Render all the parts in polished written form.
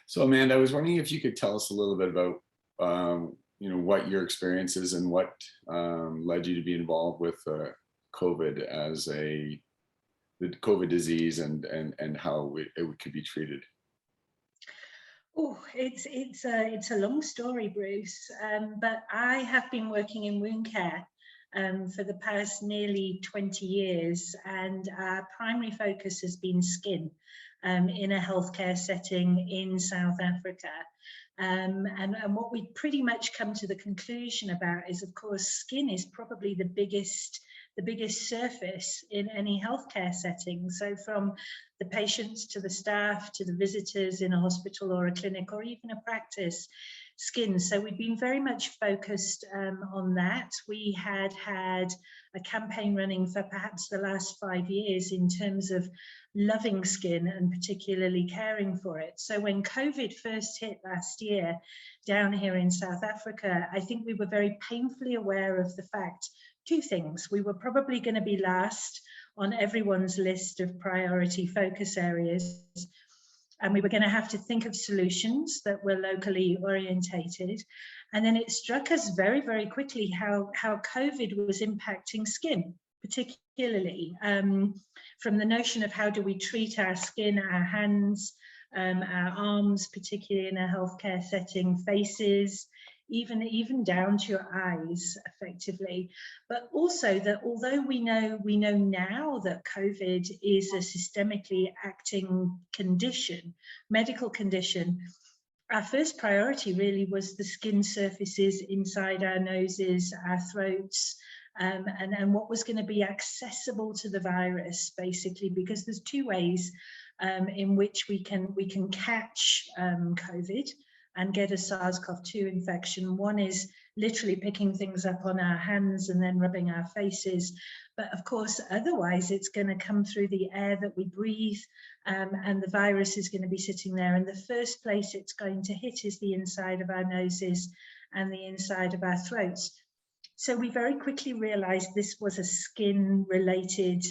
So Amanda, I was wondering if you could tell us a little bit about, what your experience is and what led you to be involved with COVID as the COVID disease and how it could be treated. Oh, it's a long story, Bruce. But I have been working in wound care for the past nearly 20 years, and our primary focus has been skin in a healthcare setting in South Africa. And what we pretty much come to the conclusion about is, of course, skin is probably the biggest surface in any healthcare setting. So from the patients to the staff to the visitors in a hospital or a clinic or even a practice, skin. So we've been very much focused on that. We had a campaign running for perhaps the last 5 years in terms of loving skin and particularly caring for it. So when COVID first hit last year down here in South Africa, I think we were very painfully aware of the fact, two things: we were probably going to be last on everyone's list of priority focus areas, and we were going to have to think of solutions that were locally orientated. And then it struck us very, very quickly how COVID was impacting skin, particularly from the notion of how do we treat our skin, our hands, our arms, particularly in a healthcare setting, faces, even down to your eyes, effectively. But also that although we know now that COVID is a systemically acting condition, medical condition, our first priority really was the skin surfaces inside our noses, our throats, and what was going to be accessible to the virus, basically, because there's two ways in which we can catch COVID and get a SARS-CoV-2 infection. One is literally picking things up on our hands and then rubbing our faces. But of course, otherwise it's going to come through the air that we breathe, and the virus is going to be sitting there. And the first place it's going to hit is the inside of our noses and the inside of our throats. So we very quickly realized this was a skin-related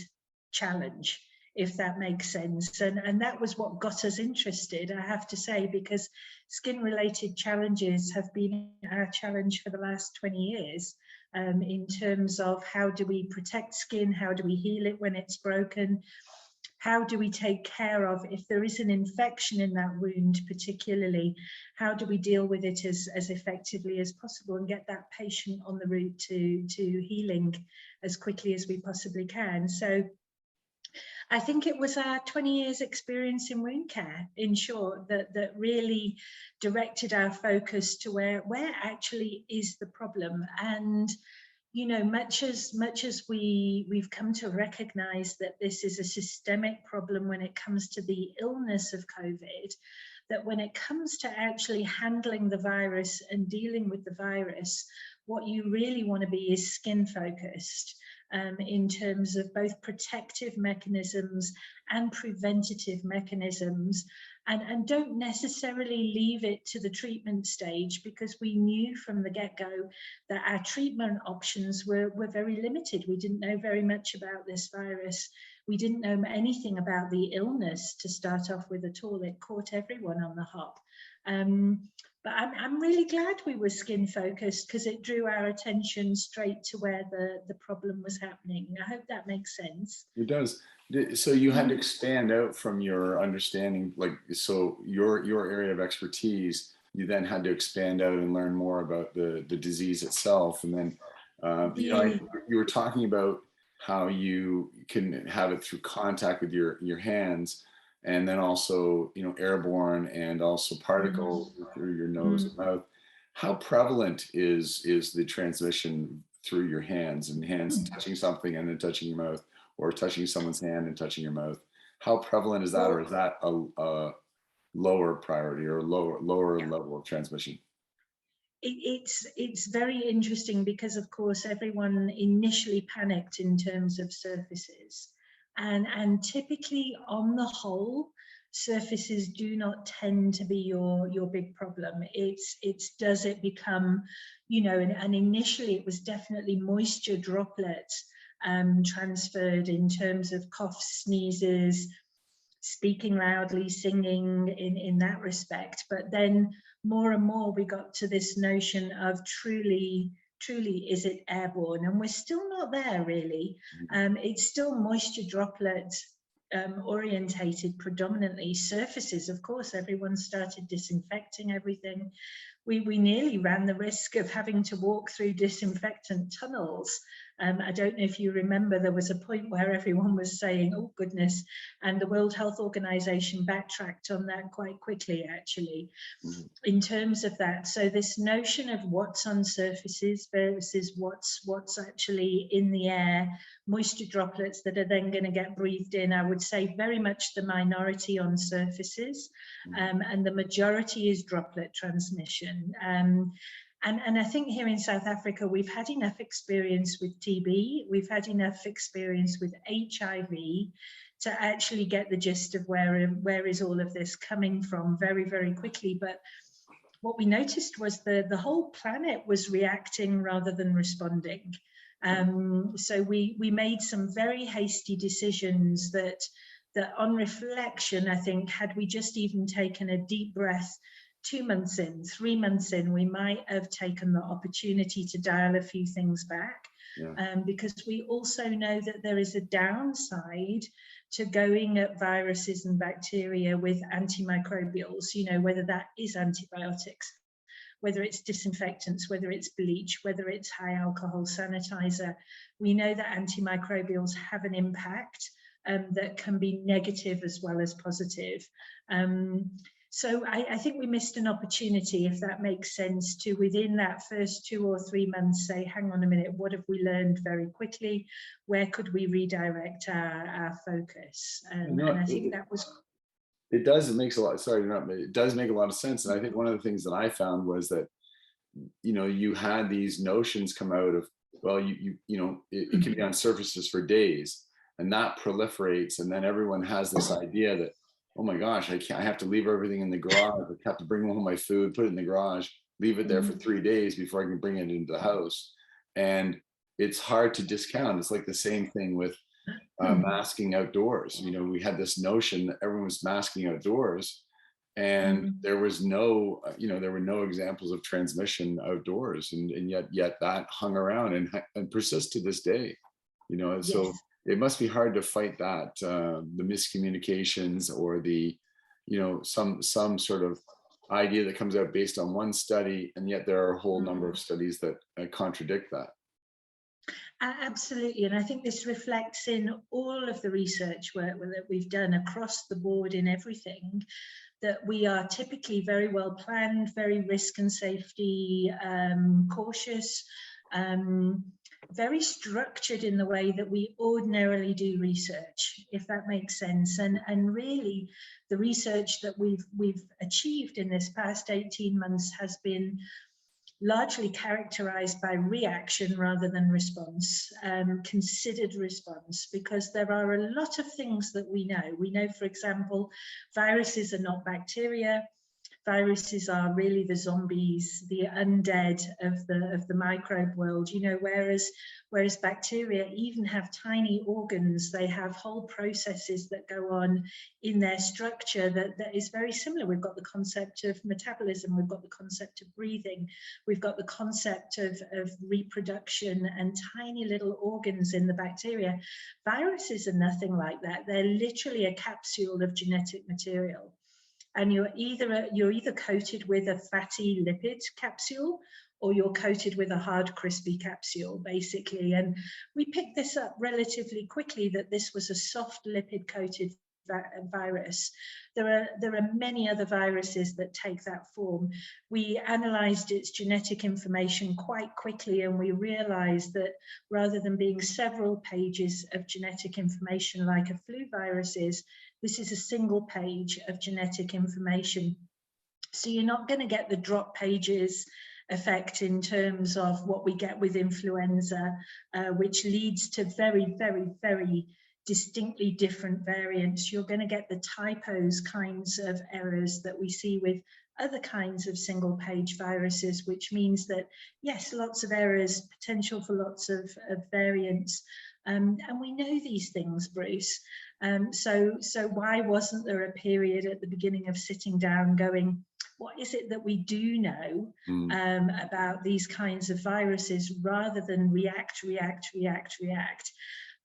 challenge, if that makes sense. And that was what got us interested, I have to say, because skin-related challenges have been our challenge for the last 20 years in terms of how do we protect skin, how do we heal it when it's broken, how do we take care of, if there is an infection in that wound particularly, how do we deal with it as effectively as possible and get that patient on the route to healing as quickly as we possibly can. So I think it was our 20 years experience in wound care, in short, that really directed our focus to where actually is the problem. And much as we've come to recognize that this is a systemic problem when it comes to the illness of COVID, that when it comes to actually handling the virus and dealing with the virus, what you really want to be is skin focused. In terms of both protective mechanisms and preventative mechanisms, and don't necessarily leave it to the treatment stage, because we knew from the get-go that our treatment options were very limited. We didn't know very much about this virus. We didn't know anything about the illness to start off with at all. It caught everyone on the hop. But I'm really glad we were skin focused, because it drew our attention straight to where the problem was happening. I hope that makes sense. It does. So you had to expand out from your understanding, so your area of expertise, you then had to expand out and learn more about the disease itself. And then you were talking about how you can have it through contact with your hands, and then also, airborne and also particle through your nose and mouth. How prevalent is the transmission through your hands touching something and then touching your mouth, or touching someone's hand and touching your mouth? How prevalent is that, or is that a lower priority or lower level of transmission? It's very interesting, because of course everyone initially panicked in terms of surfaces. And typically, on the whole, surfaces do not tend to be your big problem. Does it become, and initially it was definitely moisture droplets transferred in terms of coughs, sneezes, speaking loudly, singing in that respect. But then more and more we got to this notion of truly, is it airborne? And we're still not there really. It's still moisture droplet orientated predominantly. Surfaces, of course, everyone started disinfecting everything. We nearly ran the risk of having to walk through disinfectant tunnels. I don't know if you remember, there was a point where everyone was saying, oh goodness, and the World Health Organization backtracked on that quite quickly, actually, in terms of that. So this notion of what's on surfaces versus what's actually in the air, moisture droplets that are then going to get breathed in, I would say very much the minority on surfaces, and the majority is droplet transmission. And I think here in South Africa, we've had enough experience with TB, we've had enough experience with HIV to actually get the gist of where is all of this coming from very, very quickly. But what we noticed was the whole planet was reacting rather than responding. So we made some very hasty decisions that on reflection, I think, had we just even taken a deep breath 2 months in, 3 months in, we might have taken the opportunity to dial a few things back. Because we also know that there is a downside to going at viruses and bacteria with antimicrobials, you know, whether that is antibiotics, whether it's disinfectants, whether it's bleach, whether it's high alcohol sanitizer. We know that antimicrobials have an impact that can be negative as well as positive. So I think we missed an opportunity, if that makes sense, to within that first 2 or 3 months say, hang on a minute, what have we learned very quickly? Where could we redirect our focus? And I think that was... It does, it makes a lot, sorry to interrupt, but it does make a lot of sense. And I think one of the things that I found was that, you know, you had these notions come out of, well, you know, it can be on surfaces for days, and that proliferates. And then everyone has this idea that, oh my gosh, I have to leave everything in the garage. I have to bring home my food, put it in the garage, leave it there for 3 days before I can bring it into the house. And it's hard to discount. It's like the same thing with masking outdoors. You know, we had this notion that everyone was masking outdoors, and there was no, you know, there were no examples of transmission outdoors, and yet that hung around and persists to this day. You know, and so it must be hard to fight that, the miscommunications or the, you know, some sort of idea that comes out based on one study, and yet there are a whole number of studies that contradict that. Absolutely, and I think this reflects in all of the research work that we've done across the board in everything, that we are typically very well planned, very risk and safety cautious, very structured in the way that we ordinarily do research, if that makes sense. And really, the research that we've achieved in this past 18 months has been largely characterized by reaction rather than response, considered response, because there are a lot of things that we know. We know, for example, viruses are not bacteria. Viruses are really the zombies, the undead of the microbe world, you know, whereas bacteria even have tiny organs. They have whole processes that go on in their structure that is very similar. We've got the concept of metabolism, we've got the concept of breathing, we've got the concept of reproduction and tiny little organs in the bacteria. Viruses are nothing like that. They're literally a capsule of genetic material. And you're either coated with a fatty lipid capsule, or you're coated with a hard, crispy capsule, basically. And we picked this up relatively quickly, that this was a soft lipid-coated virus. There are many other viruses that take that form. We analysed its genetic information quite quickly, and we realised that rather than being several pages of genetic information like a flu virus is, this is a single page of genetic information. So you're not going to get the drop pages effect in terms of what we get with influenza, which leads to very, very, very distinctly different variants. You're going to get the typos kinds of errors that we see with other kinds of single page viruses, which means that, yes, lots of errors, potential for lots of variants. And we know these things, Bruce. So why wasn't there a period at the beginning of sitting down going, what is it that we do know about these kinds of viruses, rather than react.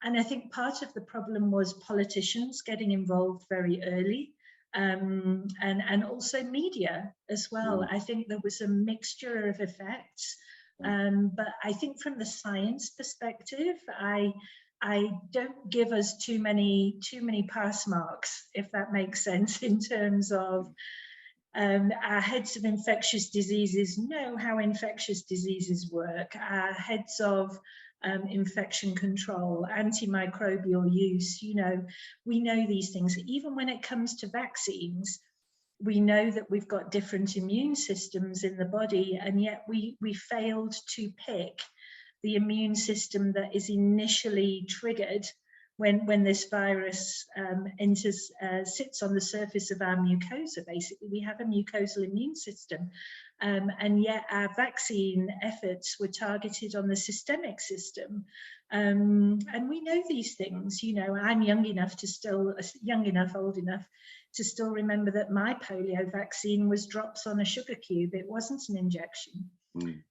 And I think part of the problem was politicians getting involved very early, and also media as well. I think there was a mixture of effects, but I think from the science perspective, I don't give us too many pass marks, if that makes sense, in terms of our heads of infectious diseases know how infectious diseases work. Our heads of infection control, antimicrobial use, we know these things. Even when it comes to vaccines, we know that we've got different immune systems in the body, and yet we failed to pick the immune system that is initially triggered when this virus sits on the surface of our mucosa. Basically, we have a mucosal immune system, and yet our vaccine efforts were targeted on the systemic system. And we know these things. I'm old enough to still remember that my polio vaccine was drops on a sugar cube. It wasn't an injection.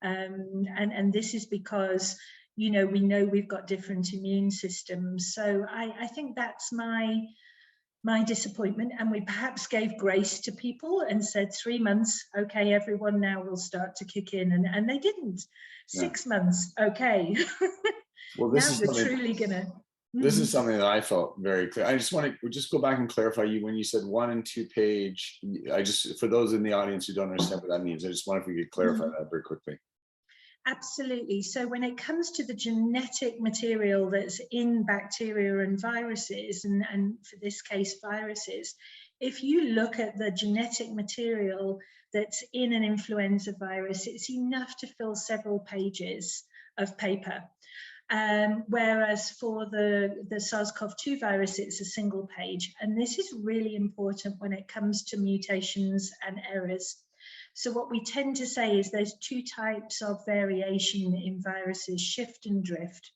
And this is because we know we've got different immune systems. So I think that's my disappointment. And we perhaps gave grace to people and said 3 months, okay, everyone now will start to kick in. And they didn't. 6 months, okay. Well, this now is they're truly gonna. This is something that I felt very clear. I just want to go back and clarify you when you said 1 and 2 page. For those in the audience who don't understand what that means, I just wonder if we could clarify that very quickly. Absolutely. So when it comes to the genetic material that's in bacteria and viruses, and for this case, viruses, if you look at the genetic material that's in an influenza virus, it's enough to fill several pages of paper. Whereas for the SARS-CoV-2 virus, it's a single page. And this is really important when it comes to mutations and errors. So what we tend to say is there's 2 types of variation in viruses, shift and drift.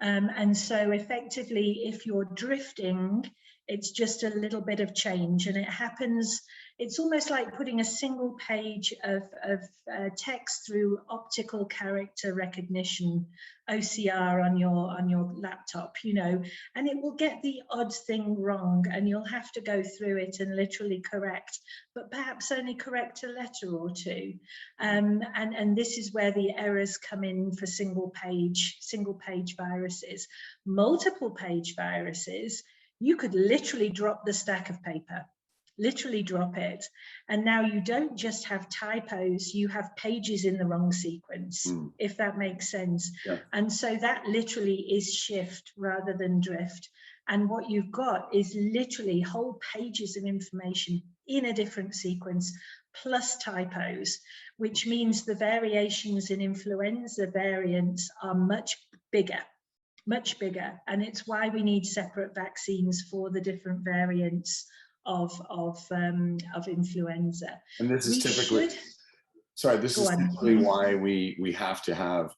And so effectively, if you're drifting, it's just a little bit of change, and it happens. It's almost like putting a single page of text through optical character recognition, OCR, on your laptop, and it will get the odd thing wrong, and you'll have to go through it and literally correct, but perhaps only correct a letter or 2. And this is where the errors come in for single page viruses. Multiple page viruses, you could literally drop the stack of paper. Literally drop it. And now you don't just have typos, you have pages in the wrong sequence, if that makes sense. Yeah. And so that literally is shift rather than drift. And what you've got is literally whole pages of information in a different sequence, plus typos, which means the variations in influenza variants are much bigger. And it's why we need separate vaccines for the different variants of influenza. And this is typically typically why we have to have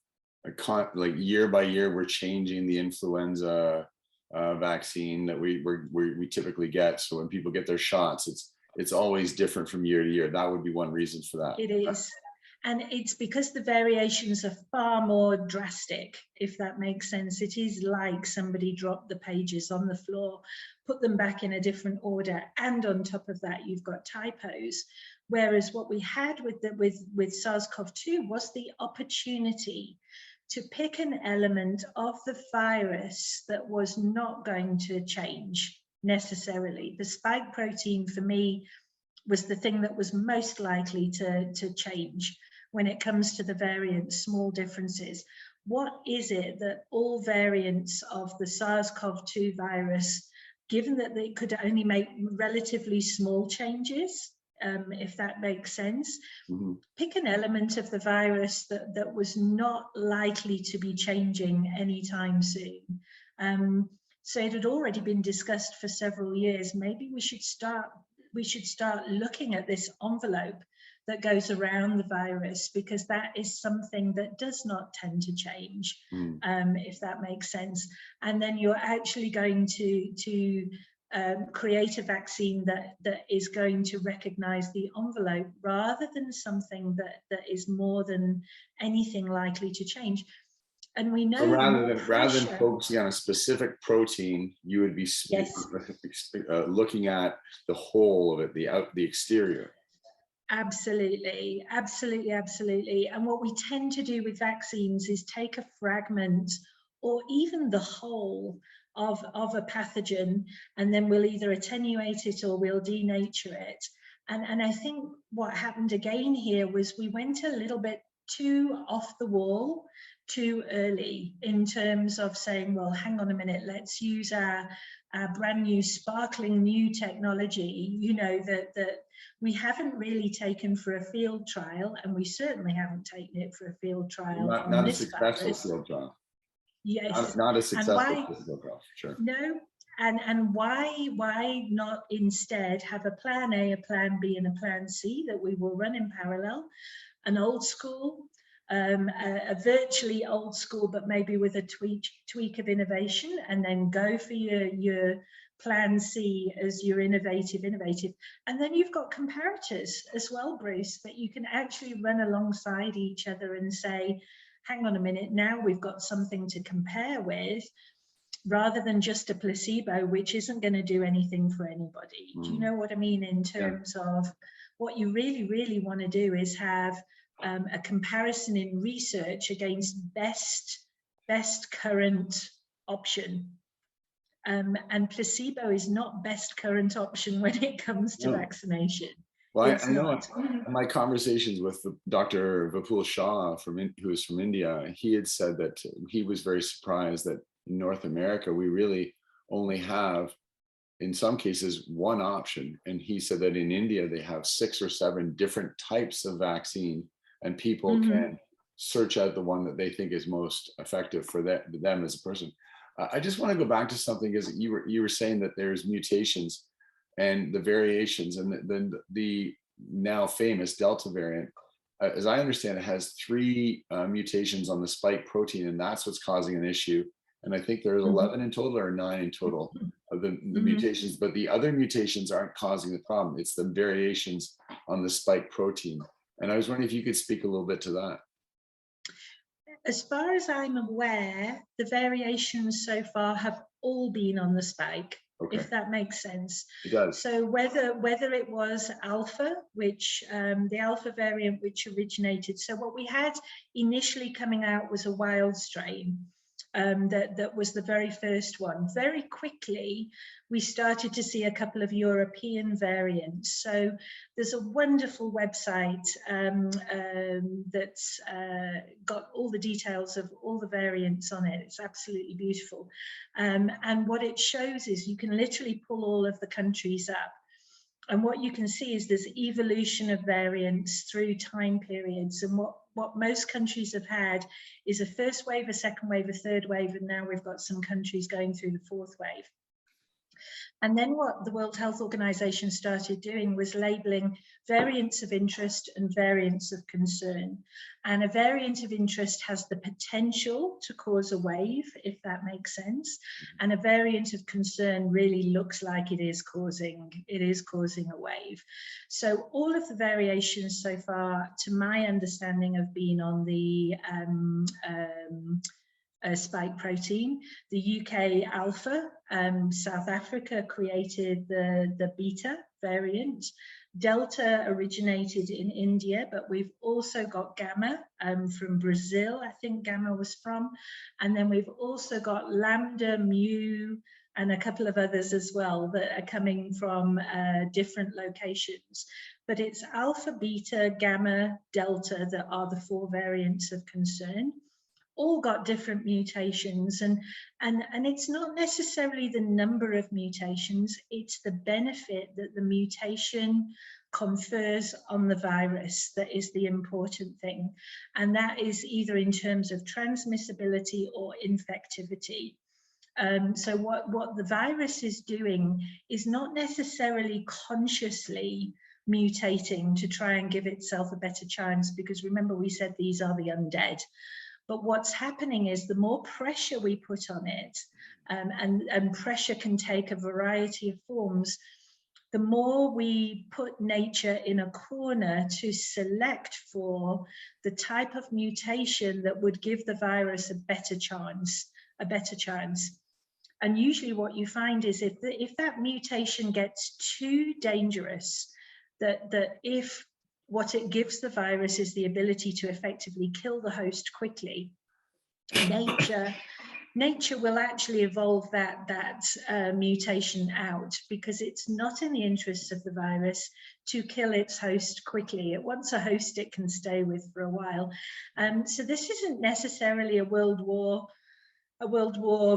like year by year we're changing the influenza vaccine that we typically get. So when people get their shots, it's always different from year to year. That would be one reason for that. It is. And it's because the variations are far more drastic, if that makes sense. It is like somebody dropped the pages on the floor, put them back in a different order, and on top of that, you've got typos. Whereas what we had with SARS-CoV-2 was the opportunity to pick an element of the virus that was not going to change necessarily. The spike protein, for me, was the thing that was most likely to change when it comes to the variants, small differences. What is it that all variants of the SARS-CoV-2 virus, given that they could only make relatively small changes, if that makes sense, pick an element of the virus that was not likely to be changing anytime soon. So it had already been discussed for several years. Maybe we should start we should start looking at this envelope that goes around the virus, because that is something that does not tend to change, if that makes sense. And then you're actually going to create a vaccine that is going to recognize the envelope rather than something that is more than anything likely to change. And we know So rather than focusing on a specific protein, you would be looking at the whole of it, the exterior. Absolutely, absolutely, absolutely. And what we tend to do with vaccines is take a fragment or even the whole of a pathogen, and then we'll either attenuate it or we'll denature it. And I think what happened again here was we went a little bit too off the wall too early in terms of saying, well, hang on a minute, let's use our brand new sparkling new technology, you know, that we haven't really taken for a field trial, and we certainly haven't taken it for a field trial. Not a successful field trial. Yes. Not a successful field trial, sure. No. And why not instead have a plan A, a plan B, and a plan C that we will run in parallel? An old school, a virtually old school, but maybe with a tweak of innovation, and then go for your plan C as your innovative. And then you've got comparators as well, Bruce, that you can actually run alongside each other and say, hang on a minute, now we've got something to compare with, rather than just a placebo, which isn't going to do anything for anybody. Do you know what I mean? In terms of what you really, really want to do is have a comparison in research against best current option. And placebo is not best current option when it comes to vaccination. Well, I know in my conversations with Dr. Vipul Shah, who is from India, he had said that he was very surprised that in North America, we really only have, in some cases, one option. And he said that in India, they have 6 or 7 different types of vaccine, and people can search out the one that they think is most effective for them as a person. I just want to go back to something, because you were saying that there's mutations and the variations, and then the now famous Delta variant, as I understand it, has 3 mutations on the spike protein, and that's what's causing an issue. And I think there's 11 in total, or 9 in total of the mutations, but the other mutations aren't causing the problem. It's the variations on the spike protein. And I was wondering if you could speak a little bit to that. As far as I'm aware, the variations so far have all been on the spike, if that makes sense. It does. So whether it was alpha, which the alpha variant which originated, so what we had initially coming out was a Wilde strain. That was the very first one. Very quickly, we started to see a couple of European variants. So there's a wonderful website that's got all the details of all the variants on it. It's absolutely beautiful. And what it shows is you can literally pull all of the countries up. And what you can see is there's evolution of variants through time periods. And what most countries have had is a first wave, a second wave, a third wave, and now we've got some countries going through the 4th wave. And then what the World Health Organization started doing was labeling variants of interest and variants of concern. And a variant of interest has the potential to cause a wave, if that makes sense. And a variant of concern really looks like it is causing a wave. So all of the variations so far, to my understanding, have been on the spike protein. The UK alpha, South Africa created the beta variant. Delta originated in India, but we've also got gamma from Brazil, I think gamma was from. And then we've also got lambda, mu, and a couple of others as well that are coming from different locations. But it's alpha, beta, gamma, delta that are the 4 variants of concern. All got different mutations, and it's not necessarily the number of mutations, it's the benefit that the mutation confers on the virus that is the important thing, and that is either in terms of transmissibility or infectivity. So what the virus is doing is not necessarily consciously mutating to try and give itself a better chance, because remember we said these are the undead. But what's happening is the more pressure we put on it, and pressure can take a variety of forms, the more we put nature in a corner to select for the type of mutation that would give the virus a better chance. And usually what you find is if that mutation gets too dangerous, that if what it gives the virus is the ability to effectively kill the host quickly, nature will actually evolve that mutation out, because it's not in the interests of the virus to kill its host quickly. It wants a host it can stay with for a while. So this isn't necessarily a World War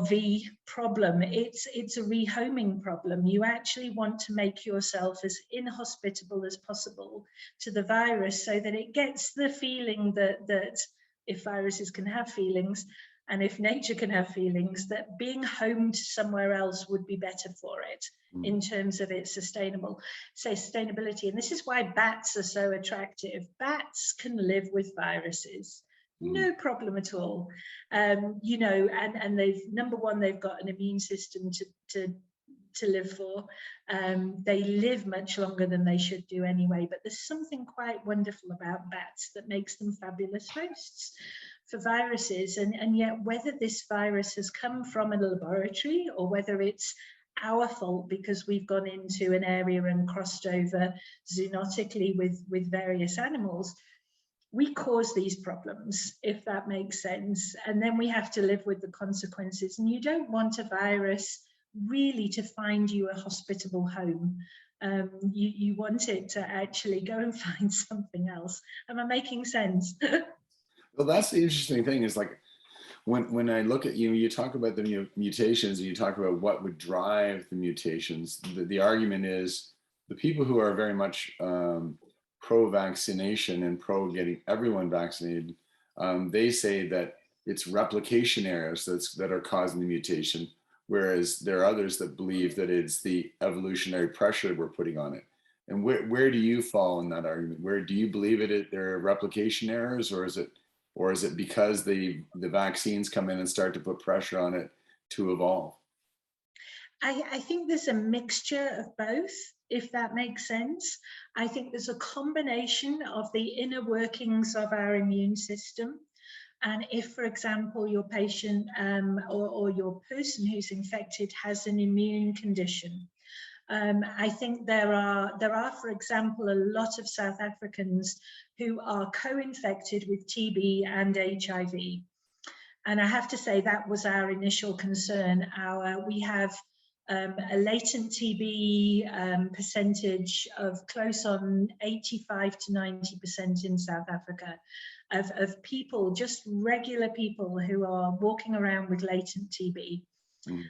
V problem. It's a rehoming problem. You actually want to make yourself as inhospitable as possible to the virus, so that it gets the feeling that if viruses can have feelings, and if nature can have feelings, that being home to somewhere else would be better for it in terms of its sustainability. And this is why bats are so attractive. Bats can live with viruses. No problem at all. You know, and they've, number one, they've got an immune system to live for. They live much longer than they should do anyway, but there's something quite wonderful about bats that makes them fabulous hosts for viruses. And yet, whether this virus has come from a laboratory or whether it's our fault because we've gone into an area and crossed over zoonotically with various animals, we cause these problems, if that makes sense. And then we have to live with the consequences. And you don't want a virus really to find you a hospitable home. You want it to actually go and find something else. Am I making sense? Well, that's the interesting thing, is like when I look at you, you talk about the mutations, and you talk about what would drive the mutations. The argument is the people who are very much pro-vaccination and pro getting everyone vaccinated, they say that it's replication errors that are causing the mutation, whereas there are others that believe that it's the evolutionary pressure we're putting on it. And where do you fall in that argument? Where do you believe there are replication errors, or is it because the vaccines come in and start to put pressure on it to evolve? I think there's a mixture of both, if that makes sense. I think there's a combination of the inner workings of our immune system. And if, for example, your patient or your person who's infected has an immune condition, I think there are, for example, a lot of South Africans who are co-infected with TB and HIV. And I have to say that was our initial concern. We have a latent TB percentage of close on 85 to 90% in South Africa of people, just regular people who are walking around with latent TB.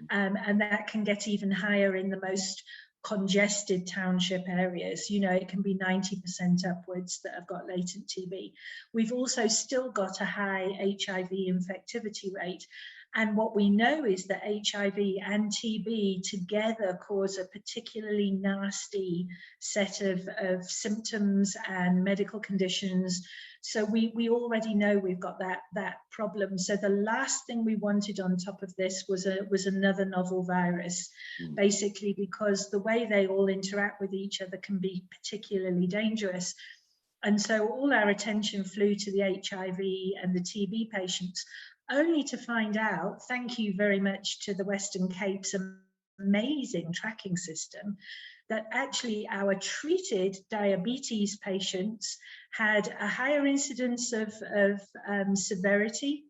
And that can get even higher in the most congested township areas. You know, it can be 90% upwards that have got latent TB. We've also still got a high HIV infectivity rate. And what we know is that HIV and TB together cause a particularly nasty set of symptoms and medical conditions. So we already know we've got that problem. So the last thing we wanted on top of this was another novel virus, basically because the way they all interact with each other can be particularly dangerous. And so all our attention flew to the HIV and the TB patients, only to find out, thank you very much to the Western Cape's amazing tracking system, that actually our treated diabetes patients had a higher incidence of severity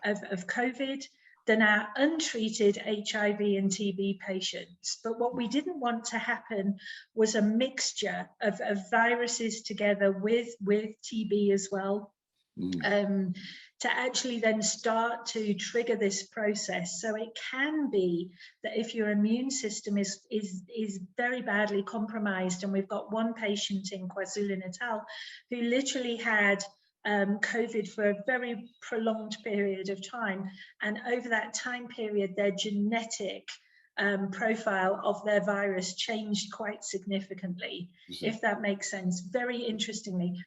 of COVID than our untreated HIV and TB patients. But what we didn't want to happen was a mixture of viruses together with TB as well. To actually then start to trigger this process. So it can be that if your immune system is very badly compromised, and we've got one patient in KwaZulu-Natal who literally had COVID for a very prolonged period of time. And over that time period, their genetic profile of their virus changed quite significantly, if that makes sense. Very interestingly,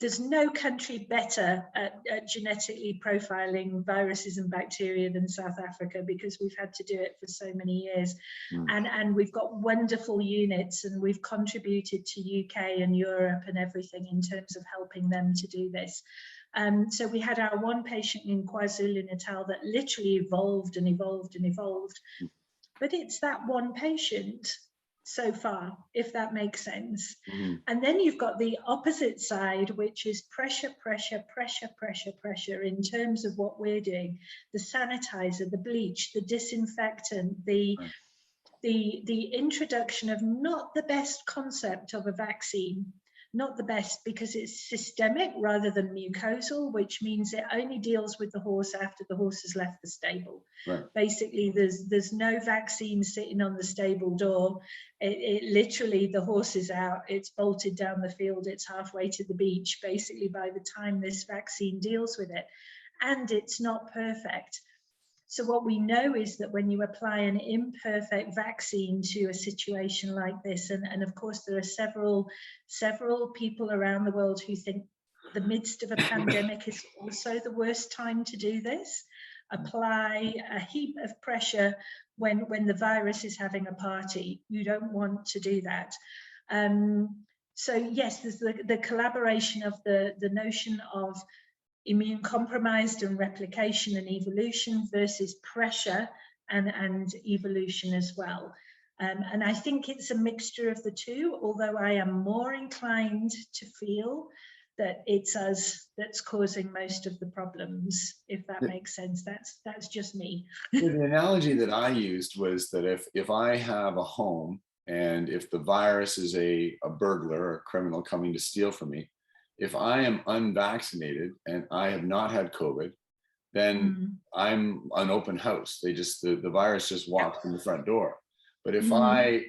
there's no country better at genetically profiling viruses and bacteria than South Africa, because we've had to do it for so many years. And we've got wonderful units, and we've contributed to UK and Europe and everything in terms of helping them to do this. So we had our one patient in KwaZulu-Natal that literally evolved and evolved and evolved. But it's that one patient so far, if that makes sense. And then you've got the opposite side, which is pressure, pressure, pressure, pressure, pressure in terms of what we're doing. The sanitizer, the bleach, the disinfectant, the introduction of not the best concept of a vaccine. Not the best, because it's systemic rather than mucosal, which means it only deals with the horse after the horse has left the stable. Basically, there's no vaccine sitting on the stable door. It literally, the horse is out, it's bolted down the field, it's halfway to the beach, basically, by the time this vaccine deals with it. And it's not perfect. So what we know is that when you apply an imperfect vaccine to a situation like this, and of course there are several people around the world who think the midst of a pandemic is also the worst time to do this, apply a heap of pressure when the virus is having a party. You don't want to do that. So yes, there's the collaboration of the notion of immune compromised and replication and evolution versus pressure and evolution as well. And I think it's a mixture of the two, although I am more inclined to feel that it's us that's causing most of the problems, if that makes sense. That's just me. The analogy that I used was that if I have a home, and if the virus is a burglar or a criminal coming to steal from me, if I am unvaccinated and I have not had COVID, then I'm an open house. The virus just walks in the front door. But if I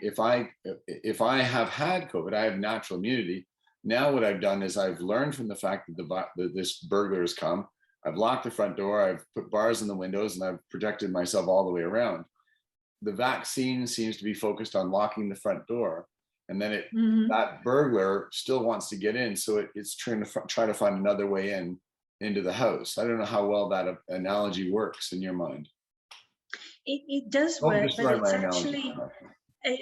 have had COVID, I have natural immunity. Now what I've done is I've learned from the fact that this burglar has come. I've locked the front door. I've put bars in the windows, and I've protected myself all the way around. The vaccine seems to be focused on locking the front door. And then that burglar still wants to get in, so it's trying to find another way into the house. I don't know how well that analogy works in your mind. It does work, but it's actually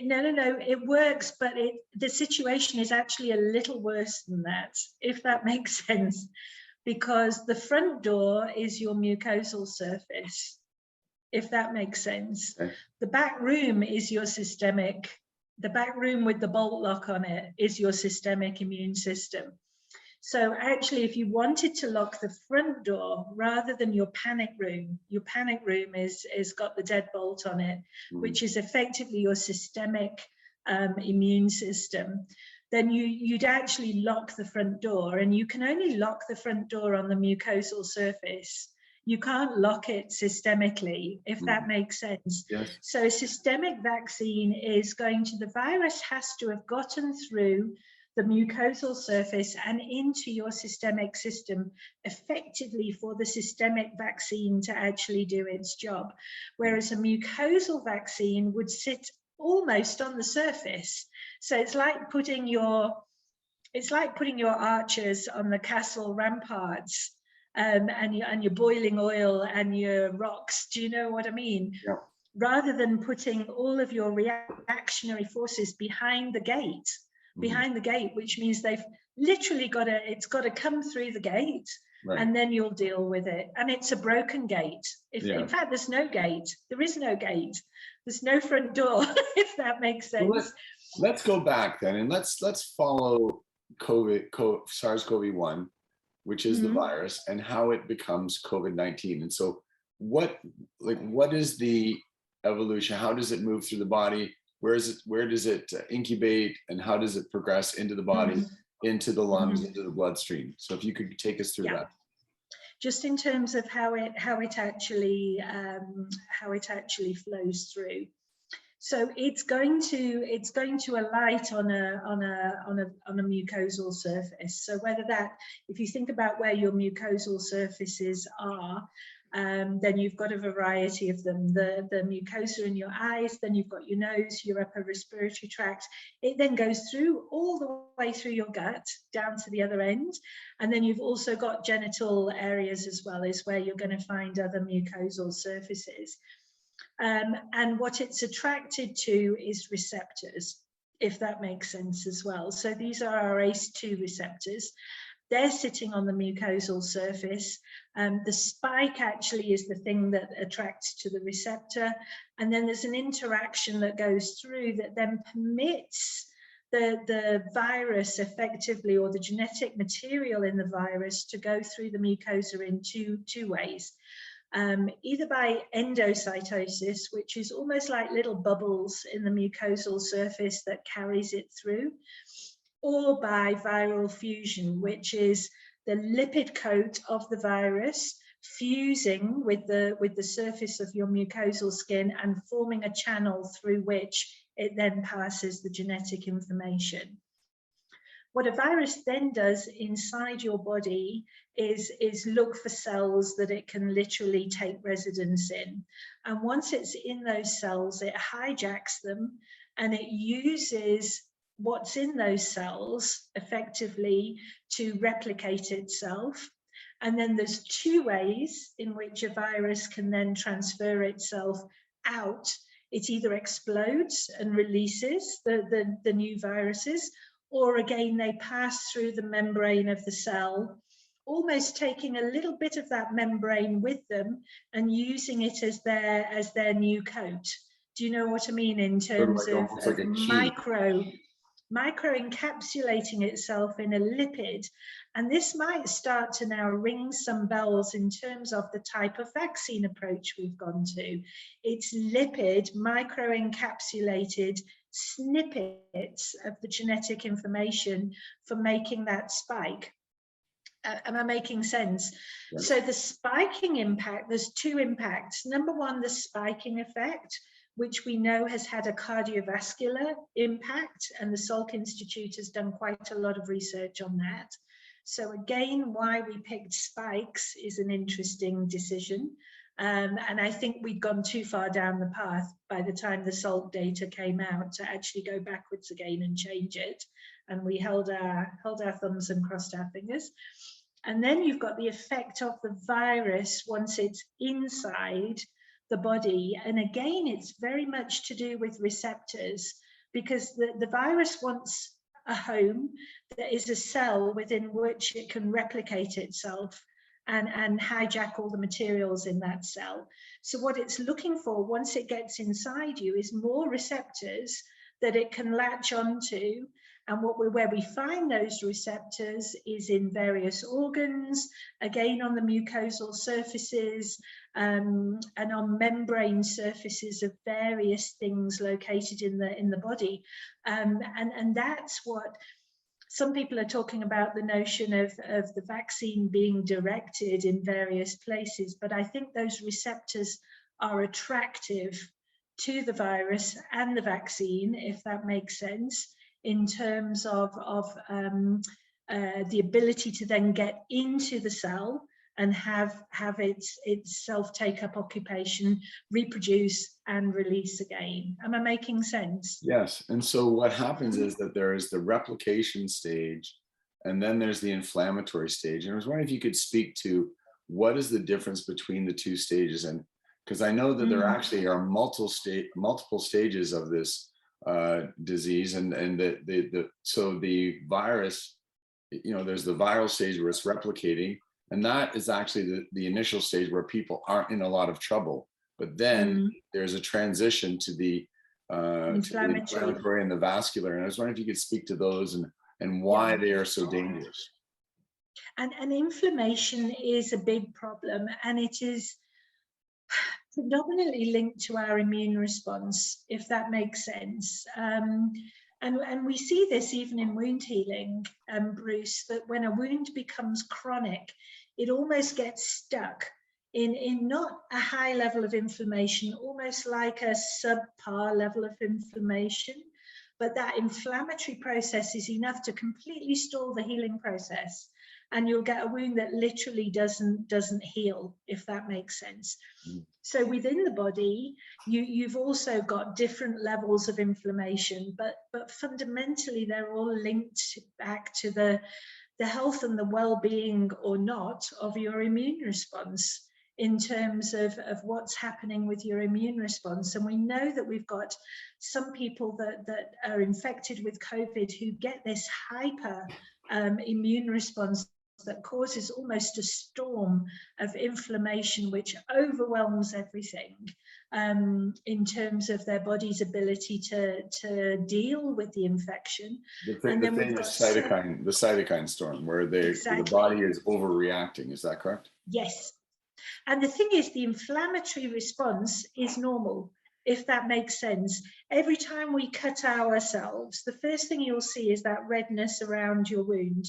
no. It works, but the situation is actually a little worse than that, if that makes sense, because the front door is your mucosal surface, if that makes sense. Okay. The back room is your systemic. The back room with the bolt lock on it is your systemic immune system. So actually, if you wanted to lock the front door rather than your panic room is got the deadbolt on it, which is effectively your systemic immune system, then you'd actually lock the front door, and you can only lock the front door on the mucosal surface. You can't lock it systemically, if that makes sense. Yes. So a systemic vaccine is the virus has to have gotten through the mucosal surface and into your systemic system effectively for the systemic vaccine to actually do its job. Whereas a mucosal vaccine would sit almost on the surface. So it's like putting your archers on the castle ramparts. And your boiling oil and your rocks, do you know what I mean? Yeah. Rather than putting all of your reactionary forces behind the gate, which means they've literally it's got to come through the gate, and then you'll deal with it. And it's a broken gate. In fact, there's no gate. There is no gate. There's no front door, if that makes sense. Well, let's go back then, and let's follow SARS-CoV-1. Which is the virus, and how it becomes COVID-19. And so what is the evolution? How does it move through the body? Where does it incubate, and how does it progress into the body, into the lungs, into the bloodstream? So if you could take us through that. Just in terms of how it actually flows through. So it's going to alight on a mucosal surface. So whether that, if you think about where your mucosal surfaces are, then you've got a variety of them. The mucosa in your eyes, then you've got your nose, your upper respiratory tract. It then goes through all the way through your gut down to the other end. And then you've also got genital areas as well, is where you're going to find other mucosal surfaces. And what it's attracted to is receptors, if that makes sense as well. So these are our ACE2 receptors. They're sitting on the mucosal surface. The spike actually is the thing that attracts to the receptor. And then there's an interaction that goes through that then permits the virus effectively, or the genetic material in the virus, to go through the mucosa in two ways. Either by endocytosis, which is almost like little bubbles in the mucosal surface that carries it through, or by viral fusion, which is the lipid coat of the virus fusing with the surface of your mucosal skin and forming a channel through which it then passes the genetic information. What a virus then does inside your body is look for cells that it can literally take residence in. And once it's in those cells, it hijacks them and it uses what's in those cells effectively to replicate itself. And then there's two ways in which a virus can then transfer itself out. It either explodes and releases the new viruses, or again, they pass through the membrane of the cell, almost taking a little bit of that membrane with them and using it as their new coat. Do you know what I mean in terms of micro encapsulating itself in a lipid? And this might start to now ring some bells in terms of the type of vaccine approach we've gone to. It's lipid, micro encapsulated snippets of the genetic information for making that spike. Am I making sense? Yes. So the spiking impact, there's two impacts. Number one, the spiking effect, which we know has had a cardiovascular impact, and the Salk Institute has done quite a lot of research on that. So again, why we picked spikes is an interesting decision. And I think we'd gone too far down the path by the time the Salk data came out to actually go backwards again and change it. And we held our thumbs and crossed our fingers. And then you've got the effect of the virus once it's inside the body. And again, it's very much to do with receptors, because the virus wants a home that is a cell within which it can replicate itself and hijack all the materials in that cell. So what it's looking for once it gets inside you is more receptors that it can latch onto. And where we find those receptors is in various organs, again on the mucosal surfaces, and on membrane surfaces of various things located in the body. And that's what some people are talking about, the notion of the vaccine being directed in various places. But I think those receptors are attractive to the virus and the vaccine, if that makes sense, in terms of the ability to then get into the cell and have its self-take-up occupation, reproduce and release again. Am I making sense? Yes. And so what happens is that there is the replication stage, and then there's the inflammatory stage. And I was wondering if you could speak to what is the difference between the two stages. And because I know that there actually are multiple stages of this disease, and so the virus, there's the viral stage where it's replicating, and that is actually the initial stage where people aren't in a lot of trouble. But then there's a transition to the inflammatory and the vascular. And I was wondering if you could speak to those and why they are so dangerous. And inflammation is a big problem, and it is predominantly linked to our immune response, if that makes sense. And we see this even in wound healing, Bruce, that when a wound becomes chronic, it almost gets stuck in not a high level of inflammation, almost like a subpar level of inflammation, but that inflammatory process is enough to completely stall the healing process, and you'll get a wound that literally doesn't heal, if that makes sense. So within the body, you've also got different levels of inflammation, but fundamentally they're all linked back to the health and the well-being or not of your immune response, in terms of what's happening with your immune response. And we know that we've got some people that are infected with COVID who get this hyper immune response that causes almost a storm of inflammation, which overwhelms everything in terms of their body's ability to deal with the infection. The thing is cytokine, the cytokine storm, where the body is overreacting. Is that correct? Yes. And the thing is, the inflammatory response is normal, if that makes sense. Every time we cut ourselves, the first thing you'll see is that redness around your wound,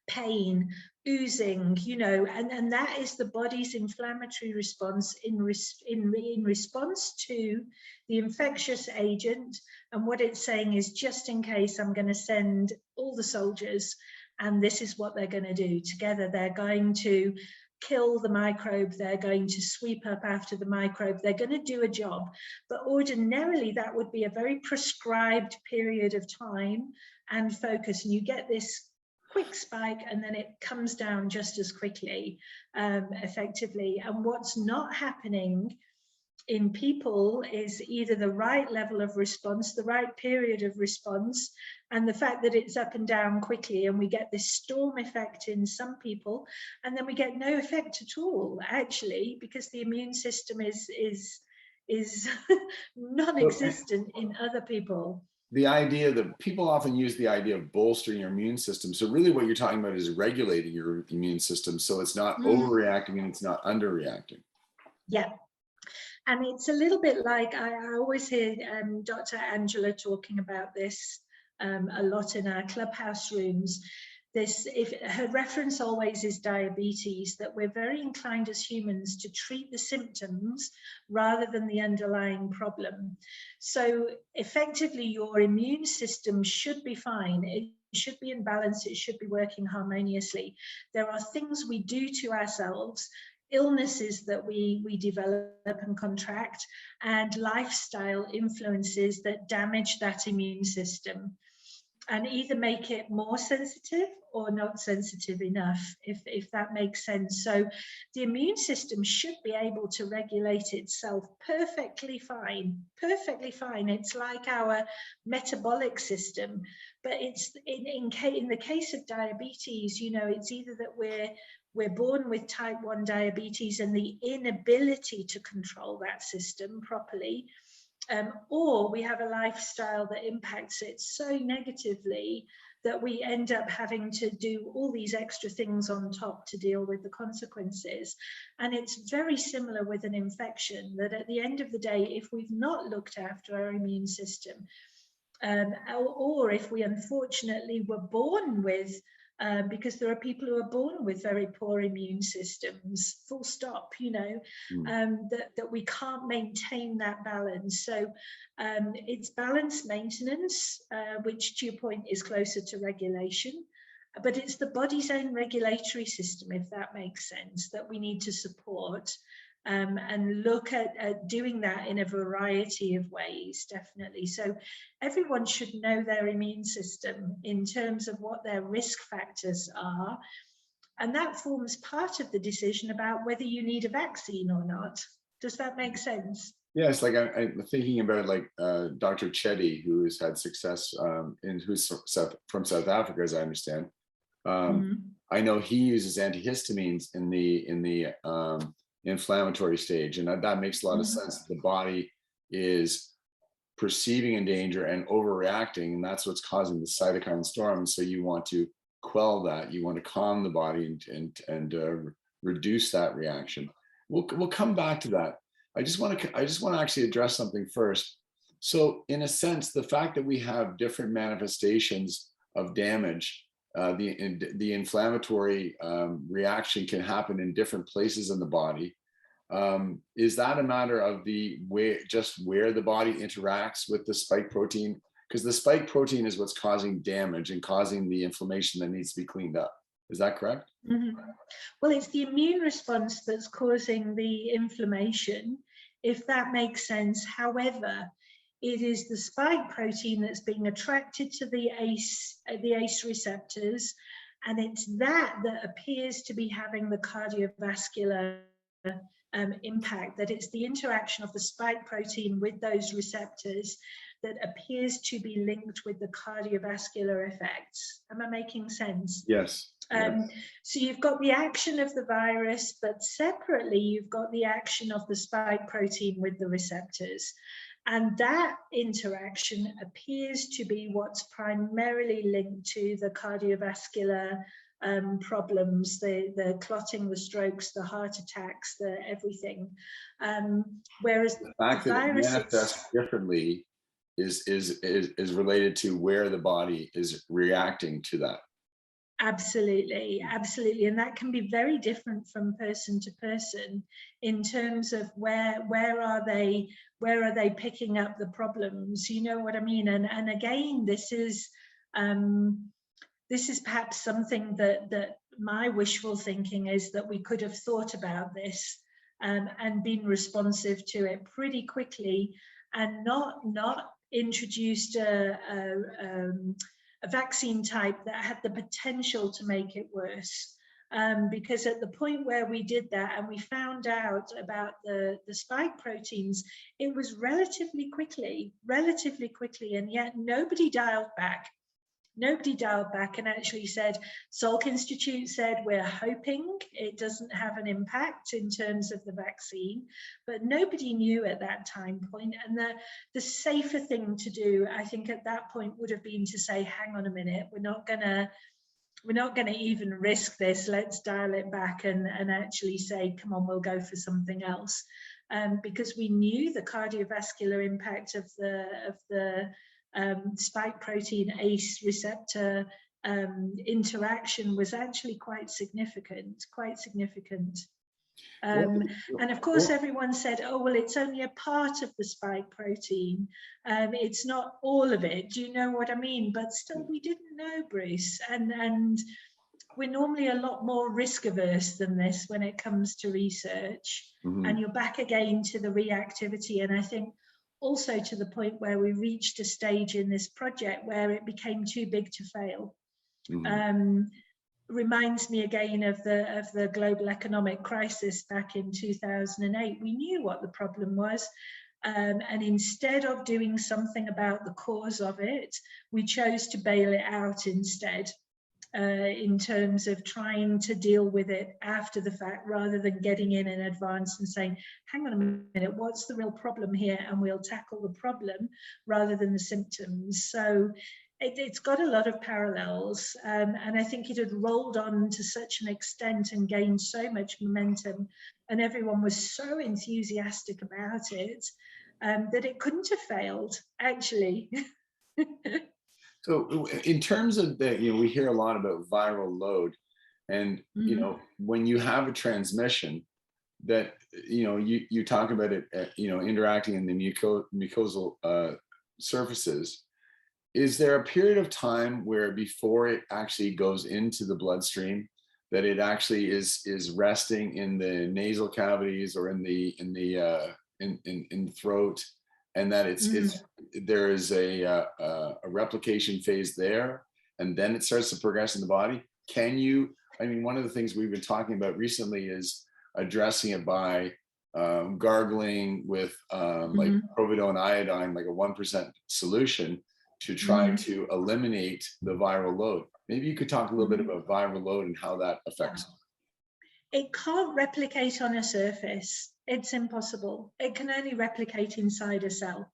pain, oozing, you know, and that is the body's inflammatory response in response to the infectious agent. And what it's saying is, just in case, I'm going to send all the soldiers, and this is what they're going to do. Together, they're going to kill the microbe, they're going to sweep up after the microbe, they're going to do a job. But ordinarily, that would be a very prescribed period of time and focus, and you get this quick spike and then it comes down just as quickly, effectively. And what's not happening in people is either the right level of response, the right period of response, and the fact that it's up and down quickly, and we get this storm effect in some people, and then we get no effect at all, actually, because the immune system is non-existent in other people. The idea that people often use the idea of bolstering your immune system. So really what you're talking about is regulating your immune system, so it's not overreacting and it's not underreacting. Yeah. And it's a little bit like, I always hear Dr. Angela talking about this a lot in our clubhouse rooms. Her reference always is diabetes, that we're very inclined as humans to treat the symptoms rather than the underlying problem. So effectively, your immune system should be fine. It should be in balance. It should be working harmoniously. There are things we do to ourselves, illnesses that we develop and contract, and lifestyle influences that damage that immune system and either make it more sensitive or not sensitive enough, if that makes sense. So the immune system should be able to regulate itself perfectly fine, perfectly fine. It's like our metabolic system, but it's in the case of diabetes, you know, it's either that we're born with type 1 diabetes and the inability to control that system properly, or we have a lifestyle that impacts it so negatively that we end up having to do all these extra things on top to deal with the consequences. And it's very similar with an infection, that at the end of the day, if we've not looked after our immune system, or if we unfortunately were born with, because there are people who are born with very poor immune systems, full stop, you know, that we can't maintain that balance. So it's balance maintenance, which to your point is closer to regulation, but it's the body's own regulatory system, if that makes sense, that we need to support. And look at doing that in a variety of ways, definitely. So everyone should know their immune system in terms of what their risk factors are. And that forms part of the decision about whether you need a vaccine or not. Does that make sense? Yeah, it's like I'm thinking about like Dr. Chetty, who has had success who's from South Africa, as I understand. I know he uses antihistamines in the inflammatory stage, and that makes a lot of sense. The body is perceiving a danger and overreacting, and that's what's causing the cytokine storm. So you want to quell that, you want to calm the body and reduce that reaction. We'll come back to that. I just want to actually address something first. So in a sense, the fact that we have different manifestations of damage the inflammatory reaction can happen in different places in the body. Is that a matter of where the body interacts with the spike protein? Because the spike protein is what's causing damage and causing the inflammation that needs to be cleaned up. Is that correct? Mm-hmm. Well, it's the immune response that's causing the inflammation, if that makes sense. However, it is the spike protein that's being attracted to the ACE receptors, and it's that appears to be having the cardiovascular impact, that it's the interaction of the spike protein with those receptors that appears to be linked with the cardiovascular effects. Am I making sense? Yes. So you've got the action of the virus, but separately you've got the action of the spike protein with the receptors. And that interaction appears to be what's primarily linked to the cardiovascular problems, the clotting, the strokes, the heart attacks, the everything. Whereas the fact that it manifests differently is related to where the body is reacting to that. Absolutely, absolutely, and that can be very different from person to person in terms of where are they picking up the problems, you know what I mean? And again, this is perhaps something that my wishful thinking is that we could have thought about this and been responsive to it pretty quickly, and not introduced a vaccine type that had the potential to make it worse. Because at the point where we did that and we found out about the spike proteins, it was relatively quickly, and yet nobody dialed back. Nobody dialed back and actually said, Salk Institute said, we're hoping it doesn't have an impact in terms of the vaccine, but nobody knew at that time point. And the safer thing to do, I think at that point would have been to say, hang on a minute, we're not gonna even risk this. Let's dial it back and actually say, come on, we'll go for something else. Because we knew the cardiovascular impact of the spike protein ACE receptor interaction was actually quite significant. And of course, everyone said, oh, well, it's only a part of the spike protein. It's not all of it. Do you know what I mean? But still, we didn't know, Bruce. And we're normally a lot more risk averse than this when it comes to research. Mm-hmm. And you're back again to the reactivity. And I think also to the point where we reached a stage in this project where it became too big to fail. Mm-hmm. Reminds me again of the global economic crisis back in 2008. We knew what the problem was, and instead of doing something about the cause of it, we chose to bail it out instead. In terms of trying to deal with it after the fact, rather than getting in advance and saying, hang on a minute, what's the real problem here? And we'll tackle the problem rather than the symptoms. So it's got a lot of parallels. And I think it had rolled on to such an extent and gained so much momentum, and everyone was so enthusiastic about it, that it couldn't have failed, actually. So in terms of we hear a lot about viral load, and, mm-hmm. When you have a transmission that, you talk about it, interacting in the mucosal surfaces, is there a period of time where before it actually goes into the bloodstream, that it actually is resting in the nasal cavities or in the throat, and that there is a replication phase there, and then it starts to progress in the body? One of the things we've been talking about recently is addressing it by gargling with like povidone iodine, like a 1% solution, to try to eliminate the viral load. Maybe you could talk a little bit about viral load and how that affects it. It can't replicate on a surface. It's impossible. It can only replicate inside a cell.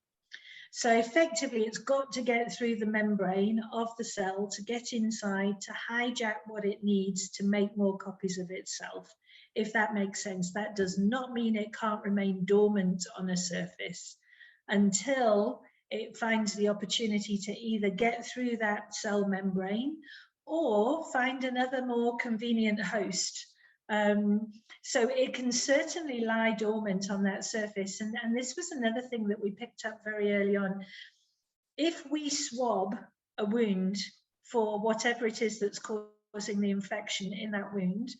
So effectively, it's got to get through the membrane of the cell to get inside, to hijack what it needs to make more copies of itself, if that makes sense. That does not mean it can't remain dormant on a surface until it finds the opportunity to either get through that cell membrane or find another more convenient host. So it can certainly lie dormant on that surface. And this was another thing that we picked up very early on. If we swab a wound for whatever it is that's causing the infection in that wound,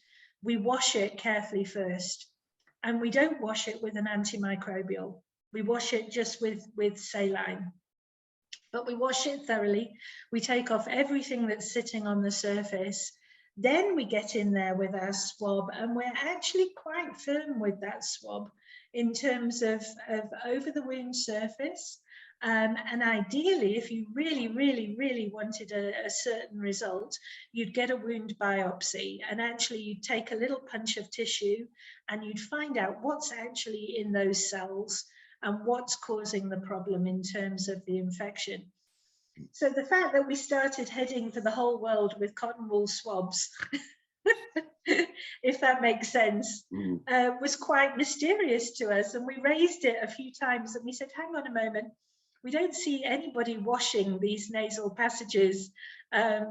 we wash it carefully first. And we don't wash it with an antimicrobial. We wash it just with saline. But we wash it thoroughly. We take off everything that's sitting on the surface. Then we get in there with our swab, and we're actually quite firm with that swab in terms of over the wound surface. And ideally, if you really, really, really wanted a certain result, you'd get a wound biopsy, and actually you'd take a little punch of tissue and you'd find out what's actually in those cells and what's causing the problem in terms of the infection. So the fact that we started heading for the whole world with cotton wool swabs, if that makes sense, was quite mysterious to us. And we raised it a few times and we said, hang on a moment, we don't see anybody washing these nasal passages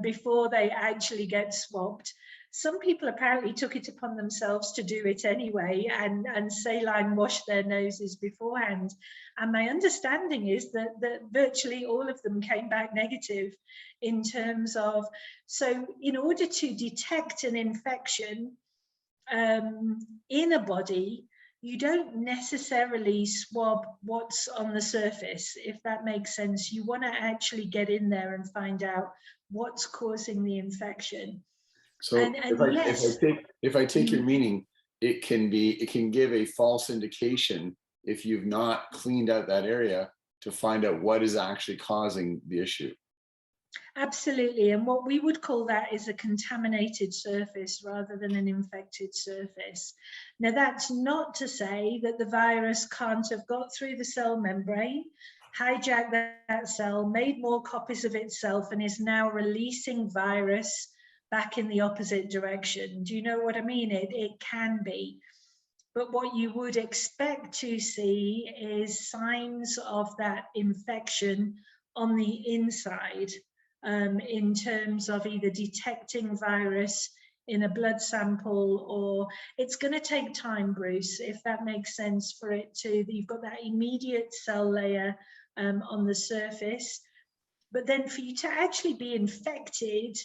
before they actually get swabbed. Some people apparently took it upon themselves to do it anyway and saline wash their noses beforehand. And my understanding is that virtually all of them came back negative in terms of, so in order to detect an infection in a body, you don't necessarily swab what's on the surface, if that makes sense. You want to actually get in there and find out what's causing the infection. So if I take your meaning, it can give a false indication if you've not cleaned out that area to find out what is actually causing the issue. Absolutely. And what we would call that is a contaminated surface rather than an infected surface. Now, that's not to say that the virus can't have got through the cell membrane, hijacked that cell, made more copies of itself, and is now releasing virus back in the opposite direction. Do you know what I mean? It can be. But what you would expect to see is signs of that infection on the inside, in terms of either detecting virus in a blood sample, or it's going to take time, Bruce, if that makes sense, for it to, you've got that immediate cell layer on the surface. But then for you to actually be infected,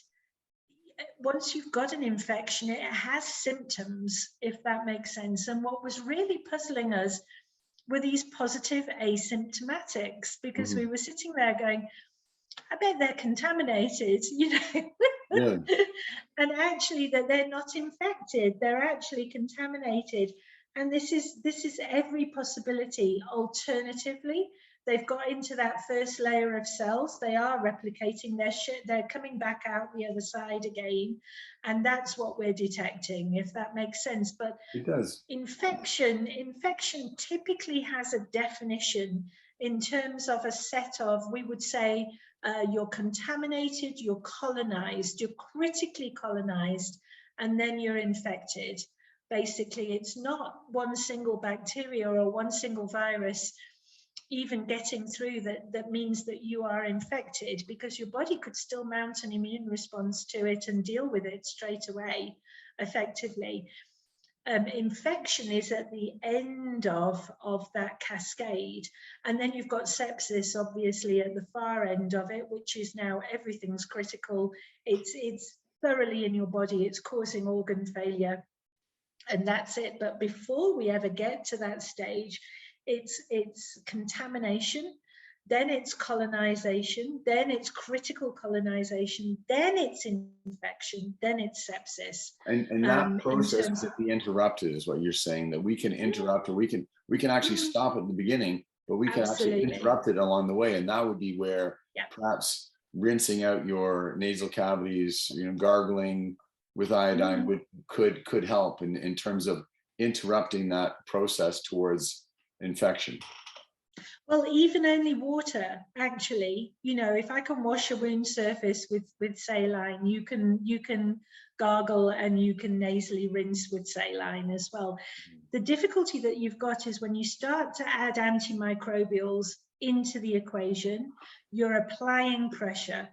once you've got an infection, it has symptoms, if that makes sense. And what was really puzzling us were these positive asymptomatics, because we were sitting there going, I bet they're contaminated, you know. Yeah. And actually that they're not infected, they're actually contaminated. And this is every possibility. Alternatively, they've got into that first layer of cells, they are replicating, they're coming back out the other side again, and that's what we're detecting, if that makes sense. But it does. Infection typically has a definition in terms of a set of, we would say, you're contaminated, you're colonized, you're critically colonized, and then you're infected. Basically, it's not one single bacteria or one single virus even getting through that means that you are infected, because your body could still mount an immune response to it and deal with it straight away effectively. Infection is at the end of that cascade. And then you've got sepsis, obviously, at the far end of it, which is now everything's critical. It's thoroughly in your body. It's causing organ failure. And that's it. But before we ever get to that stage, it's contamination, then it's colonization, then it's critical colonization, then it's infection, then it's sepsis. And that process can be interrupted, is what you're saying, that we can interrupt, or we can actually stop at the beginning, but we can actually interrupt it along the way. And that would be where perhaps rinsing out your nasal cavities, you know, gargling with iodine could help in terms of interrupting that process towards infection. Well, even only water, actually, you know, if I can wash a wound surface with saline, you can gargle and you can nasally rinse with saline as well. The difficulty that you've got is when you start to add antimicrobials into the equation, you're applying pressure.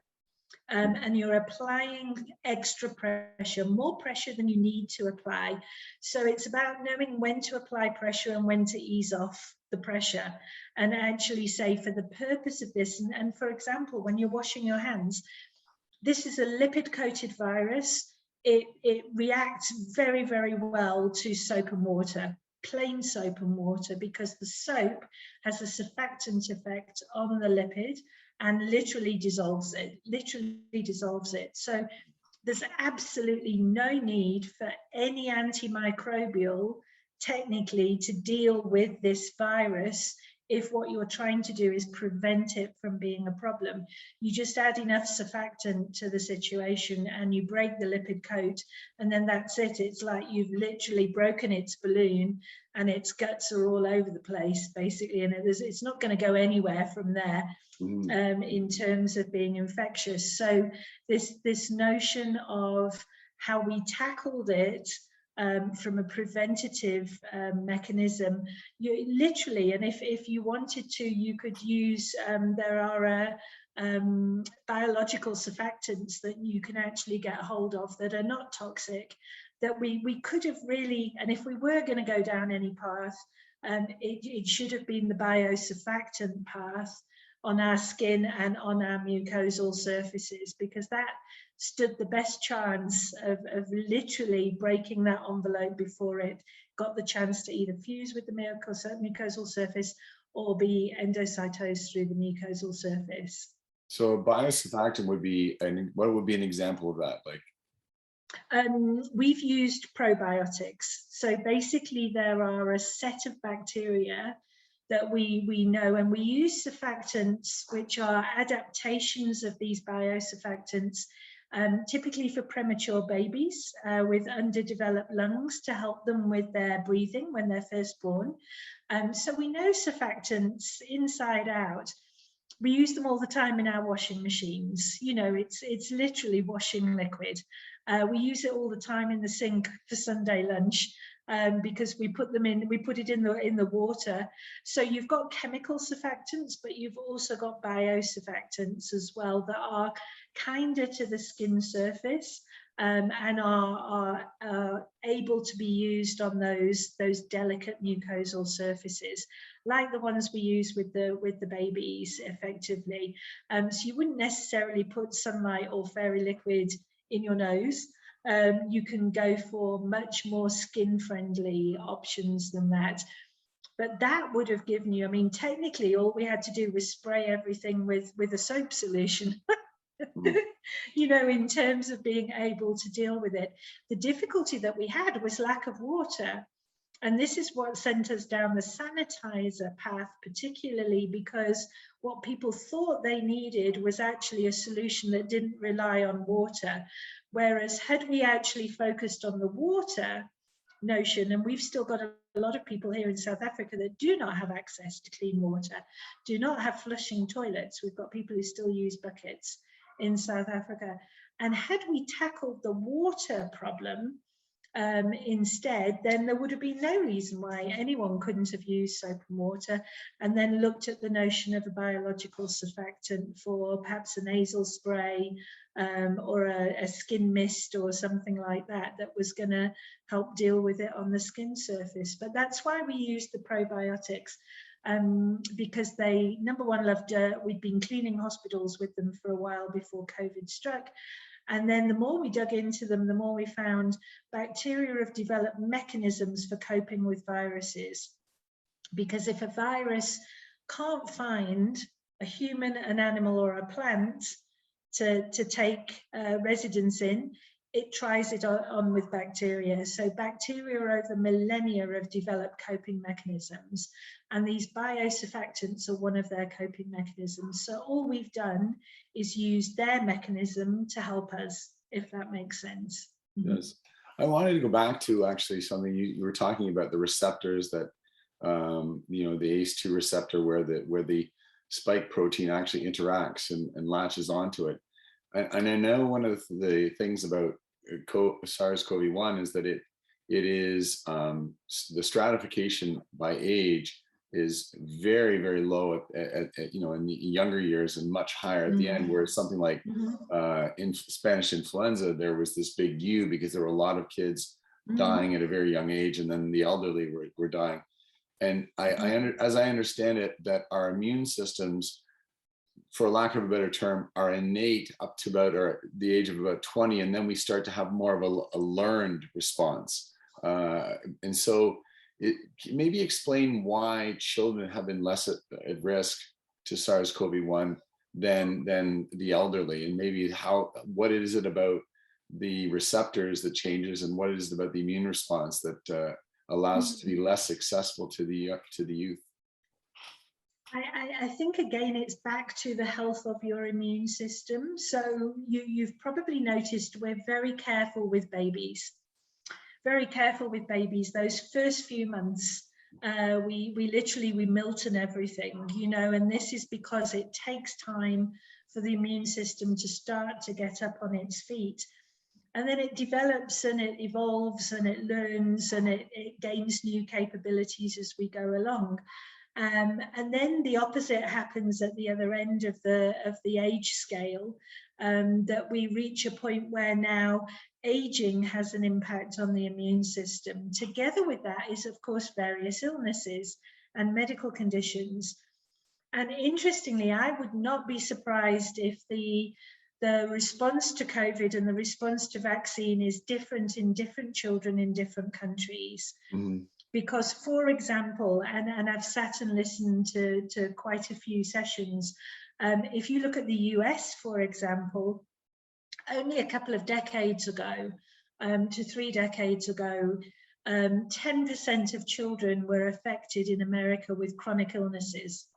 and you're applying extra pressure, more pressure than you need to apply. So it's about knowing when to apply pressure and when to ease off the pressure, and actually say, for the purpose of this, and for example, when you're washing your hands, this is a lipid-coated virus. It reacts very, very well to soap and water, plain soap and water, because the soap has a surfactant effect on the lipid and literally dissolves it. So there's absolutely no need for any antimicrobial technically to deal with this virus if what you're trying to do is prevent it from being a problem. You just add enough surfactant to the situation and you break the lipid coat, and then that's it. It's like you've literally broken its balloon and its guts are all over the place, basically, and it's not going to go anywhere from there. In terms of being infectious. So this notion of how we tackled it from a preventative mechanism, you literally, and if you wanted to, you could use, there are biological surfactants that you can actually get hold of that are not toxic, that we could have really, and if we were going to go down any path, it should have been the biosurfactant path on our skin and on our mucosal surfaces, because that stood the best chance of literally breaking that envelope before it got the chance to either fuse with the mucosal surface or be endocytosed through the mucosal surface. So a biosurfactant would be, what would be an example of that? Like, we've used probiotics. So basically there are a set of bacteria that we know, and we use surfactants which are adaptations of these biosurfactants, typically for premature babies with underdeveloped lungs, to help them with their breathing when they're first born. So we know surfactants inside out. We use them all the time in our washing machines. You know, it's literally washing liquid. We use it all the time in the sink for Sunday lunch. Because we put it in the water. So you've got chemical surfactants, but you've also got biosurfactants as well that are kinder to the skin surface and are able to be used on those delicate mucosal surfaces, like the ones we use with the babies, effectively. So you wouldn't necessarily put sunlight or fairy liquid in your nose. You can go for much more skin-friendly options than that. But that would have given you, I mean, technically, all we had to do was spray everything with a soap solution, you know, in terms of being able to deal with it. The difficulty that we had was lack of water. And this is what sent us down the sanitizer path, particularly because what people thought they needed was actually a solution that didn't rely on water. Whereas had we actually focused on the water notion, and we've still got a lot of people here in South Africa that do not have access to clean water, do not have flushing toilets. We've got people who still use buckets in South Africa. And had we tackled the water problem instead, then there would have been no reason why anyone couldn't have used soap and water, and then looked at the notion of a biological surfactant for perhaps a nasal spray or a skin mist or something like that was going to help deal with it on the skin surface. But that's why we use the probiotics, because they, number one, love dirt. We'd been cleaning hospitals with them for a while before COVID struck. And then the more we dug into them, the more we found bacteria have developed mechanisms for coping with viruses. Because if a virus can't find a human, an animal, or a plant to take residence in, it tries it on with bacteria. So bacteria over millennia have developed coping mechanisms, and these biosurfactants are one of their coping mechanisms. So all we've done is use their mechanism to help us, if that makes sense. Yes. I wanted to go back to actually something you were talking about, the receptors that, you know, the ACE2 receptor where the spike protein actually interacts and latches onto it. And I know one of the things about SARS-CoV-1 is that it is the stratification by age is very, very low you know, in the younger years, and much higher at the end, Mm. where something like Mhm. in Spanish influenza, there was this big U because there were a lot of kids Mhm. dying at a very young age, and then the elderly were dying. And Mhm. as I understand it, that our immune systems, for lack of a better term, are innate up to about or the age of about 20, and then we start to have more of a learned response. And so, it, maybe explain why children have been less at risk to SARS-CoV-1 than the elderly, and maybe how what is it about the receptors that changes, and what it is about the immune response that allows it to be Mhm. less accessible to the youth. I think again it's back to the health of your immune system. So you've probably noticed we're very careful with babies, very careful with babies. Those first few months, we literally we Milton everything, you know, and this is because it takes time for the immune system to start to get up on its feet. And then it develops and it evolves and it learns and it gains new capabilities as we go along. And then the opposite happens at the other end of the age scale, that we reach a point where now aging has an impact on the immune system. Together with that is, of course, various illnesses and medical conditions. And interestingly, I would not be surprised if the response to COVID and the response to vaccine is different in different children in different countries. Mhm. Because, for example, and I've sat and listened to quite a few sessions, if you look at the US, for example, only a couple of decades ago, to 3 decades ago, 10% of children were affected in America with chronic illnesses.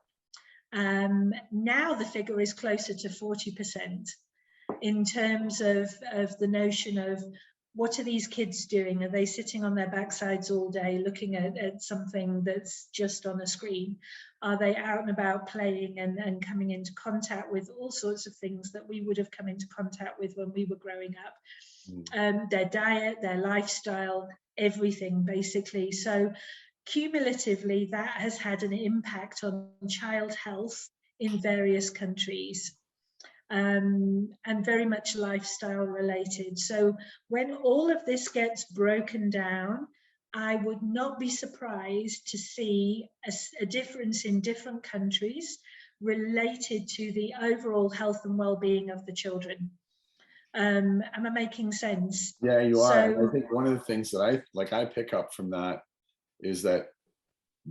Now the figure is closer to 40% in terms of the notion of what are these kids doing? Are they sitting on their backsides all day looking at something that's just on a screen? Are they out and about playing and coming into contact with all sorts of things that we would have come into contact with when we were growing up? Their diet, their lifestyle, everything basically. So cumulatively, that has had an impact on child health in various countries. And very much lifestyle related. So when all of this gets broken down, I would not be surprised to see a difference in different countries related to the overall health and well-being of the children. Am I making sense? Yeah, you are. And I So, think one of the things that I pick up from that is that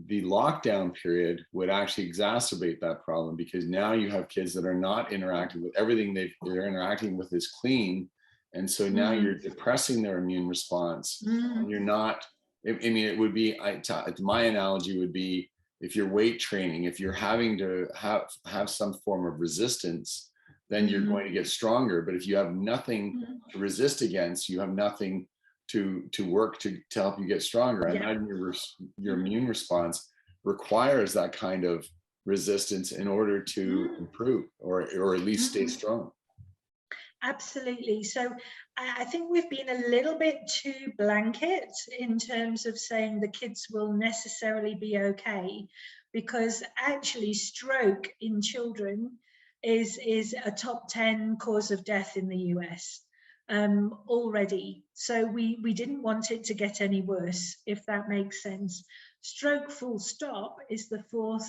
the lockdown period would actually exacerbate that problem, because now you have kids that are not interacting with everything they're interacting with is clean. And so now you're depressing their immune response, and you're not, I mean, it would be, my analogy would be, if you're weight training, if you're having to have some form of resistance, then you're going to get stronger. But if you have nothing to resist against, you have nothing to work to help you get stronger. I yeah. imagine your immune response requires that kind of resistance in order to improve, or at least stay strong. Absolutely. So I think we've been a little bit too blanket in terms of saying the kids will necessarily be okay, because actually stroke in children is a top 10 cause of death in the US already. So we didn't want it to get any worse, if that makes sense. Stroke full stop is the fourth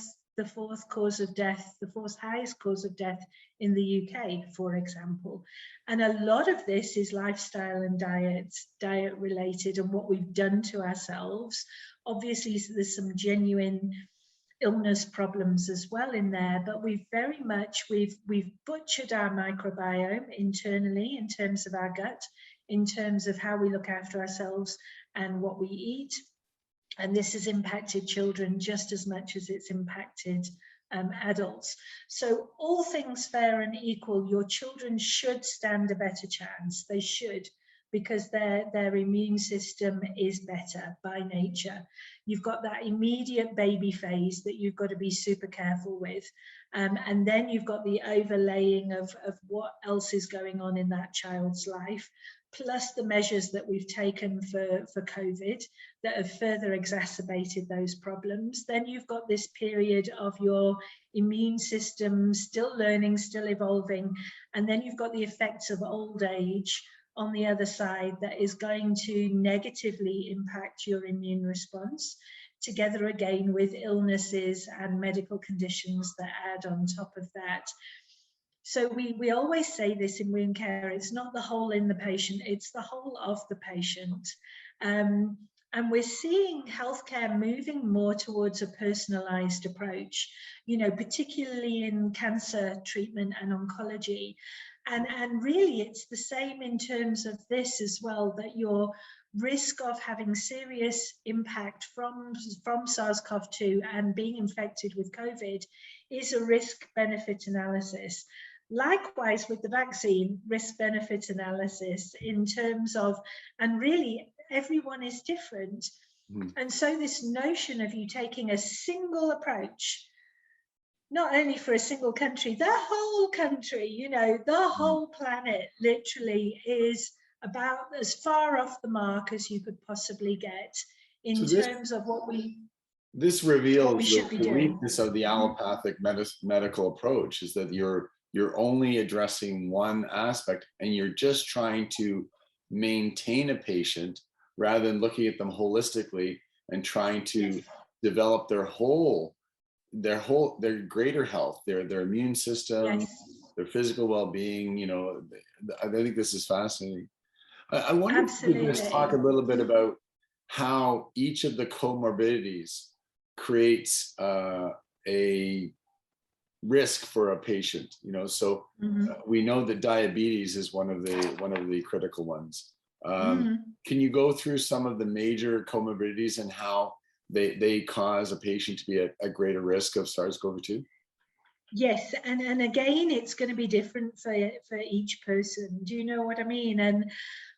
cause of death, the fourth highest cause of death in the UK, for example. And a lot of this is lifestyle and diet related, and what we've done to ourselves. Obviously, there's some genuine illness problems as well in there, but we've butchered our microbiome internally in terms of our gut, in terms of how we look after ourselves and what we eat. And this has impacted children just as much as it's impacted adults. So all things fair and equal, your children should stand a better chance. They should, because their immune system is better by nature. You've got that immediate baby phase that you've got to be super careful with. And then you've got the overlaying of what else is going on in that child's life. plus the measures that we've taken for COVID that have further exacerbated those problems. Then you've got this period of your immune system still learning, still evolving, and then you've got the effects of old age on the other side that is going to negatively impact your immune response, together again with illnesses and medical conditions that add on top of that. So we always say this in wound care, it's not the hole in the patient, it's the whole of the patient. And we're seeing healthcare moving more towards a personalized approach, you know, particularly in cancer treatment and oncology. And really it's the same in terms of this as well, that your risk of having serious impact from SARS-CoV-2 and being infected with COVID is a risk-benefit analysis. Likewise with the vaccine, risk-benefit analysis in terms of, and really everyone is different. And so this notion of you taking a single approach, not only for a single country, the whole country, you know, the whole planet literally is about as far off the mark as you could possibly get in terms of what we reveals should be doing. The weakness of the allopathic medical approach is that you're only addressing one aspect and you're just trying to maintain a patient rather than looking at them holistically and trying to develop their greater health, their immune system, their physical well-being. You know, I think this is fascinating. I wonder if you could just talk a little bit about how each of the comorbidities creates a risk for a patient, you know. So we know that diabetes is one of the critical ones. Can you go through some of the major comorbidities and how they cause a patient to be at greater risk of SARS-CoV-2? Yes, and again, it's going to be different for each person. Do you know what I mean? And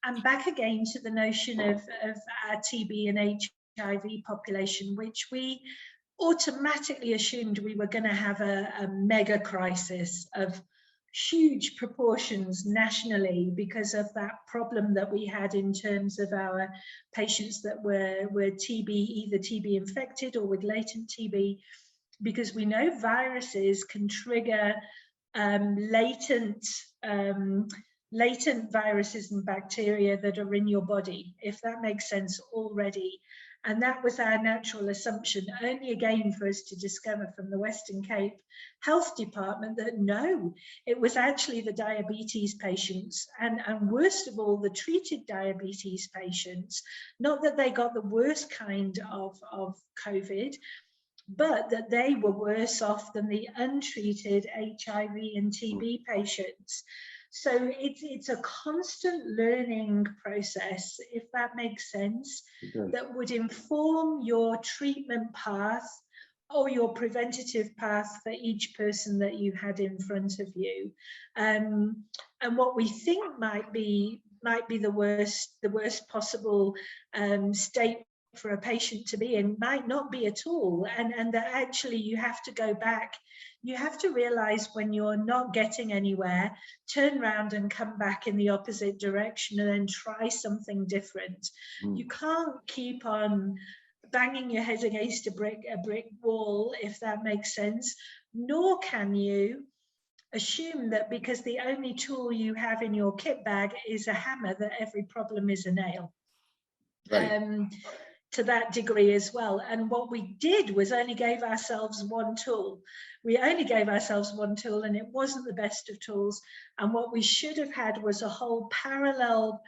I'm back again to the notion of our TB and HIV population, which we automatically assumed we were going to have a mega crisis of huge proportions nationally because of that problem that we had in terms of our patients that were TB, either TB infected or with latent TB, because we know viruses can trigger latent viruses and bacteria that are in your body, if that makes sense already. And that was our natural assumption, only again for us to discover from the Western Cape Health Department that no, it was actually the diabetes patients, and worst of all, the treated diabetes patients, not that they got the worst kind of COVID, but that they were worse off than the untreated HIV and TB patients. So it's a constant learning process, if that makes sense, that would inform your treatment path or your preventative path for each person that you had in front of you. And what we think might be the worst possible state for a patient to be in might not be at all, and that actually you have to go back. You have to realize when you're not getting anywhere, turn around and come back in the opposite direction and then try something different. You can't keep on banging your head against a brick wall, if that makes sense, nor can you assume that because the only tool you have in your kit bag is a hammer, that every problem is a nail. Right. To that degree as well. And what we did was only gave ourselves one tool. We only gave ourselves one tool, and it wasn't the best of tools. And what we should have had was a whole parallel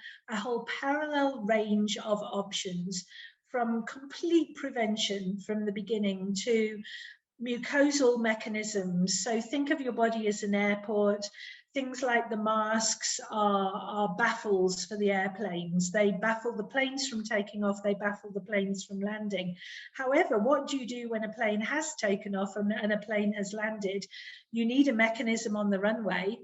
range of options, from complete prevention from the beginning to mucosal mechanisms. So think of your body as an airport. Things like the masks are baffles for the airplanes. They baffle the planes from taking off, they baffle the planes from landing. However, what do you do when a plane has taken off and a plane has landed? You need a mechanism on the runway.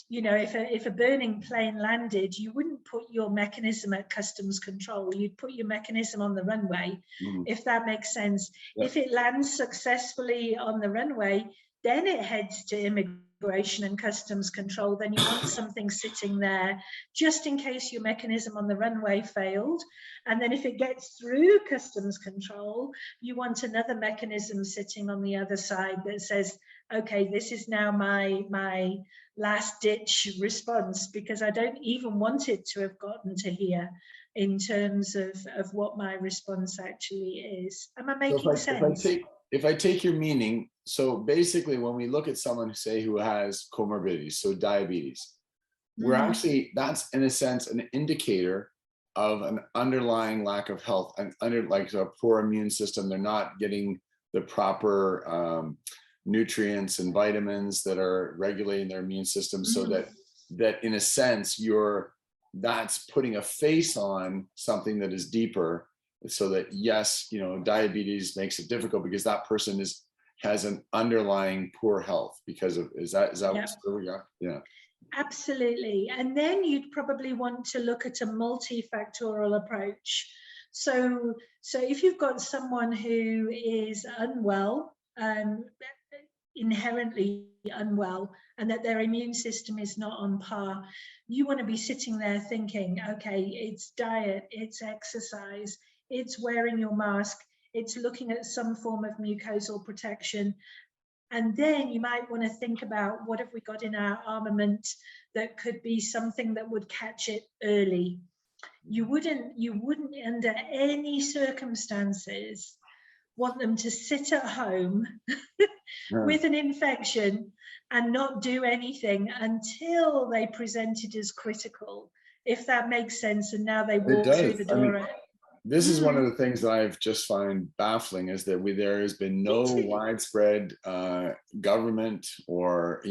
You know, if a burning plane landed, you wouldn't put your mechanism at customs control. You'd put your mechanism on the runway, if that makes sense. If it lands successfully on the runway, then it heads to immigration and customs control. Then you want something sitting there just in case your mechanism on the runway failed. And then if it gets through customs control, you want another mechanism sitting on the other side that says, okay, this is now my last ditch response, because I don't even want it to have gotten to here in terms of what my response actually is. Am I making sense? If I take your meaning, so basically when we look at someone, say, who has comorbidities, so diabetes, we're actually, that's in a sense an indicator of an underlying lack of health, and like a poor immune system. They're not getting the proper nutrients and vitamins that are regulating their immune system, so that in a sense that's putting a face on something that is deeper, so that yes, diabetes makes it difficult because that person has an underlying poor health because of, is that where we got? Yeah. Absolutely. And then you'd probably want to look at a multifactorial approach. So if you've got someone who is unwell, inherently unwell, and that their immune system is not on par, you want to be sitting there thinking, okay, it's diet, it's exercise, it's wearing your mask, it's looking at some form of mucosal protection. And then you might want to think about, what have we got in our armament that could be something that would catch it early? You wouldn't under any circumstances want them to sit at home with an infection and not do anything until they presented as critical, if that makes sense. And now they walk through the door. This is one of the things that I've just find baffling, is that there has been no widespread government or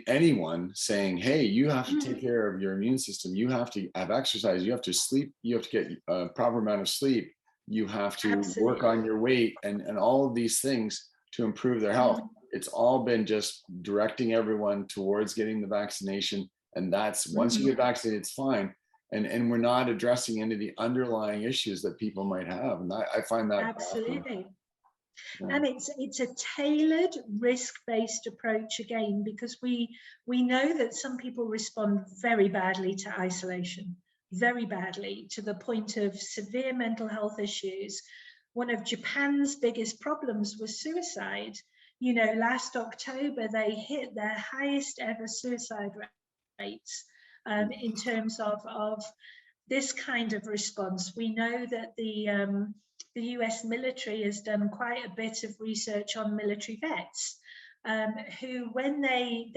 anyone saying, hey, you have to take care of your immune system, you have to have exercise, you have to sleep, you have to get a proper amount of sleep, you have to work on your weight, and all of these things to improve their health. It's all been just directing everyone towards getting the vaccination, and that's, once you get vaccinated, it's fine. And we're not addressing any of the underlying issues that people might have. And I find that absolutely. Yeah. And it's a tailored, risk-based approach again, because we know that some people respond very badly to isolation, very badly, to the point of severe mental health issues. One of Japan's biggest problems was suicide. Last October, they hit their highest ever suicide rates. In terms of this kind of response. We know that the US military has done quite a bit of research on military vets who, when they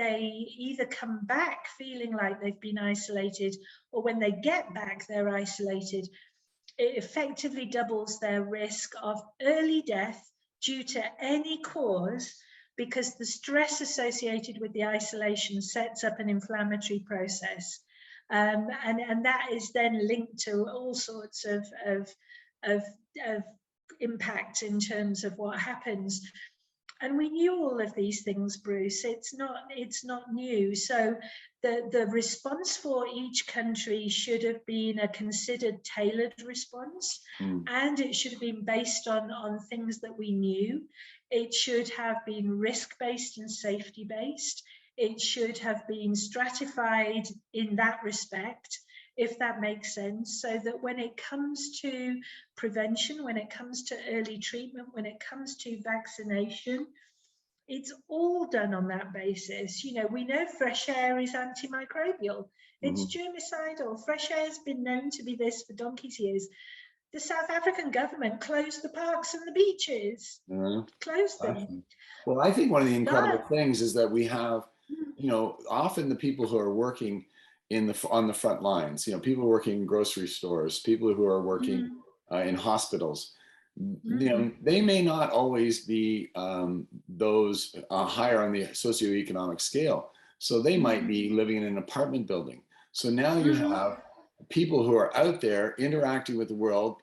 either come back feeling like they've been isolated, or when they get back they're isolated, it effectively doubles their risk of early death due to any cause, because the stress associated with the isolation sets up an inflammatory process. And that is then linked to all sorts of impact in terms of what happens. And we knew all of these things, Bruce. It's not new. So the response for each country should have been a considered, tailored response, and it should have been based on things that we knew. It should have been risk-based and safety-based. It should have been stratified in that respect, if that makes sense, so that when it comes to prevention, when it comes to early treatment, when it comes to vaccination, it's all done on that basis. We know fresh air is antimicrobial. It's germicidal. Fresh air has been known to be this for donkey's years. The South African government closed the parks and the beaches, closed them. Well, I think one of the incredible things is that we have, often the people who are working on the front lines, people working in grocery stores, people who are working in hospitals, they may not always be those higher on the socioeconomic scale. So they might be living in an apartment building. So now you have people who are out there interacting with the world,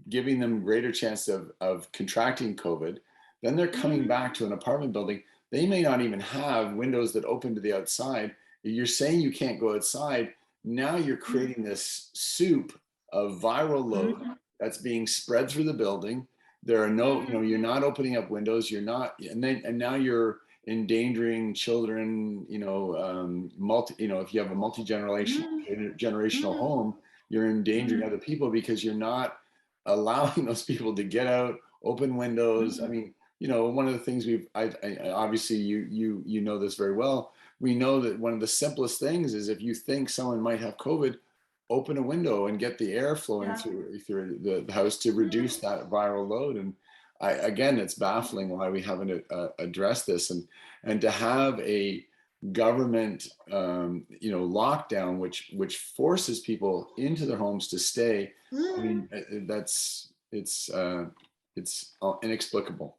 giving them greater chance of contracting COVID. Then they're coming back to an apartment building. They may not even have windows that open to the outside. You're saying you can't go outside. Now you're creating this soup of viral load that's being spread through the building. There are no, you're not opening up windows. You're not, and now you're endangering children, if you have a Mm, generational mm, home, you're endangering mm, other people because you're not allowing those people to get out, open windows. I mm. mean, one of the things obviously you know this very well. We know that one of the simplest things is if you think someone might have COVID, open a window and get the air flowing Yeah. through the house to reduce Mm, that viral load. And again, it's baffling why we haven't addressed this, and to have a government lockdown which forces people into their homes to stay. I mm. mean, it's inexplicable.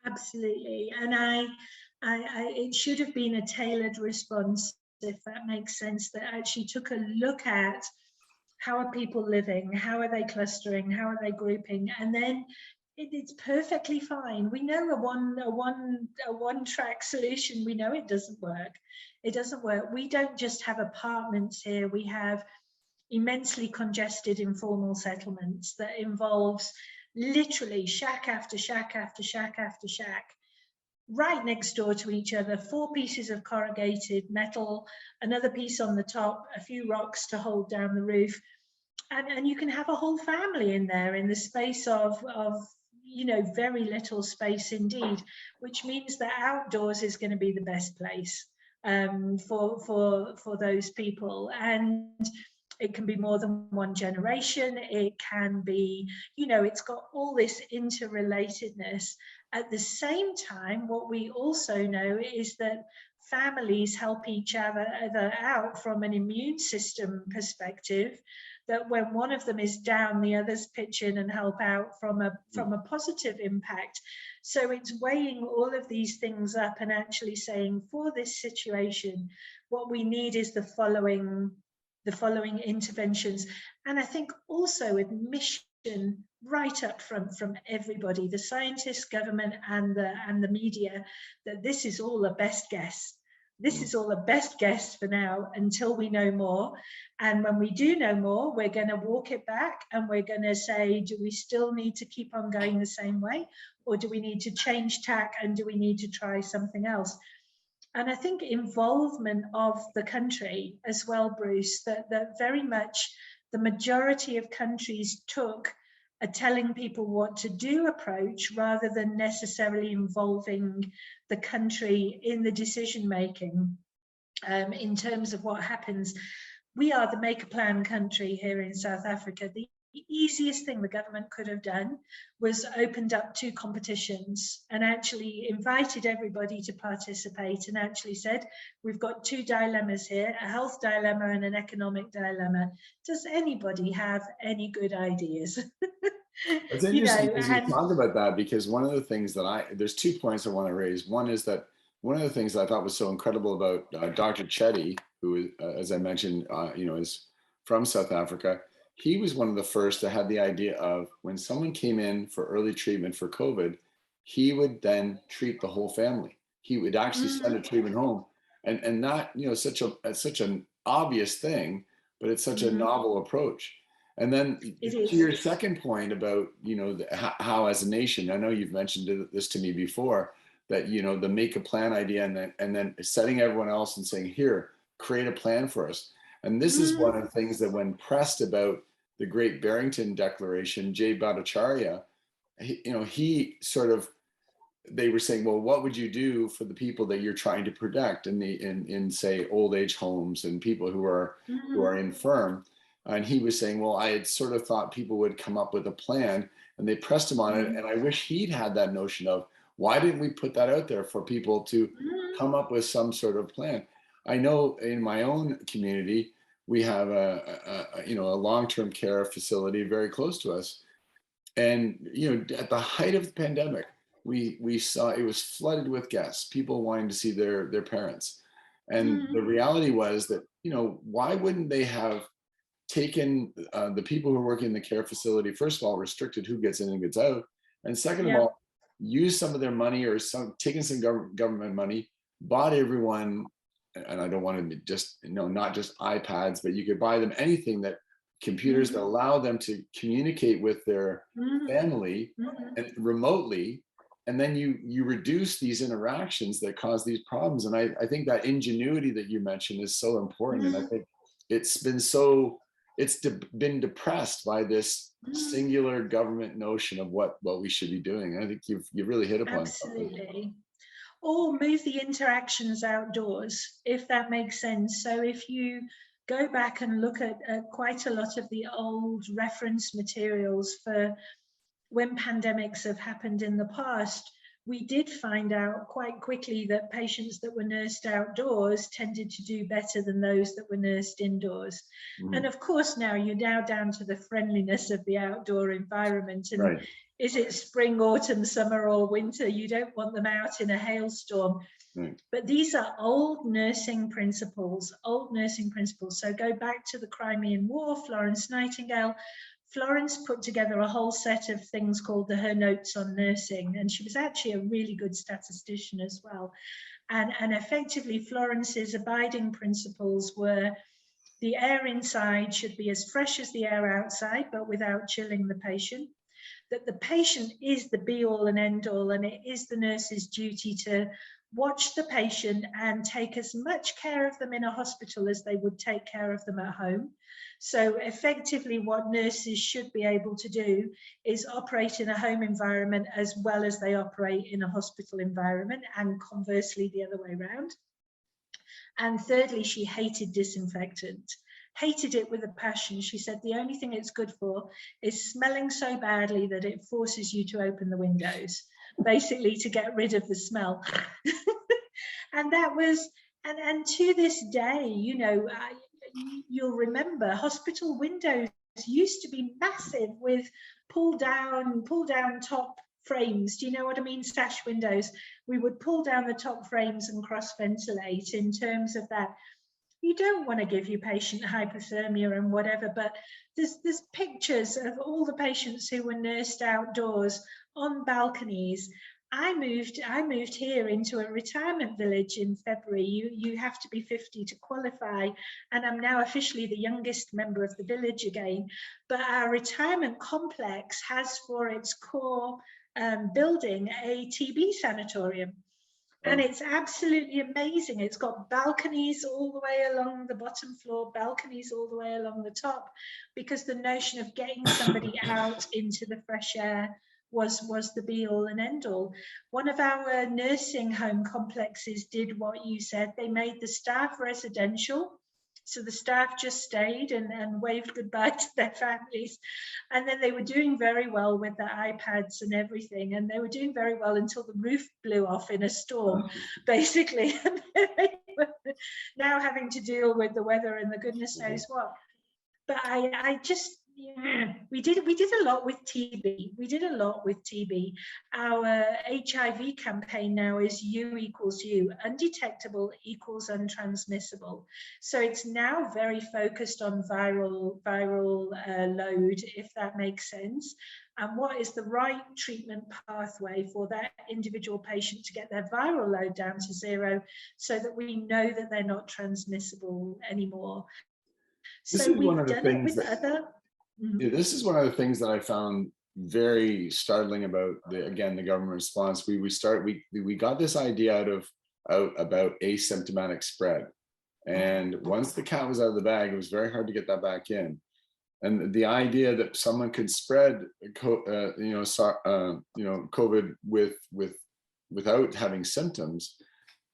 Absolutely. And it should have been a tailored response, if that makes sense, that actually took a look at how are people living, how are they clustering, how are they grouping, and then it's perfectly fine. We know a one track solution. We know it doesn't work. It doesn't work. We don't just have apartments here. We have immensely congested informal settlements that involves literally shack after shack after shack after shack right next door to each other, four pieces of corrugated metal, another piece on the top, a few rocks to hold down the roof. And you can have a whole family in there in the space of very little space indeed, which means that outdoors is going to be the best place for those people. And it can be more than one generation. It can be, it's got all this interrelatedness. At the same time, what we also know is that families help each other out from an immune system perspective, that when one of them is down, the others pitch in and help out from a positive impact. So it's weighing all of these things up and actually saying, for this situation, what we need is the following interventions. And I think also admission right up front from everybody, the scientists, government, and the media, that this is all a best guess. This is all a best guess for now until we know more. And when we do know more, we're going to walk it back and we're going to say, do we still need to keep on going the same way? Or do we need to change tack and do we need to try something else? And I think involvement of the country as well, Bruce, that very much the majority of countries took a telling people what to do approach rather than necessarily involving the country in the decision making in terms of what happens. We are the make a plan country here in South Africa. The easiest thing the government could have done was opened up 2 competitions and actually invited everybody to participate and actually said, we've got 2 dilemmas here, a health dilemma and an economic dilemma. Does anybody have any good ideas? It's interesting because you And talk about that, because one of the things there's 2 points I want to raise. One is that one of the things that I thought was so incredible about Dr. Chetty, who, as I mentioned, is from South Africa. He was one of the first to have the idea of when someone came in for early treatment for COVID, he would then treat the whole family. He would actually send a treatment home, and not such an obvious thing, but it's such a novel approach. And then it to is. your second point about, how as a nation, I know you've mentioned this to me before, that, the make a plan idea, and then setting everyone else and saying, here, create a plan for us. And this is one of the things that when pressed about the Great Barrington Declaration, Jay Bhattacharya, he sort of, they were saying, well, what would you do for the people that you're trying to protect in say old age homes and people who are infirm? And he was saying, well, I had sort of thought people would come up with a plan, and they pressed him on it. And I wish he'd had that notion of, why didn't we put that out there for people to come up with some sort of plan? I know in my own community, we have a long-term care facility very close to us. And at the height of the pandemic, we saw it was flooded with guests, people wanting to see their parents. And the reality was that, why wouldn't they have taken the people who are working in the care facility, first of all, restricted who gets in and gets out, and second of Yeah. all, use some of their money or taken some government money, bought everyone, and I don't want to just, not just iPads, but you could buy them anything, that computers that allow them to communicate with their family and remotely, and then you reduce these interactions that cause these problems. And I think that ingenuity that you mentioned is so important. And I think it's been been depressed by this singular government notion of what we should be doing. And I think you've really hit upon something. Absolutely. Or move the interactions outdoors, if that makes sense. So if you go back and look at quite a lot of the old reference materials for when pandemics have happened in the past, we did find out quite quickly that patients that were nursed outdoors tended to do better than those that were nursed indoors. And of course, now you're now down to the friendliness of the outdoor environment. And right. Is it spring, autumn, summer, or winter? You don't want them out in a hailstorm. Right. But these are old nursing principles, So go back to the Crimean War, Florence Nightingale. Florence put together a whole set of things called Her Notes on Nursing, and she was actually a really good statistician as well. And effectively, Florence's abiding principles were the air inside should be as fresh as the air outside, but without chilling the patient. That the patient is the be-all and end-all, and it is the nurse's duty to watch the patient and take as much care of them in a hospital as they would take care of them at home. So effectively, what nurses should be able to do is operate in a home environment as well as they operate in a hospital environment, and conversely the other way around. And thirdly, she hated disinfectant. Hated it with a passion. She said the only thing it's good for is smelling so badly that it forces you to open the windows, basically to get rid of the smell. And that was, and to this day, you know, you'll remember hospital windows used to be massive with pull down top frames. Do you know what I mean? Sash windows. We would pull down the top frames and cross ventilate. In terms of that, you don't want to give your patient hypothermia and whatever, but there's pictures of all the patients who were nursed outdoors on balconies. I moved here into a retirement village in February. You have to be 50 to qualify, and I'm now officially the youngest member of the village again. But our retirement complex has for its core building a TB sanatorium. And it's absolutely amazing. It's got balconies all the way along the bottom floor, balconies all the way along the top, because the notion of getting somebody out into the fresh air was the be-all and end-all. One of our nursing home complexes did what you said. They made the staff residential. So the staff just stayed and waved goodbye to their families. And then they were doing very well with their iPads and everything. And they were doing very well until the roof blew off in a storm, basically. And they were now having to deal with the weather and the goodness knows what. But I just, yeah, we did a lot with TB. Our HIV campaign now is U equals U, undetectable equals untransmissible. So it's now very focused on viral load, if that makes sense, and what is the right treatment pathway for that individual patient to get their viral load down to zero, so that we know that they're not transmissible anymore. So we've done it with other. Yeah, this is one of the things that I found very startling about the government response. We got this idea about asymptomatic spread, and once the cat was out of the bag, it was very hard to get that back in. And the idea that someone could spread, COVID without having symptoms.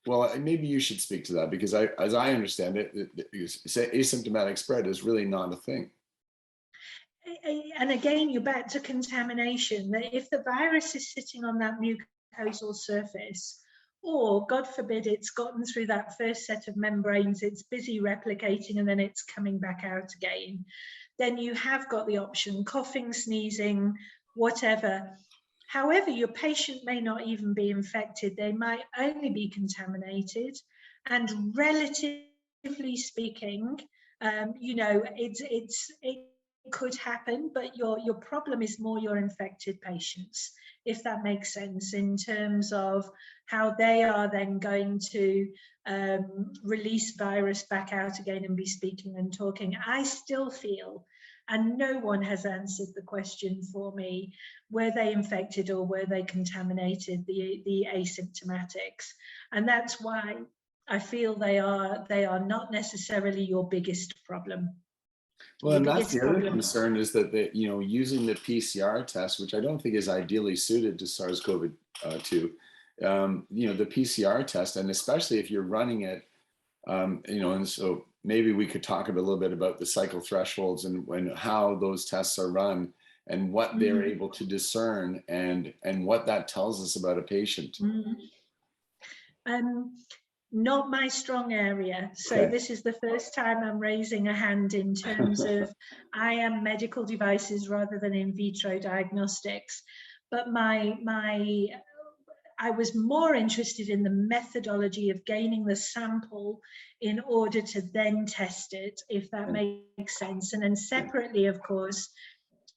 Well, maybe you should speak to that, because as I understand it, asymptomatic spread is really not a thing. And again, you're back to contamination. That if the virus is sitting on that mucosal surface, or God forbid it's gotten through that first set of membranes, it's busy replicating and then it's coming back out again, then you have got the option, coughing, sneezing, whatever. However, your patient may not even be infected. They might only be contaminated. And relatively speaking, it could happen, but your problem is more your infected patients, if that makes sense, in terms of how they are then going to release virus back out again and be speaking and talking. I still feel and no one has answered the question for me: were they infected or were they contaminated, the asymptomatics? And that's why I feel they are not necessarily your biggest problem. Well, Your and that's biggest the other problem. concern is that using the PCR test, which I don't think is ideally suited to SARS-CoV-2, the PCR test, and especially if you're running it, and so maybe we could talk a little bit about the cycle thresholds and how those tests are run and what they're able to discern and what that tells us about a patient. Not my strong area. So Okay. this is the first time I'm raising a hand in terms of I am medical devices rather than in vitro diagnostics. But I was more interested in the methodology of gaining the sample in order to then test it, if that makes sense. And then separately, of course,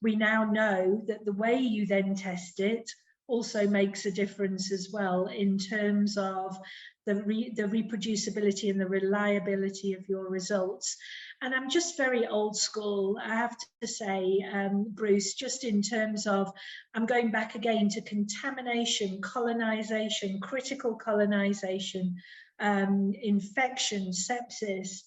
we now know that the way you then test it also makes a difference as well in terms of the reproducibility and the reliability of your results. And I'm just very old school, I have to say, Bruce, just in terms of, I'm going back again to contamination, colonization, critical colonization, infection, sepsis.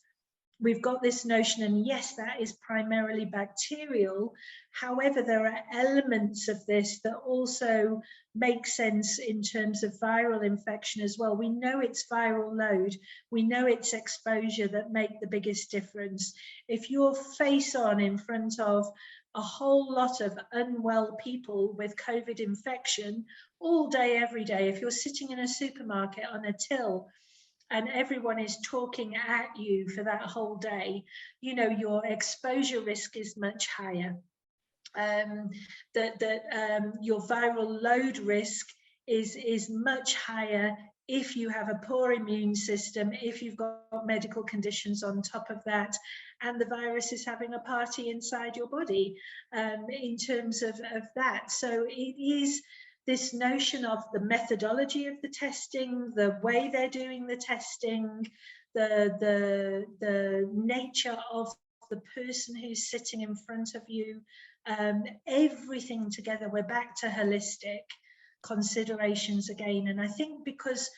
We've got this notion, and yes, that is primarily bacterial. However, there are elements of this that also make sense in terms of viral infection as well. We know it's viral load. We know it's exposure that make the biggest difference. If you're face on in front of a whole lot of unwell people with COVID infection all day, every day, if you're sitting in a supermarket on a till, and everyone is talking at you for that whole day, your exposure risk is much higher. Your viral load risk is much higher if you have a poor immune system, if you've got medical conditions on top of that, and the virus is having a party inside your body in terms of that. So it is this notion of the methodology of the testing, the way they're doing the testing, the nature of the person who's sitting in front of you, everything together. We're back to holistic considerations again. And I think because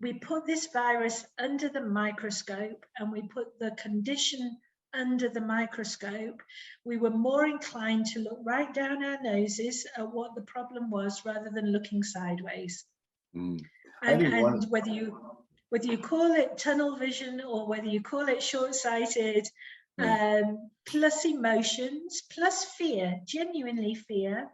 we put this virus under the microscope and we put the condition under the microscope, we were more inclined to look right down our noses at what the problem was rather than looking sideways. And whether you call it tunnel vision or whether you call it short-sighted, plus emotions, plus fear, genuinely fear,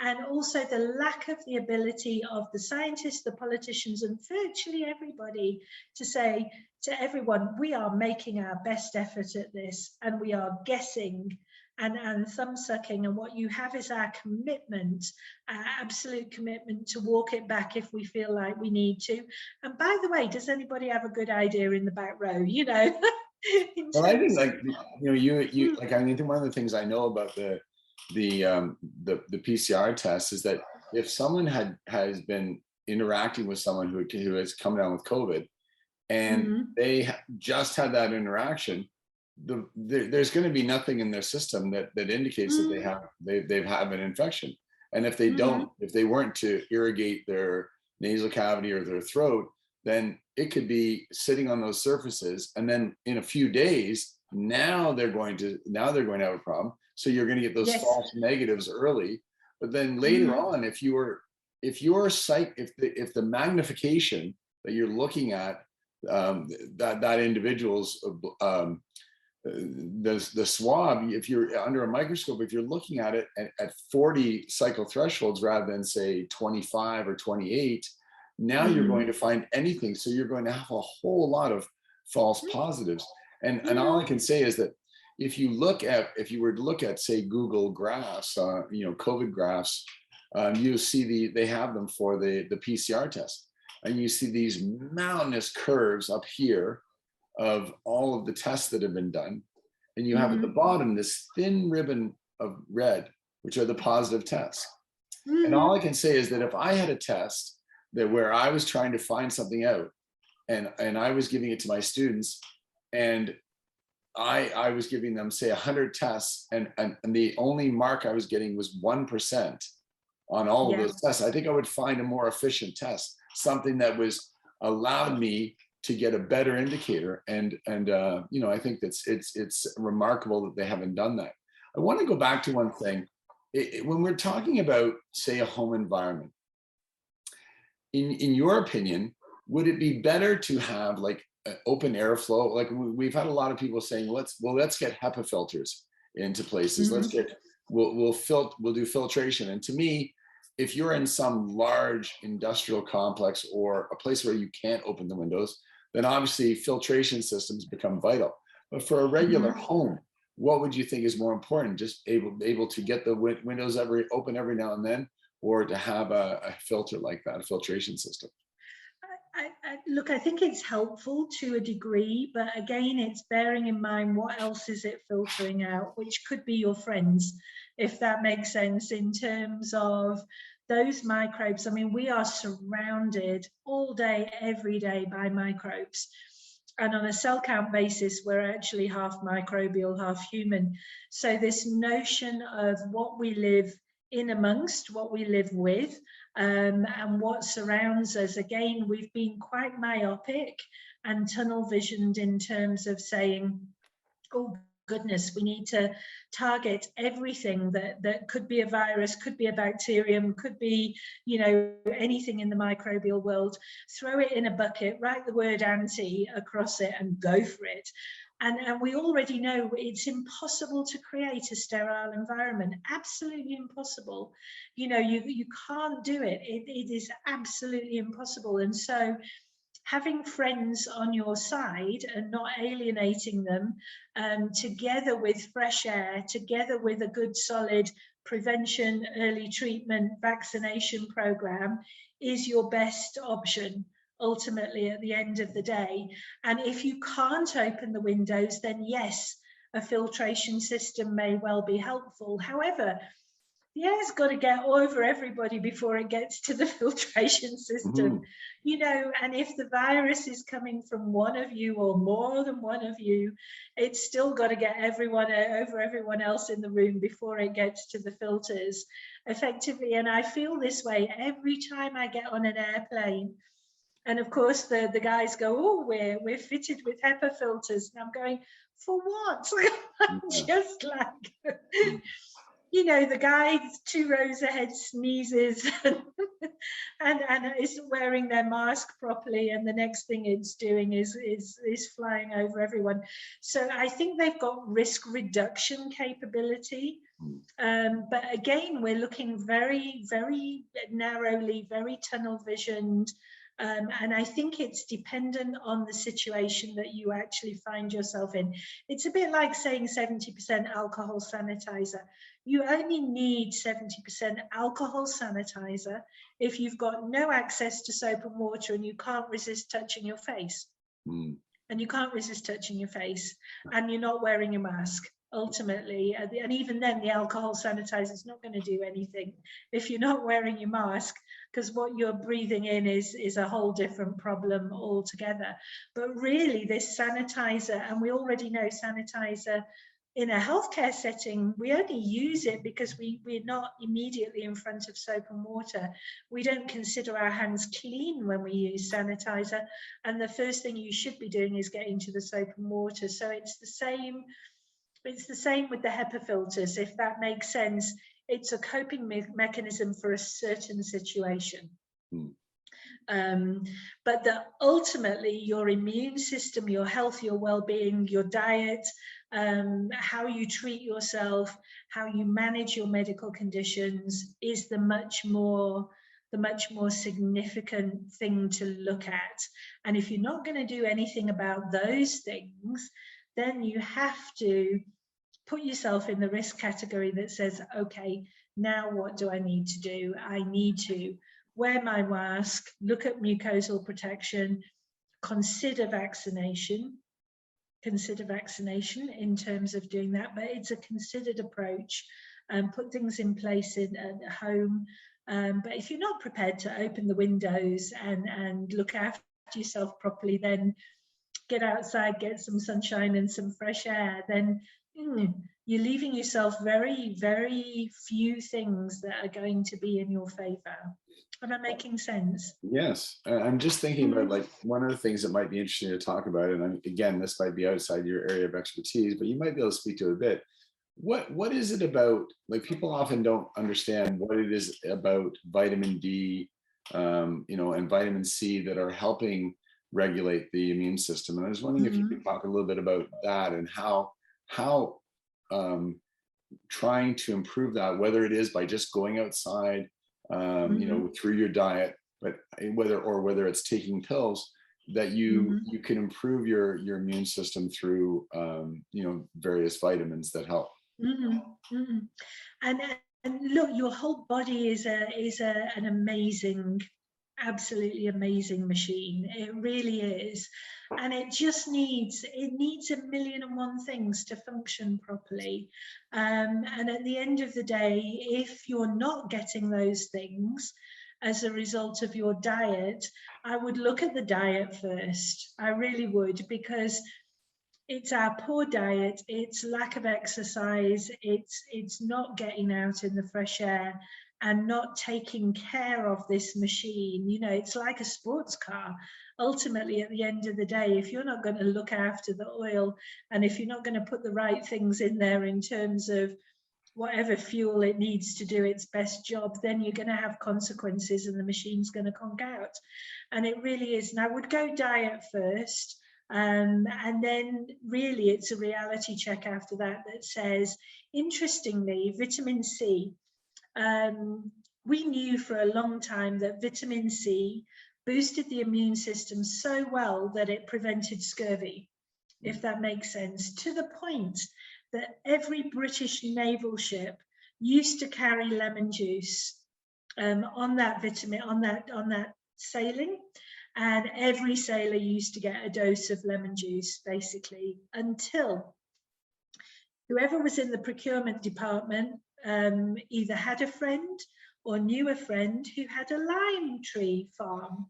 and also the lack of the ability of the scientists, the politicians, and virtually everybody to say to everyone, we are making our best effort at this, and we are guessing and thumb sucking, and what you have is our commitment, our absolute commitment to walk it back if we feel like we need to. And by the way, does anybody have a good idea in the back row? Well, I think like you like, I think one of the things I know about the PCR test is that if someone has been interacting with someone who has come down with COVID, and they just had that interaction, there's going to be nothing in their system that indicates that they've had an infection. And if they don't, if they weren't to irrigate their nasal cavity or their throat, then it could be sitting on those surfaces, and then in a few days, now they're going to have a problem. So you're going to get those false negatives early, but then later on, if the magnification that you're looking at that individual's the swab, if you're under a microscope, if you're looking at it at 40 cycle thresholds rather than say 25 or 28, now you're going to find anything. So you're going to have a whole lot of false positives. And all I can say is that if you were to look at, say, Google graphs, COVID graphs, you'll see they have them for the PCR test. And you see these mountainous curves up here of all of the tests that have been done. And you have at the bottom this thin ribbon of red, which are the positive tests. And all I can say is that if I had a test where I was trying to find something out and I was giving it to my students, and I was giving them, say, 100 tests, and the only mark I was getting was 1% on all of Yeah. those tests. I think I would find a more efficient test, something that was allowed me to get a better indicator. And you know, I think it's remarkable that they haven't done that. I want to go back to one thing. When we're talking about, say, a home environment, in your opinion, would it be better to have like open airflow? Like we've had a lot of people saying, let's get HEPA filters into places. Let's get we'll do filtration. And to me, if you're in some large industrial complex or a place where you can't open the windows, then obviously filtration systems become vital. But for a regular home, what would you think is more important? Just able to get the windows open every now and then, or to have a filter like that, a filtration system? Look, I think it's helpful to a degree, but again, it's bearing in mind what else is it filtering out, which could be your friends, if that makes sense, in terms of those microbes. I mean, we are surrounded all day, every day by microbes. And on a cell count basis, we're actually half microbial, half human. So this notion of what we live in amongst, what we live with, and what surrounds us. Again, we've been quite myopic and tunnel visioned in terms of saying, oh goodness, we need to target everything that could be a virus, could be a bacterium, could be, you know, anything in the microbial world, throw it in a bucket, write the word anti across it and go for it. And we already know it's impossible to create a sterile environment, absolutely impossible. You know, you can't do it. It is absolutely impossible. And so having friends on your side and not alienating them, together with fresh air, together with a good solid prevention, early treatment, vaccination program is your best option ultimately at the end of the day. And if you can't open the windows, then yes, a filtration system may well be helpful. However, the air's got to get over everybody before it gets to the filtration system, you know, and if the virus is coming from one of you or more than one of you, it's still got to get everyone over everyone else in the room before it gets to the filters effectively. And I feel this way every time I get on an airplane. And of course, the guys go, oh, we're fitted with HEPA filters. And I'm going, for what? I'm just like, you know, the guy 2 rows ahead sneezes and isn't wearing their mask properly, and the next thing it's doing is flying over everyone. So I think they've got risk reduction capability. But again, we're looking very, very narrowly, very tunnel visioned. And I think it's dependent on the situation that you actually find yourself in. It's a bit like saying 70% alcohol sanitizer. You only need 70% alcohol sanitizer if you've got no access to soap and water and you can't resist touching your face. And you can't resist touching your face and you're not wearing a mask. Ultimately, and even then the alcohol sanitizer is not going to do anything if you're not wearing your mask, because what you're breathing in is a whole different problem altogether. But really this sanitizer, and we already know sanitizer in a healthcare setting, we only use it because we're not immediately in front of soap and water. We don't consider our hands clean when we use sanitizer, and the first thing you should be doing is getting to the soap and water. So it's the same with the HEPA filters, if that makes sense. It's a coping mechanism for a certain situation. But that ultimately your immune system, your health, your well-being, your diet, how you treat yourself, how you manage your medical conditions is the much more significant thing to look at. And if you're not going to do anything about those things, then you have to put yourself in the risk category that says, okay, now what do I need to do? I need to wear my mask, look at mucosal protection, consider vaccination in terms of doing that, but it's a considered approach, and put things in place at home. But if you're not prepared to open the windows and look after yourself properly, then get outside, get some sunshine and some fresh air, then you're leaving yourself very, very few things that are going to be in your favor. Am I making sense? Yes, I'm just thinking about like one of the things that might be interesting to talk about, and again, this might be outside your area of expertise, but you might be able to speak to it a bit. What is it about? Like people often don't understand what it is about vitamin D, and vitamin C that are helping regulate the immune system. And I was wondering if you could talk a little bit about that and how um, trying to improve that, whether it is by just going outside, through your diet, but whether it's taking pills, that you can improve your immune system through various vitamins that help. And and look, your whole body is an amazing, absolutely amazing machine. It really is, and it needs a million and one things to function properly. And at the end of the day, if you're not getting those things as a result of your diet, I would look at the diet first. I really would, because it's our poor diet, it's lack of exercise, it's not getting out in the fresh air and not taking care of this machine. It's like a sports car. Ultimately, at the end of the day, if you're not going to look after the oil, and if you're not going to put the right things in there in terms of whatever fuel it needs to do its best job, then you're going to have consequences and the machine's going to conk out. And it really is. And I would go diet first. And then really it's a reality check after that says, interestingly, vitamin C, we knew for a long time that vitamin C boosted the immune system so well that it prevented scurvy, if that makes sense, to the point that every British naval ship used to carry lemon juice on that vitamin, on that sailing. And every sailor used to get a dose of lemon juice, basically, until whoever was in the procurement department either had a friend or knew a friend who had a lime tree farm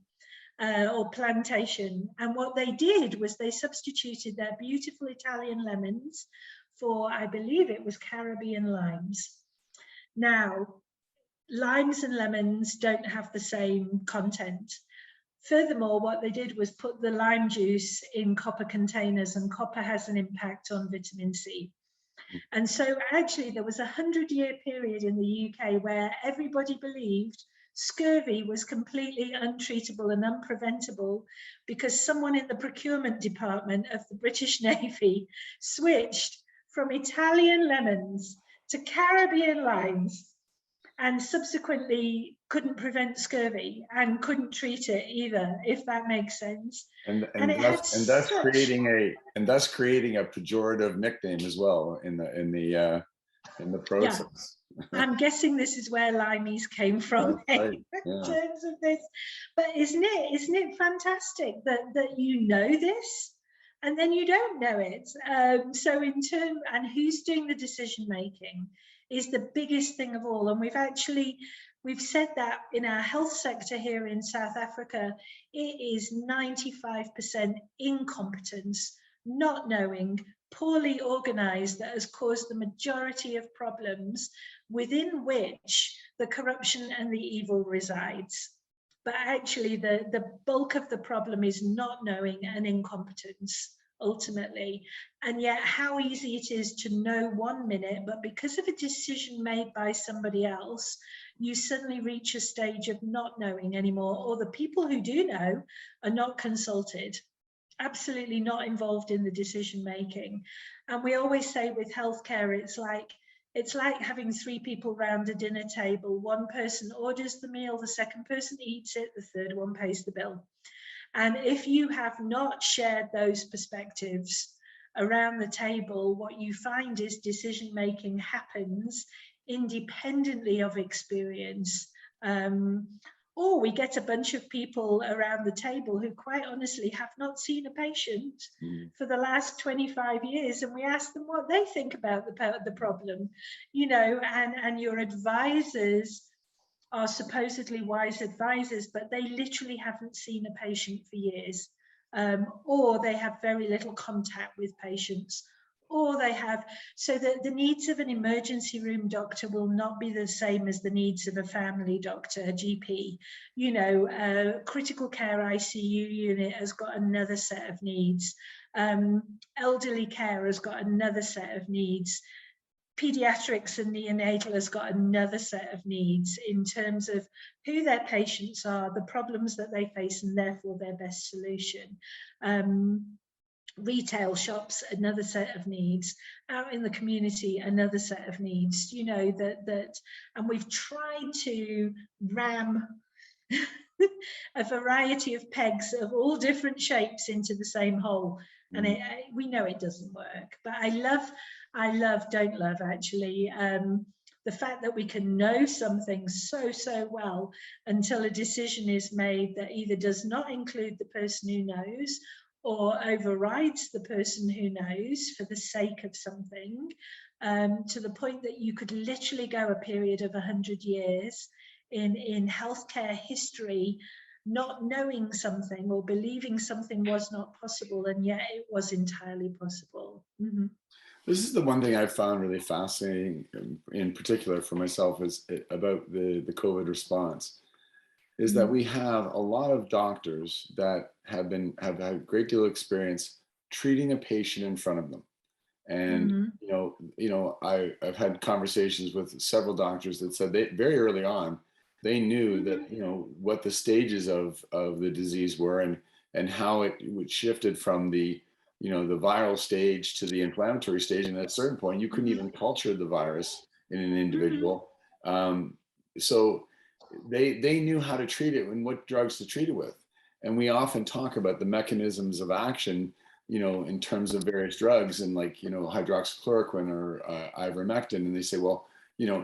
or plantation. And what they did was they substituted their beautiful Italian lemons for, I believe it was Caribbean limes. Now, limes and lemons don't have the same content. Furthermore, what they did was put the lime juice in copper containers, and copper has an impact on vitamin C. And so actually there was a 100-year period in the UK where everybody believed scurvy was completely untreatable and unpreventable because someone in the procurement department of the British Navy switched from Italian lemons to Caribbean limes, and subsequently couldn't prevent scurvy and couldn't treat it either, if that makes sense. And thus creating a pejorative nickname as well in the process. Yeah. I'm guessing this is where limeys came from in terms of this. But isn't it fantastic that you know this and then you don't know it? So and who's doing the decision making is the biggest thing of all. And we've said that in our health sector here in South Africa, it is 95% incompetence, not knowing, poorly organized, that has caused the majority of problems within which the corruption and the evil resides. But actually the bulk of the problem is not knowing and incompetence, ultimately. And yet how easy it is to know 1 minute, but because of a decision made by somebody else, you suddenly reach a stage of not knowing anymore, or the people who do know are not consulted, absolutely not involved in the decision making. And we always say with healthcare, it's like having 3 people round a dinner table. One person orders the meal, the second person eats it, the third one pays the bill. And if you have not shared those perspectives around the table, what you find is decision making happens independently of experience. Or we get a bunch of people around the table who quite honestly have not seen a patient for the last 25 years, and we ask them what they think about the problem, and your advisors are supposedly wise advisors, but they literally haven't seen a patient for years. or they have very little contact with patients, or they have, so that the needs of an emergency room doctor will not be the same as the needs of a family doctor, a GP. You know, critical care ICU unit has got another set of needs. Elderly care has got another set of needs. Pediatrics and neonatal has got another set of needs in terms of who their patients are, the problems that they face, and therefore their best solution. Retail shops, another set of needs. Out in the community, another set of needs. You know, and we've tried to ram a variety of pegs of all different shapes into the same hole, and we know it doesn't work. But I don't love actually the fact that we can know something so well until a decision is made that either does not include the person who knows or overrides the person who knows for the sake of something, to the point that you could literally go a period of 100 years in healthcare history not knowing something or believing something was not possible, and yet it was entirely possible. Mm-hmm. This is the one thing I found really fascinating, in particular for myself, is about the COVID response, is that we have a lot of doctors that have had a great deal of experience treating a patient in front of them. And I've had conversations with several doctors that said they very early on they knew that what the stages of the disease were, and how it shifted from the the viral stage to the inflammatory stage, and at a certain point you couldn't even culture the virus in an individual. So they knew how to treat it and what drugs to treat it with. And we often talk about the mechanisms of action, in terms of various drugs, and like hydroxychloroquine or ivermectin, and they say, well,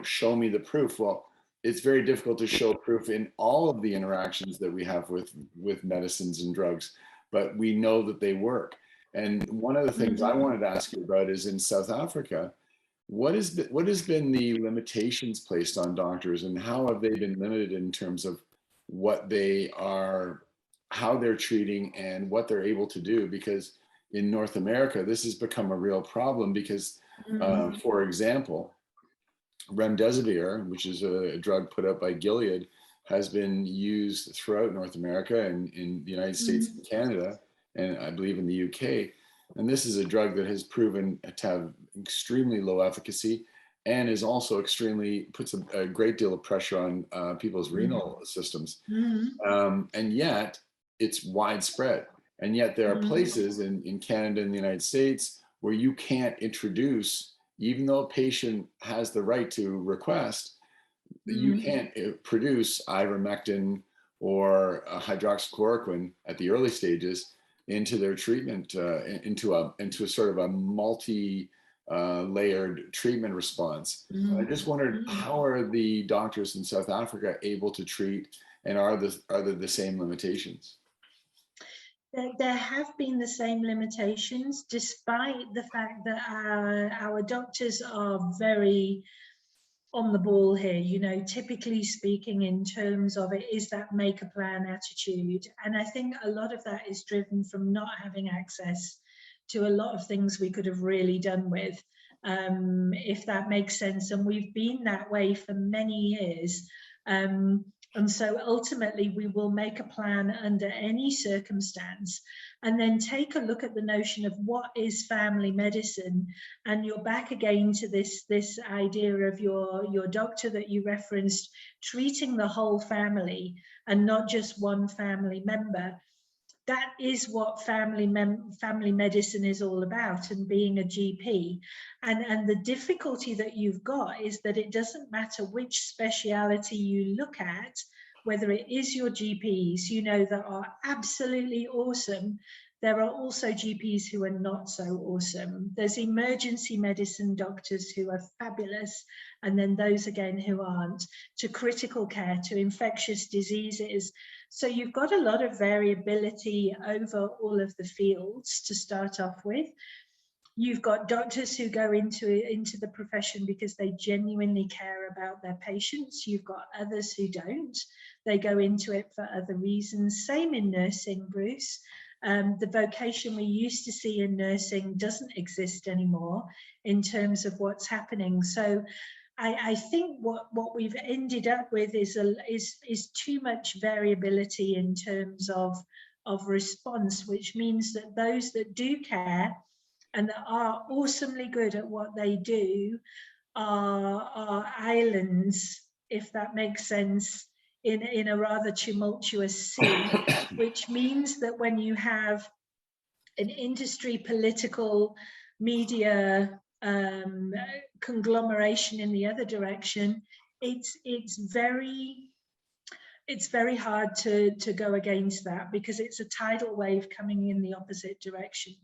show me the proof. Well, it's very difficult to show proof in all of the interactions that we have with medicines and drugs, but we know that they work. And one of the things I wanted to ask you about is, in South Africa, what has been the limitations placed on doctors, and how have they been limited in terms of what they are, how they're treating, and what they're able to do? Because in North America, this has become a real problem because, for example, remdesivir, which is a drug put out by Gilead, has been used throughout North America and in the United States and Canada, and I believe in the UK. And this is a drug that has proven to have extremely low efficacy, and is also puts a great deal of pressure on people's renal systems. And yet it's widespread. And yet there are places in Canada and the United States where you can't introduce, even though a patient has the right to request, you can't produce ivermectin or hydroxychloroquine at the early stages into their treatment, into a sort of a multi-layered treatment response. I just wondered, how are the doctors in South Africa able to treat, and are there the same limitations? There have been the same limitations, despite the fact that our doctors are very on the ball here, typically speaking, in terms of it is that make a plan attitude. And I think a lot of that is driven from not having access to a lot of things we could have really done with, if that makes sense. And we've been that way for many years. And so ultimately we will make a plan under any circumstance, and then take a look at the notion of what is family medicine. And you're back again to this idea of your doctor that you referenced, treating the whole family and not just one family member. That is what family medicine is all about, and being a GP. And the difficulty that you've got is that it doesn't matter which speciality you look at, whether it is your GPs, that are absolutely awesome. There are also GPs who are not so awesome. There's emergency medicine doctors who are fabulous, and then those again who aren't, to critical care, to infectious diseases. So you've got a lot of variability over all of the fields to start off with. You've got doctors who go into the profession because they genuinely care about their patients. You've got others who don't. They go into it for other reasons. Same in nursing, Bruce. The vocation we used to see in nursing doesn't exist anymore in terms of what's happening. So I think what we've ended up with is too much variability in terms of response, which means that those that do care and that are awesomely good at what they do are islands, if that makes sense, in a rather tumultuous sea, which means that when you have an industry, political, media conglomeration in the other direction, it's very hard to go against that, because it's a tidal wave coming in the opposite direction.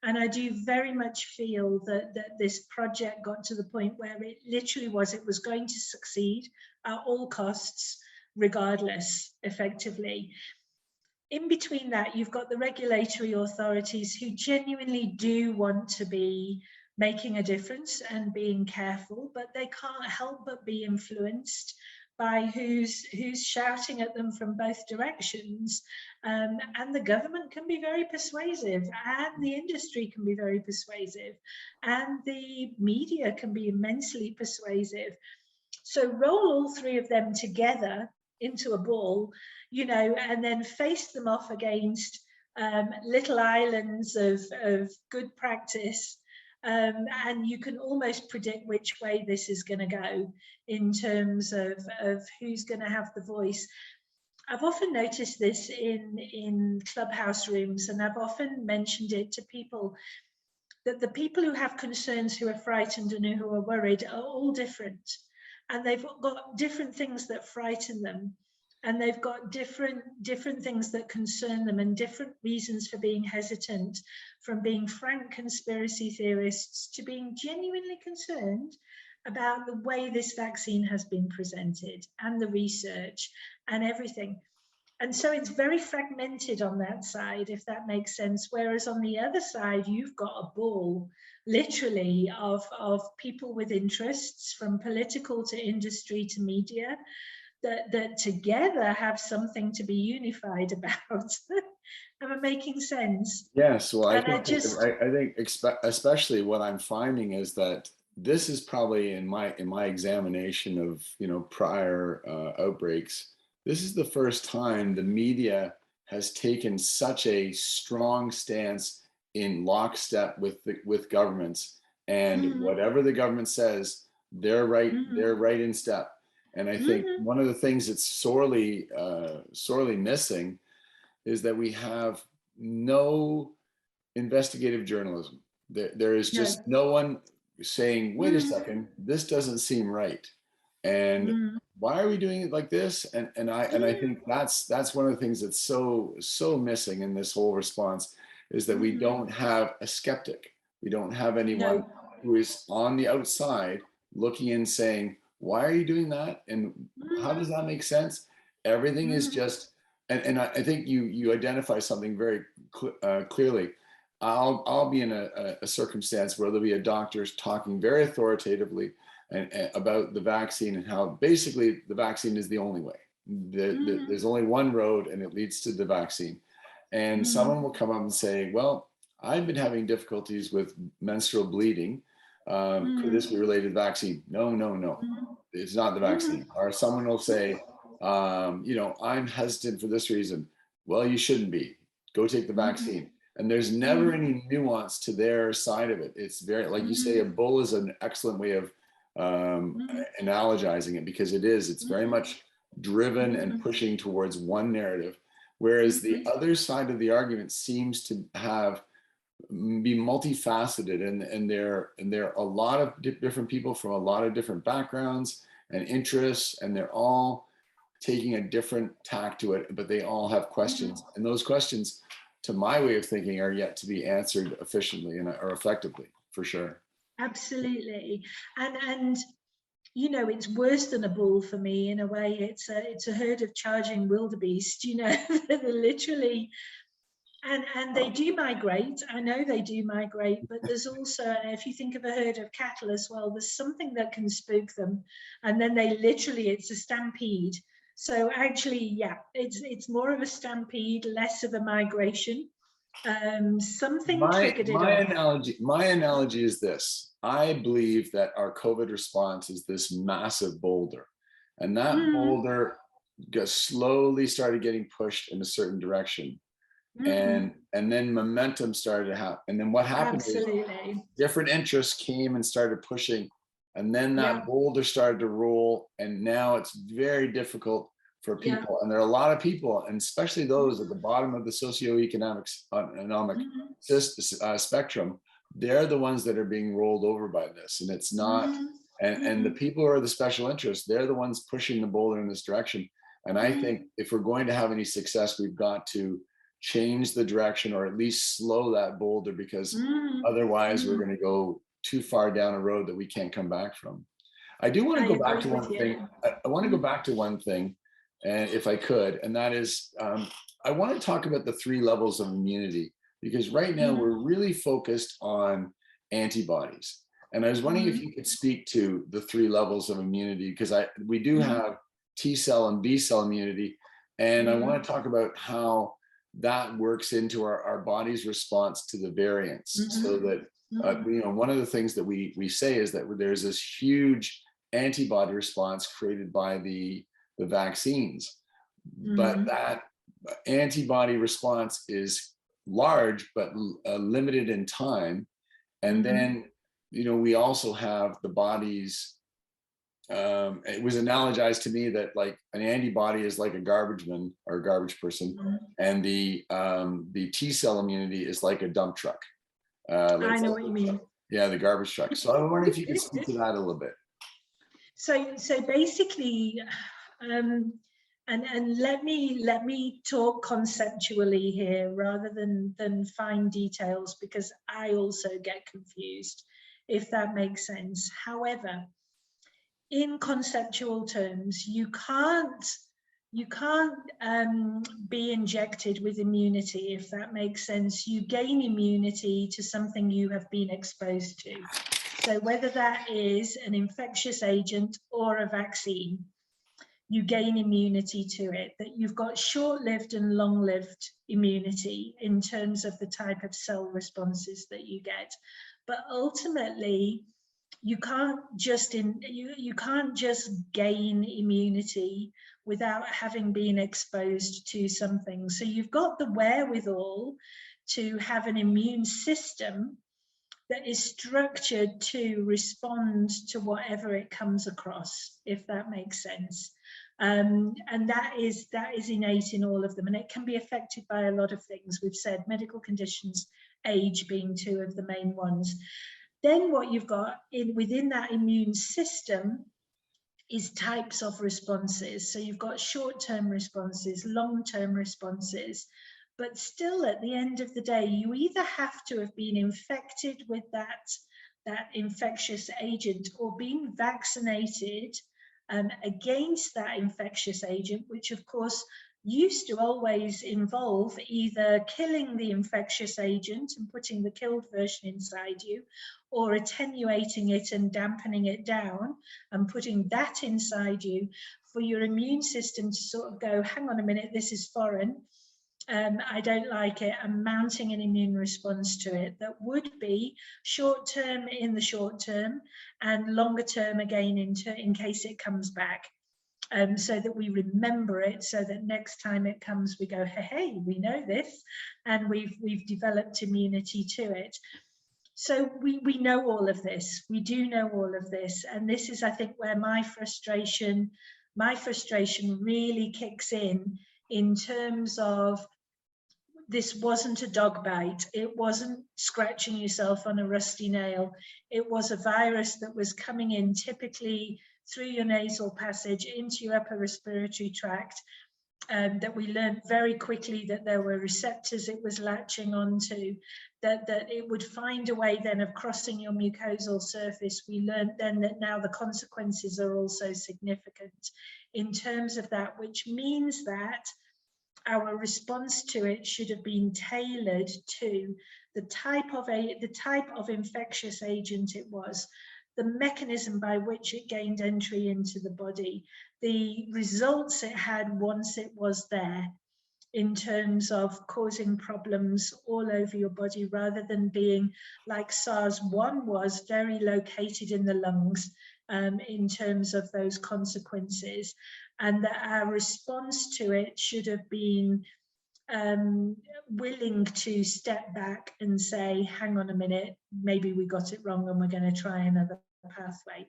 And I do very much feel that this project got to the point where it literally it was going to succeed at all costs, regardless, effectively. In between that, you've got the regulatory authorities who genuinely do want to be making a difference and being careful, but they can't help but be influenced by who's shouting at them from both directions. And the government can be very persuasive, and the industry can be very persuasive, and the media can be immensely persuasive. So roll all three of them together into a ball, and then face them off against little islands of good practice. And you can almost predict which way this is going to go in terms of who's going to have the voice. I've often noticed this in clubhouse rooms, and I've often mentioned it to people, that the people who have concerns, who are frightened and who are worried, are all different. And they've got different things that frighten them. And they've got different things that concern them, and different reasons for being hesitant, from being frank conspiracy theorists to being genuinely concerned about the way this vaccine has been presented and the research and everything. And so it's very fragmented on that side, if that makes sense. Whereas on the other side, you've got a ball, literally, of people with interests, from political to industry to media, that together have something to be unified about. Am I making sense? Yes, well, I And think especially what I'm finding is that this is probably in my examination of prior outbreaks, this is the first time the media has taken such a strong stance in lockstep with governments, and whatever the government says, they're right in step. And I think one of the things that's sorely missing is that we have no investigative journalism. There is just no one saying, wait a second, this doesn't seem right. And why are we doing it like this? And I think that's one of the things that's so missing in this whole response, is that we don't have a skeptic. We don't have anyone who is on the outside looking in saying, why are you doing that? And how does that make sense? Everything is just, and I think you identify something very clearly. I'll be in a circumstance where there'll be a doctor talking very authoritatively and about the vaccine, and how basically the vaccine is the only way. There's only one road, and it leads to the vaccine. And someone will come up and say, well, I've been having difficulties with menstrual bleeding. Could this be related to the vaccine? No, it's not the vaccine. Or someone will say, I'm hesitant for this reason. Well, you shouldn't be. Go take the vaccine. And there's never any nuance to their side of it. It's very, like you say, a bull is an excellent way of analogizing it, because it's very much driven and pushing towards one narrative, whereas the other side of the argument seems to be multifaceted, and there are a lot of different people from a lot of different backgrounds and interests, and they're all taking a different tack to it, but they all have questions, and those questions, to my way of thinking, are yet to be answered efficiently or effectively, for sure. Absolutely. And it's worse than a bull for me in a way. It's a herd of charging wildebeest, they're literally. And they do migrate. I know they do migrate, but there's also, if you think of a herd of cattle as well, there's something that can spook them. And then it's a stampede. So actually, it's more of a stampede, less of a migration. Something My triggered it my off. analogy my analogy is this. I believe that our COVID response is this massive boulder, and that Mm, boulder slowly started getting pushed in a certain direction, mhm. and then momentum started to happen. And then what happened is Absolutely. different interests came and started pushing, and then that Yeah, boulder started to roll, and now it's very difficult for yeah. people, and there are a lot of people, and especially those at the Mhm, bottom of the socioeconomic economic mhm, spectrum. They're the ones that are being rolled over by this, and it's not. mhm, And the mhm, people who are the special interests, they're the ones pushing the boulder in this direction. And I think mhm, if we're going to have any success, we've got to change the direction, or at least slow that boulder, because mhm, otherwise we're mhm. going to go too far down a road that we can't come back from. I do want I to go back agree to with one thing. you. I want to go Mhm, back to one thing, and if I could, and that is, I want to talk about the three levels of immunity, because right now mhm, we're really focused on antibodies. And I was wondering if mhm, you could speak to the three levels of immunity, because we do mhm, have T cell and B cell immunity, and I want mhm, to talk about how that works into our body's response to the variants, so mhm, that mhm, one of the things that we say is that there's this huge antibody response created by the vaccines, but mhm, that antibody response is large but limited in time. And mhm, then we also have the body's, it was analogized to me that like an antibody is like a garbage man or a garbage person, mhm. and the T cell immunity is like a dump truck, like I know what you mean. yeah, the garbage truck. So I wonder if you could speak to that a little bit. So basically, um, and let me talk conceptually here rather than fine details, because I also get confused, if that makes sense. However, in conceptual terms, you can't be injected with immunity, if that makes sense. You gain immunity to something you have been exposed to. So whether that is an infectious agent or a vaccine, you gain immunity to it. That you've got short-lived and long-lived immunity in terms of the type of cell responses that you get. But ultimately, you can't just gain immunity without having been exposed to something. So you've got the wherewithal to have an immune system that is structured to respond to whatever it comes across, if that makes sense. And that is innate in all of them, and it can be affected by a lot of things. We've said medical conditions, age being two of the main ones. Then what you've got within that immune system is types of responses. So you've got short-term responses, long-term responses, but still at the end of the day, you either have to have been infected with that infectious agent or been vaccinated against that infectious agent, which of course used to always involve either killing the infectious agent and putting the killed version inside you, or attenuating it and dampening it down and putting that inside you for your immune system to sort of go, hang on a minute, this is foreign. I don't like it, and mounting an immune response to it that would be short term in the short term and longer term again in case it comes back. So that we remember it, so that next time it comes, we go, hey, we know this, and we've developed immunity to it. So we know all of this. We do know all of this, and this is, I think, where my frustration really kicks in terms of this wasn't a dog bite. It wasn't scratching yourself on a rusty nail. It was a virus that was coming in typically through your nasal passage into your upper respiratory tract, that we learned very quickly that there were receptors it was latching onto, that it would find a way then of crossing your mucosal surface. We learned then that now the consequences are also significant in terms of that, which means that our response to it should have been tailored to the type of infectious agent it was, the mechanism by which it gained entry into the body, the results it had once it was there. in terms of causing problems all over your body, rather than being like SARS-1 was, very located in the lungs, in terms of those consequences, and that our response to it should have been willing to step back and say, hang on a minute, maybe we got it wrong and we're going to try another pathway.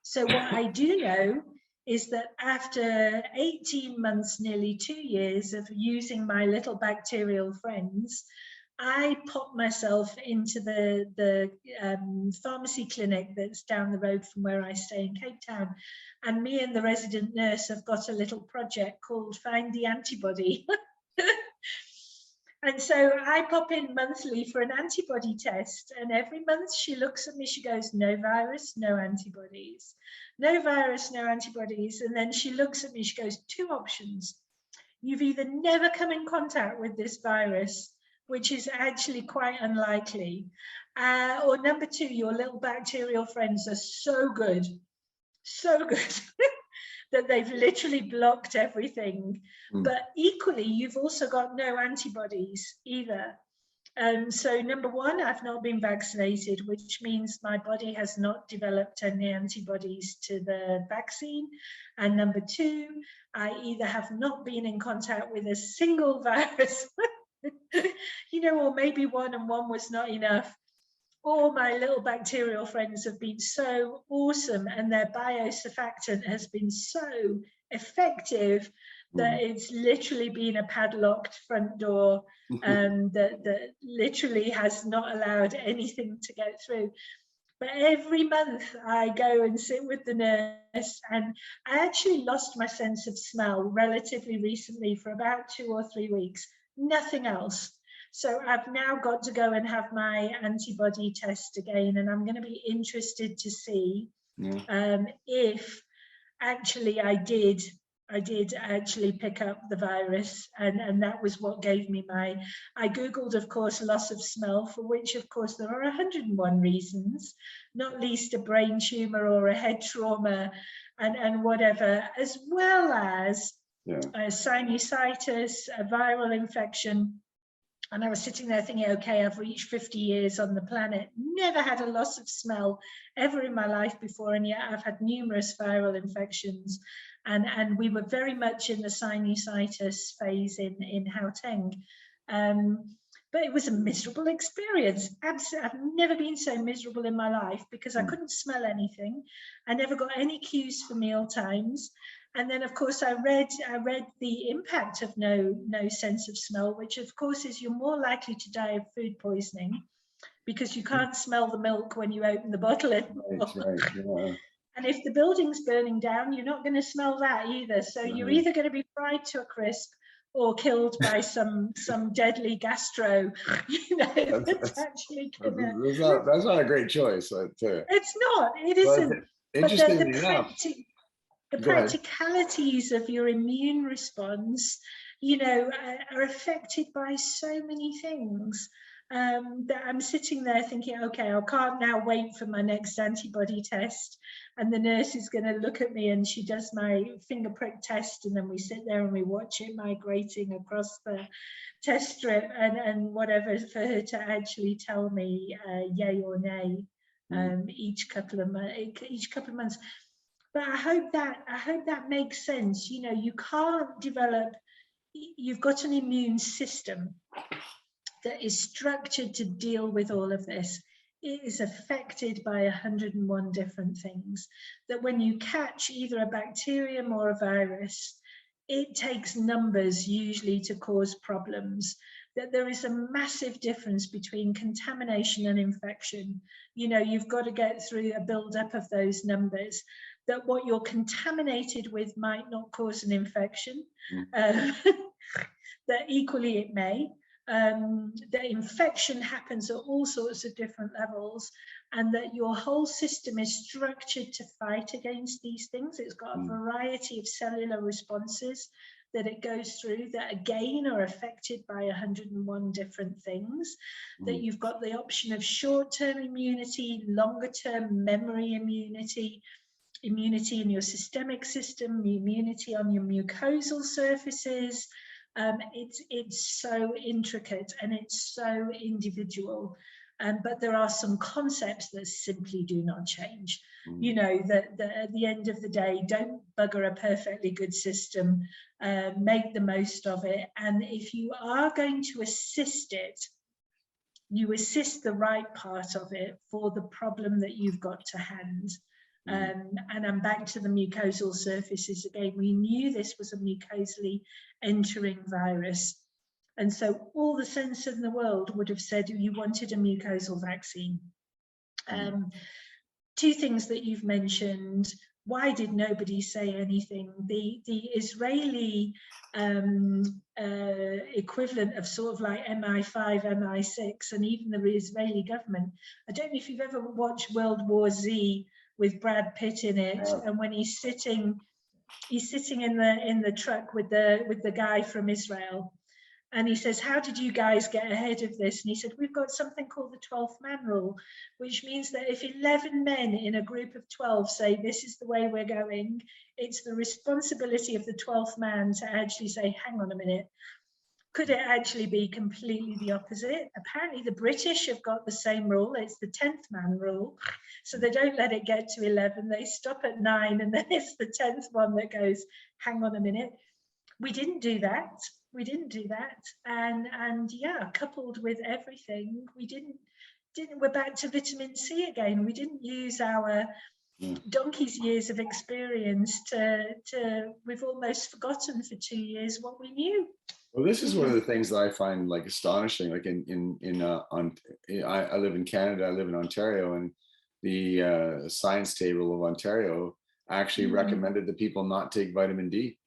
So what I do know is that after 18 months, nearly 2 years of using my little bacterial friends, I popped myself into the pharmacy clinic that's down the road from where I stay in Cape Town. And me and the resident nurse have got a little project called Find the Antibody. And so I pop in monthly for an antibody test, and every month she looks at me, she goes, no virus, no antibodies. No virus, no antibodies. And then she looks at me, she goes, 2 options. You've either never come in contact with this virus, which is actually quite unlikely, or number 2, your little bacterial friends are so good, that they've literally blocked everything. But equally, you've also got no antibodies either. So number 1, I've not been vaccinated, which means my body has not developed any antibodies to the vaccine. And number 2, I either have not been in contact with a single virus, you know, or maybe 1 and 1 was not enough. All my little bacterial friends have been so awesome, and their biosurfactant has been so effective that it's literally been a padlocked front door that literally has not allowed anything to get through. But every month I go and sit with the nurse, and I actually lost my sense of smell relatively recently for about 2 or 3 weeks, nothing else. So I've now got to go and have my antibody test again, and I'm going to be interested to see if actually I did actually pick up the virus, and that was what gave me I Googled, of course, loss of smell, for which, of course, there are 101 reasons, not least a brain tumor or a head trauma and whatever, as well as sinusitis, a viral infection. And I was sitting there thinking, okay, I've reached 50 years on the planet, never had a loss of smell ever in my life before, and yet I've had numerous viral infections. And we were very much in the sinusitis phase in Gauteng. But it was a miserable experience. Absolutely, I've never been so miserable in my life because I couldn't smell anything. I never got any cues for meal times. And then, of course, I read the impact of no sense of smell, which, of course, is you're more likely to die of food poisoning because you can't smell the milk when you open the bottle anymore. Right, yeah. And if the building's burning down, you're not going to smell that either. So you're either going to be fried to a crisp or killed by some deadly gastro. You know, that's actually gonna... That's not a great choice. It's not. It isn't. Interestingly enough, the practicalities of your immune response, you know, are affected by so many things that I'm sitting there thinking, okay, I can't now wait for my next antibody test. And the nurse is going to look at me and she does my finger prick test. And then we sit there and we watch it migrating across the test strip and whatever, for her to actually tell me yay or nay each couple of months. But I hope that makes sense. You know, you can't develop, you've got an immune system that is structured to deal with all of this. It is affected by 101 different things, that when you catch either a bacterium or a virus, it takes numbers usually to cause problems, that there is a massive difference between contamination and infection. You know, you've got to get through a build-up of those numbers, that what you're contaminated with might not cause an infection, that equally it may. The infection happens at all sorts of different levels, and that your whole system is structured to fight against these things. It's got a variety of cellular responses that it goes through that again are affected by 101 different things, that you've got the option of short-term immunity, longer-term memory immunity, immunity in your systemic system, immunity on your mucosal surfaces, It's so intricate and it's so individual. But there are some concepts that simply do not change. You know, that at the end of the day, don't bugger a perfectly good system, make the most of it. And if you are going to assist it, you assist the right part of it for the problem that you've got to hand. And I'm back to the mucosal surfaces again. We knew this was a mucosally entering virus. And so all the sense in the world would have said you wanted a mucosal vaccine. Two things that you've mentioned. Why did nobody say anything? The Israeli equivalent of sort of like MI5, MI6, and even the Israeli government. I don't know if you've ever watched World War Z with Brad Pitt in it, and when he's sitting in the truck with the guy from Israel. And he says, how did you guys get ahead of this? And he said, we've got something called the 12th man rule, which means that if 11 men in a group of 12 say, this is the way we're going, it's the responsibility of the 12th man to actually say, hang on a minute, could it actually be completely the opposite? Apparently the British have got the same rule. It's the 10th man rule. So they don't let it get to 11. They stop at 9, and then it's the 10th one that goes, hang on a minute. We didn't do that. And yeah, coupled with everything, we're back to vitamin C again. We didn't use our donkey's years of experience we've almost forgotten for 2 years what we knew. Well, this is one of the things that I find like astonishing. Like I live in Canada, I live in Ontario, and the science table of Ontario actually recommended that people not take vitamin D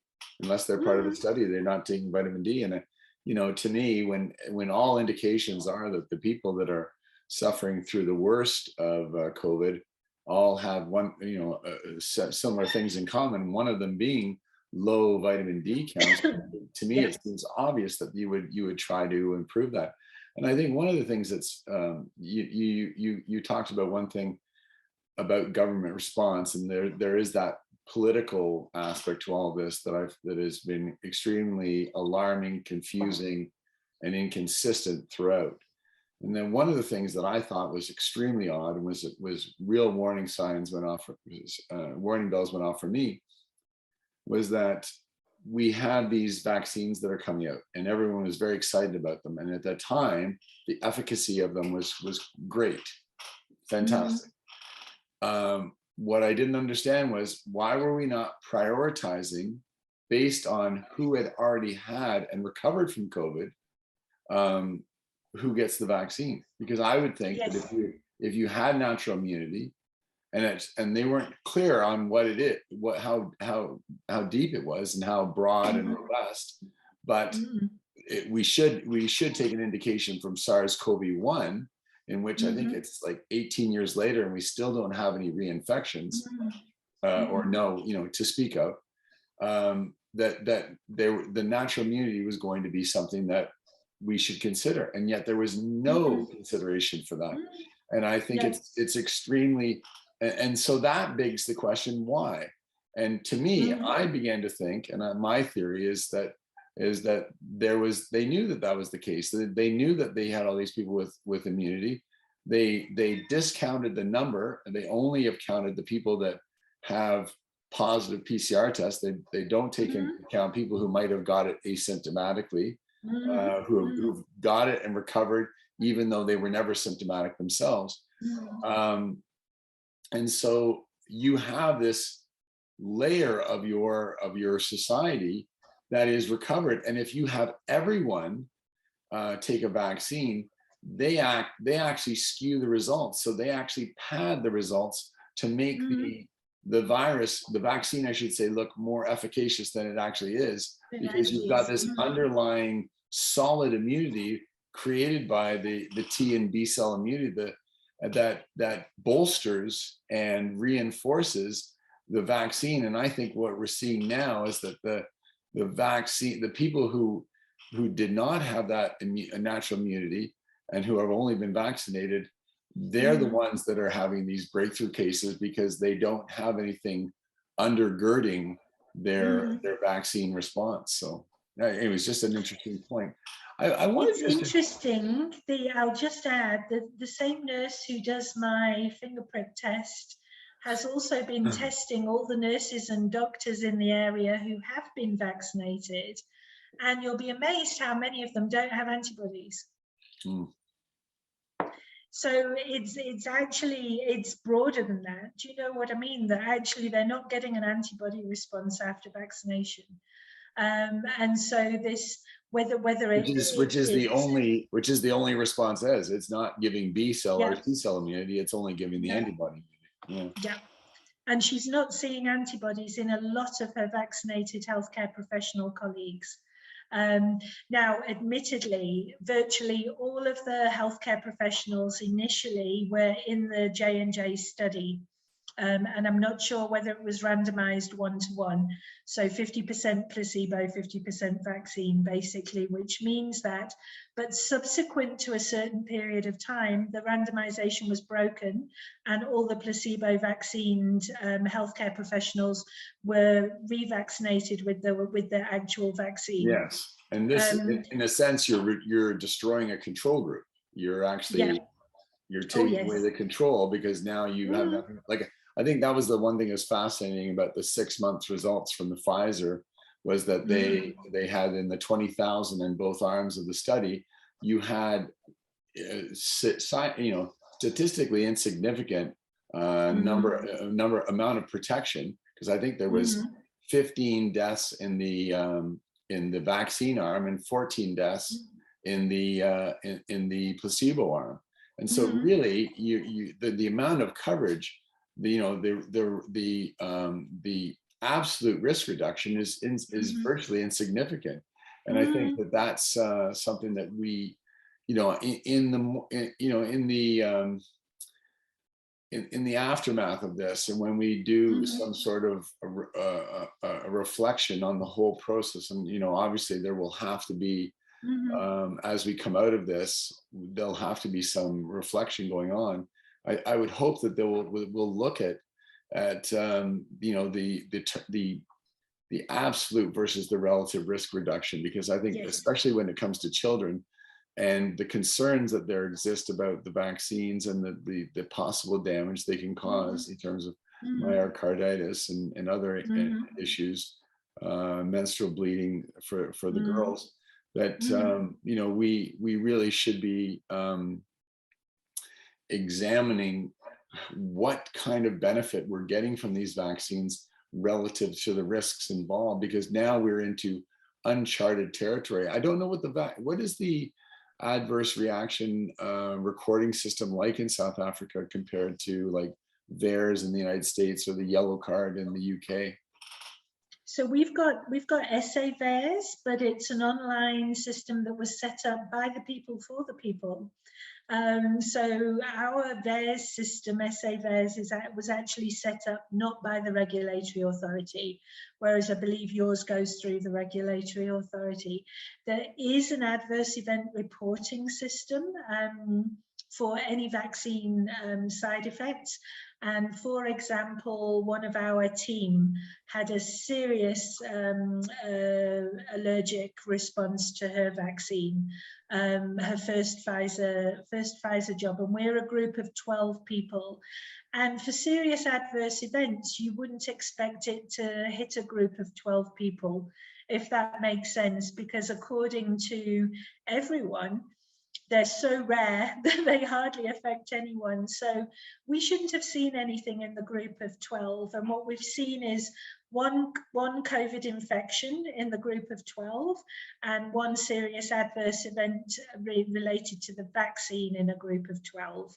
unless they're part of the study. They're not taking vitamin D, and you know, to me, when all indications are that the people that are suffering through the worst of COVID all have one, you know, similar things in common. One of them being low vitamin D counts. To me, it seems obvious that you would try to improve that. And I think one of the things that's you talked about one thing about government response, and there is that political aspect to all of this that has been extremely alarming, confusing, and inconsistent throughout. And then one of the things that I thought was extremely odd was real warning signs went off, warning bells went off for me, was that we had these vaccines that are coming out and everyone was very excited about them. And at that time, the efficacy of them was great, fantastic. What I didn't understand was, why were we not prioritizing based on who had already had and recovered from COVID, who gets the vaccine? Because I would think that if you had natural immunity, and they weren't clear on what it is, how deep it was and how broad and robust, but we should take an indication from SARS-CoV-1, in which I think it's like 18 years later and we still don't have any reinfections or no, you know, to speak of, that the natural immunity was going to be something that we should consider, and yet there was no consideration for that. And I think it's extremely, and so that begs the question, why? And to me, I began to think, and my theory is that they knew that was the case. They knew that they had all these people with immunity. They discounted the number, and they only have counted the people that have positive PCR tests. They don't take into account people who might have got it asymptomatically, who've got it and recovered, even though they were never symptomatic themselves. And so you have this layer of your society that is recovered. And if you have everyone take a vaccine, they actually skew the results. So they actually pad the results to make the vaccine, I should say, look more efficacious than it actually is, because you've got this underlying solid immunity created by the T and B cell immunity that bolsters and reinforces the vaccine. And I think what we're seeing now is that the vaccine, the people who did not have that natural immunity and who have only been vaccinated, they're the ones that are having these breakthrough cases because they don't have anything undergirding their vaccine response. So It was just an interesting point. I wanted It's just to, interesting. I'll just add that the same nurse who does my finger prick test has also been testing all the nurses and doctors in the area who have been vaccinated, and you'll be amazed how many of them don't have antibodies. Mm. So it's actually, it's broader than that. Do you know what I mean? That actually they're not getting an antibody response after vaccination. And so this, whether which is the it's, only response is, it's not giving B cell or yeah, T cell immunity, it's only giving the no, antibody. Yeah. yeah. And she's not seeing antibodies in a lot of her vaccinated healthcare professional colleagues. Now, admittedly, virtually all of the healthcare professionals initially were in the J&J study. And I'm not sure whether it was randomized 1-to-1. So 50% placebo, 50% vaccine, basically, which means that, but subsequent to a certain period of time, the randomization was broken and all the placebo vaccinated healthcare professionals were revaccinated with the actual vaccine. Yes. And this, in a sense, you're destroying a control group. You're actually, yeah. you're taking away the control, because now you have nothing. Like, I think that was the one thing that was fascinating about the 6 months results from the Pfizer, was that they had in the 20,000 in both arms of the study, you had, statistically insignificant amount of protection, because I think there was 15 deaths in the vaccine arm and 14 deaths in the placebo arm. And so really, the amount of coverage, the absolute risk reduction is virtually insignificant. And I think that that's something that we, in the aftermath of this, and when we do some sort of a reflection on the whole process, and obviously there will have to be, as we come out of this, there'll have to be some reflection going on. I would hope that we'll look at the absolute versus the relative risk reduction, because I think, especially when it comes to children, and the concerns that there exist about the vaccines and the possible damage they can cause in terms of myocarditis and other issues, menstrual bleeding for the girls, that we really should be examining what kind of benefit we're getting from these vaccines relative to the risks involved, because now we're into uncharted territory. I don't know what is the adverse reaction recording system like in South Africa compared to like theirs in the United States, or the yellow card in the UK? So we've got SAVERS, but it's an online system that was set up by the people for the people. So our VAERS system, SAVERS, was actually set up not by the regulatory authority, whereas I believe yours goes through the regulatory authority. There is an adverse event reporting system for any vaccine side effects. And for example, one of our team had a serious allergic response to her vaccine, her first Pfizer job, and we're a group of 12 people. And for serious adverse events, you wouldn't expect it to hit a group of 12 people, if that makes sense, because according to everyone, they're so rare that they hardly affect anyone. So we shouldn't have seen anything in the group of 12. And what we've seen is one COVID infection in the group of 12 and one serious adverse event related to the vaccine in a group of 12.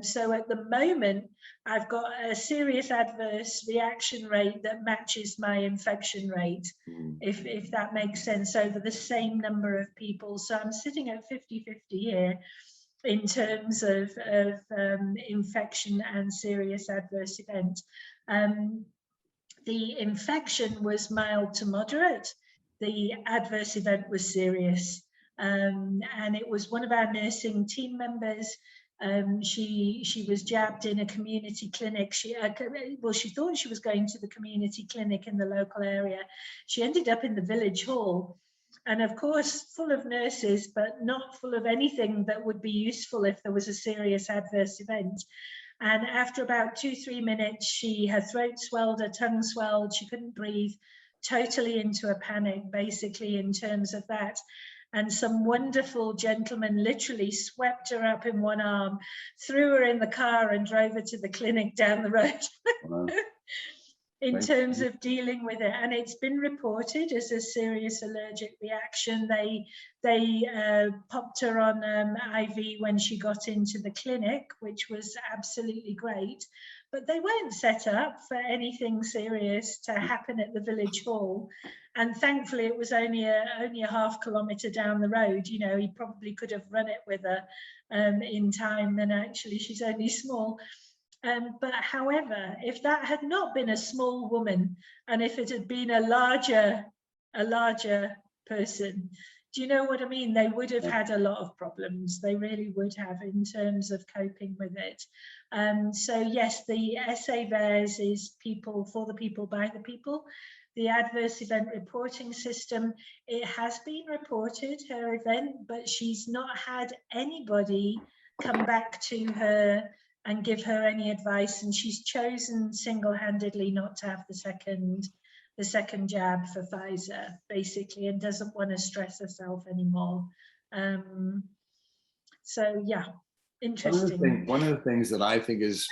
So at the moment, I've got a serious adverse reaction rate that matches my infection rate, if that makes sense, over the same number of people. So I'm sitting at 50-50 here in terms of infection and serious adverse event. The infection was mild to moderate. The adverse event was serious. And it was one of our nursing team members She was jabbed in a community clinic. Well, she thought she was going to the community clinic in the local area. She ended up in the village hall, and of course, full of nurses, but not full of anything that would be useful if there was a serious adverse event. And after about 2-3 minutes, her throat swelled, her tongue swelled, she couldn't breathe, totally into a panic, basically, in terms of that. And some wonderful gentleman literally swept her up in one arm, threw her in the car and drove her to the clinic down the road. Wow. In terms of dealing with it, and it's been reported as a serious allergic reaction. They popped her on IV when she got into the clinic, which was absolutely great, but they weren't set up for anything serious to happen at the village hall. And thankfully it was only a half kilometre down the road. You know, he probably could have run it with her in time, and actually she's only small. But however, if that had not been a small woman, and if it had been a larger person, do you know what I mean? They would have had a lot of problems. They really would have, in terms of coping with it. So yes, the SAVERS is people for the people by the people. The adverse event reporting system, it has been reported, her event, but she's not had anybody come back to her and give her any advice, and she's chosen single-handedly not to have the second jab for Pfizer, basically, and doesn't want to stress herself anymore. So yeah, interesting. One of the things that I think is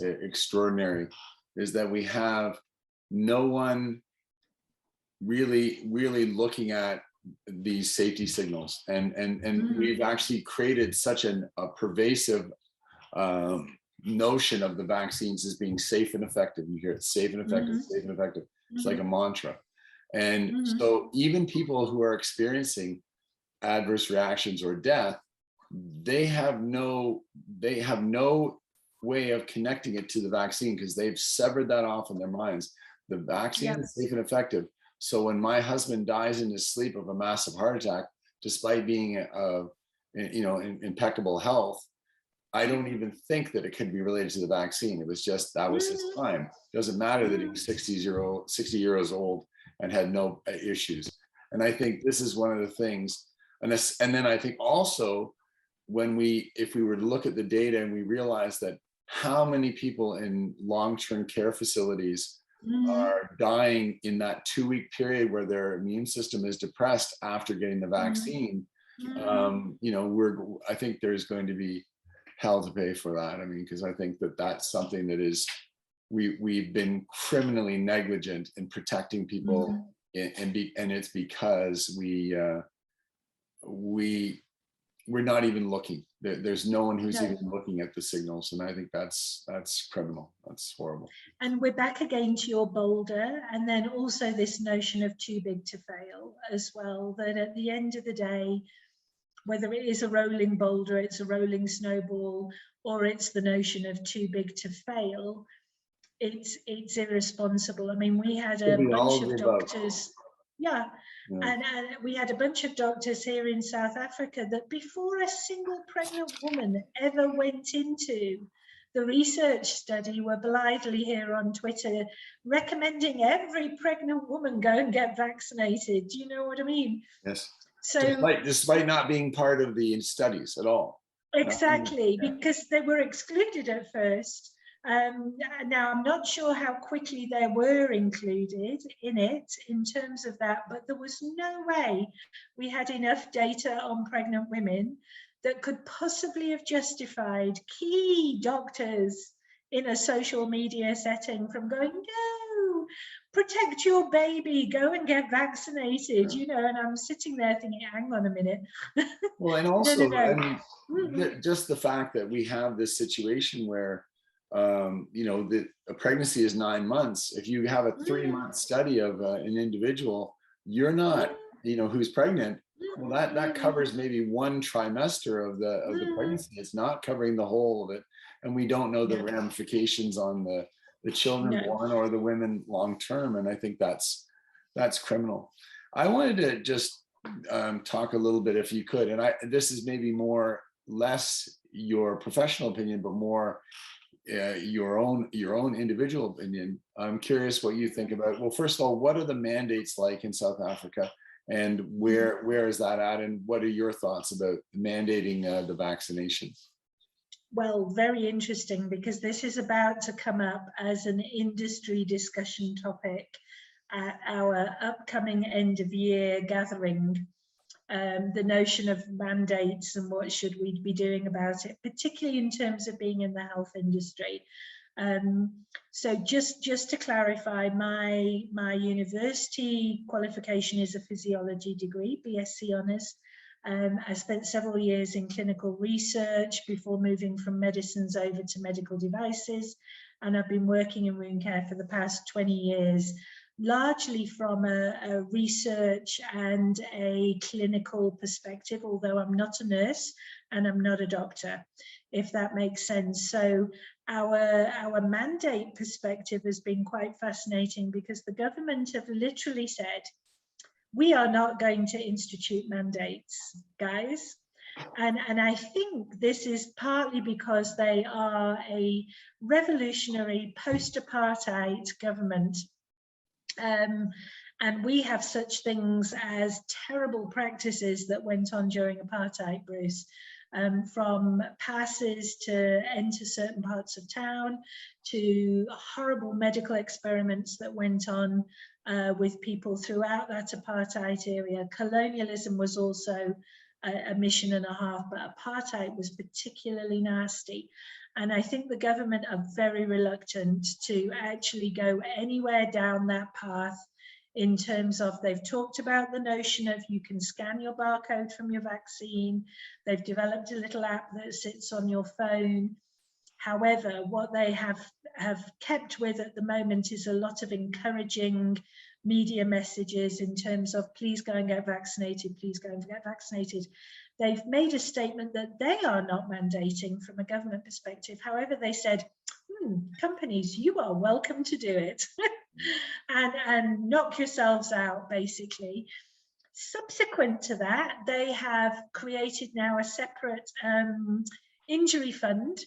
extraordinary is that we have no one really looking at these safety signals, and we've actually created such a pervasive notion of the vaccines as being safe and effective. You hear it, safe and effective, safe and effective. It's like a mantra. And so even people who are experiencing adverse reactions or death, they have no way of connecting it to the vaccine, because they've severed that off in their minds. The vaccine is safe and effective. So when my husband dies in his sleep of a massive heart attack, despite being in impeccable health, I don't even think that it could be related to the vaccine. It was just, that was his time. It doesn't matter that he was 60 years old and had no issues. And I think this is one of the things. And then I think also, if we were to look at the data and we realize that how many people in long-term care facilities are dying in that 2-week period where their immune system is depressed after getting the vaccine, I think there's going to be hell to pay for that. I mean, because I think that that's something that is, we've been criminally negligent in protecting people, and it's because we're not even looking. There's no one who's even looking at the signals, and I think that's criminal. That's horrible. And we're back again to your boulder, and then also this notion of too big to fail as well. That at the end of the day, whether it is a rolling boulder, it's a rolling snowball, or it's the notion of too big to fail, it's irresponsible. I mean, we had a bunch of doctors, and we had a bunch of doctors here in South Africa that before a single pregnant woman ever went into the research study were blithely here on Twitter recommending every pregnant woman go and get vaccinated. Do you know what I mean? Yes. So despite not being part of the studies at all. Exactly, because they were excluded at first. Now, I'm not sure how quickly they were included in it in terms of that, but there was no way we had enough data on pregnant women that could possibly have justified key doctors in a social media setting from going, no, protect your baby, go and get vaccinated, and I'm sitting there thinking, hang on a minute. Well, and also, I mean, just the fact that we have this situation where, a pregnancy is 9 months. If you have a 3-month study of an individual, you're not, who's pregnant, well, that covers maybe 1 trimester of the pregnancy. It's not covering the whole of it. And we don't know the ramifications on the children born or the women long term. And I think that's criminal. I wanted to just talk a little bit, if you could, and this is maybe less your professional opinion, but more your own individual opinion. I'm curious what you think about. Well, first of all, what are the mandates like in South Africa, and where is that at, and what are your thoughts about mandating the vaccination? Well, very interesting, because this is about to come up as an industry discussion topic at our upcoming end of year gathering. The notion of mandates and what should we be doing about it, particularly in terms of being in the health industry. So just to clarify, my university qualification is a physiology degree, BSc Honours. I spent several years in clinical research before moving from medicines over to medical devices, and I've been working in wound care for the past 20 years, largely from a research and a clinical perspective, although I'm not a nurse and I'm not a doctor, if that makes sense. So our mandate perspective has been quite fascinating, because the government have literally said, we are not going to institute mandates, guys. And I think this is partly because they are a revolutionary post-apartheid government. And we have such things as terrible practices that went on during apartheid, Bruce, from passes to enter certain parts of town, to horrible medical experiments that went on with people throughout that apartheid area. Colonialism was also a mission and a half, but apartheid was particularly nasty. And I think the government are very reluctant to actually go anywhere down that path, in terms of, they've talked about the notion of you can scan your barcode from your vaccine. They've developed a little app that sits on your phone. However, what they have kept with at the moment is a lot of encouraging media messages in terms of, please go and get vaccinated, please go and get vaccinated. They've made a statement that they are not mandating from a government perspective. However, they said, companies, you are welcome to do it and knock yourselves out, basically. Subsequent to that, they have created now a separate injury fund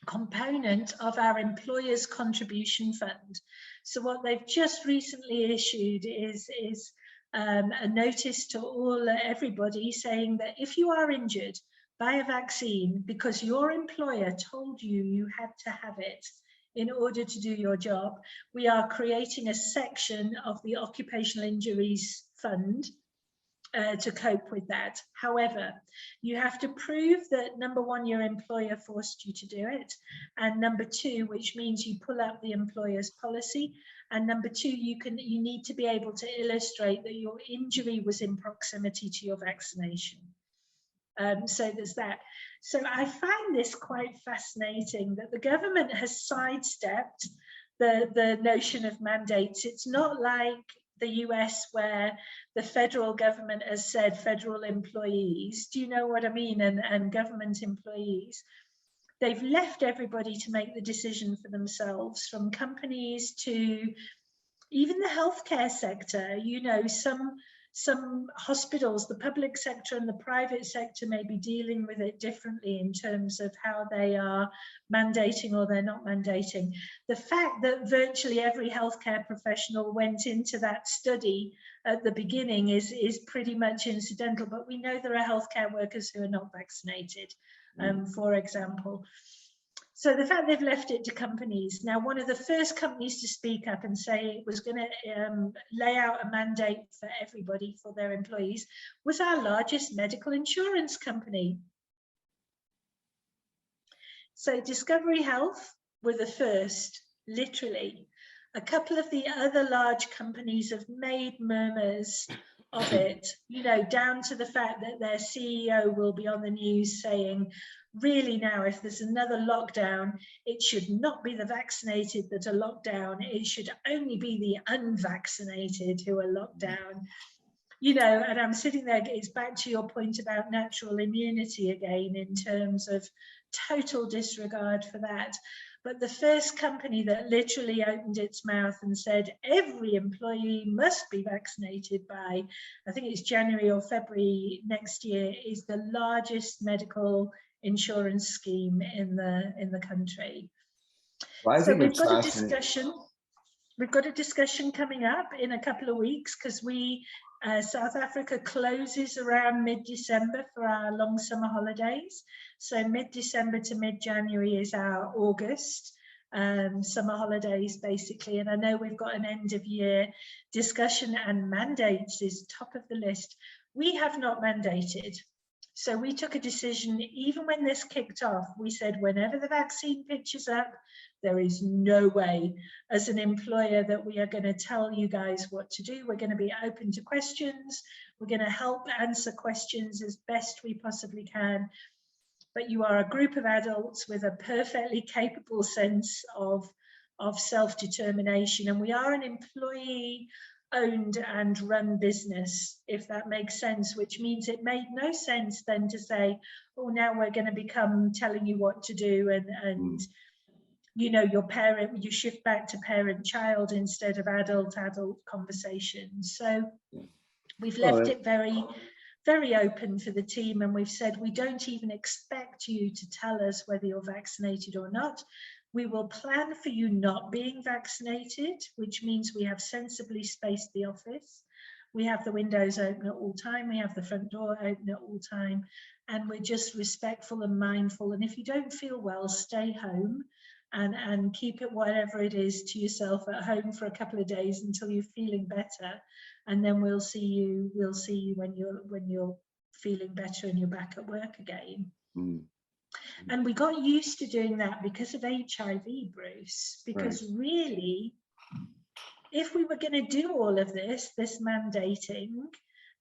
component of our employers' contribution fund. So what they've just recently issued is a notice to everybody saying that if you are injured by a vaccine because your employer told you you had to have it in order to do your job, we are creating a section of the occupational injuries fund to cope with that. However, you have to prove that, number one, your employer forced you to do it, and number two, which means you pull up the employer's policy, and number two, you need to be able to illustrate that your injury was in proximity to your vaccination. So there's that. So I find this quite fascinating that the government has sidestepped the notion of mandates. It's not like the US, where the federal government has said federal employees, do you know what I mean, and government employees. They've left everybody to make the decision for themselves, from companies to even the healthcare sector. You know, some hospitals, the public sector and the private sector, may be dealing with it differently in terms of how they are mandating or they're not mandating. The fact that virtually every healthcare professional went into that study at the beginning is pretty much incidental, but we know there are healthcare workers who are not vaccinated, for example. So the fact they've left it to companies. Now, one of the first companies to speak up and say it was going to lay out a mandate for everybody, for their employees, was our largest medical insurance company. So Discovery Health were the first, literally. A couple of the other large companies have made murmurs of it, you know, down to the fact that their CEO will be on the news saying, really now, if there's another lockdown, it should not be the vaccinated that are locked down. It should only be the unvaccinated who are locked down. You know, and I'm sitting there, it's back to your point about natural immunity again, in terms of total disregard for that. But the first company that literally opened its mouth and said every employee must be vaccinated by, I think it's January or February next year, is the largest medical insurance scheme in the country. Well, I So think we've it's got a fascinating. discussion. We've got a discussion coming up in a couple of weeks, because South Africa closes around mid-December for our long summer holidays. So mid-December to mid-January is our August summer holidays, basically. And I know we've got an end of year discussion, and mandates is top of the list. We have not mandated. So we took a decision, even when this kicked off, we said, whenever the vaccine pitches up, there is no way as an employer that we are going to tell you guys what to do. We're going to be open to questions. We're going to help answer questions as best we possibly can. But you are a group of adults with a perfectly capable sense of self-determination. And we are an employee owned and run business, if that makes sense, which means it made no sense then to say, oh, now we're going to become telling you what to do, and you know, you shift back to parent-child instead of adult conversations. So we've left it very, very open for the team, and we've said we don't even expect you to tell us whether you're vaccinated or not. We will plan for you not being vaccinated, which means we have sensibly spaced the office. We have the windows open at all time. We have the front door open at all time. And we're just respectful and mindful. And if you don't feel well, stay home and keep it, whatever it is, to yourself at home for a couple of days until you're feeling better. And then we'll see you when you're feeling better and you're back at work again. And we got used to doing that because of HIV, Bruce, because really, if we were going to do all of this mandating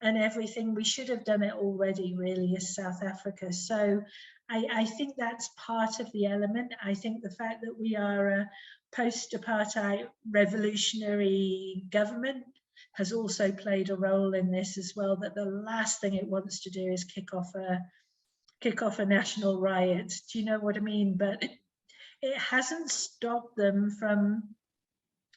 and everything, we should have done it already, really, as South Africa. So I think that's part of the element. I think the fact that we are a post-apartheid revolutionary government has also played a role in this as well, that the last thing it wants to do is kick off a national riot. Do you know what I mean? But it hasn't stopped them from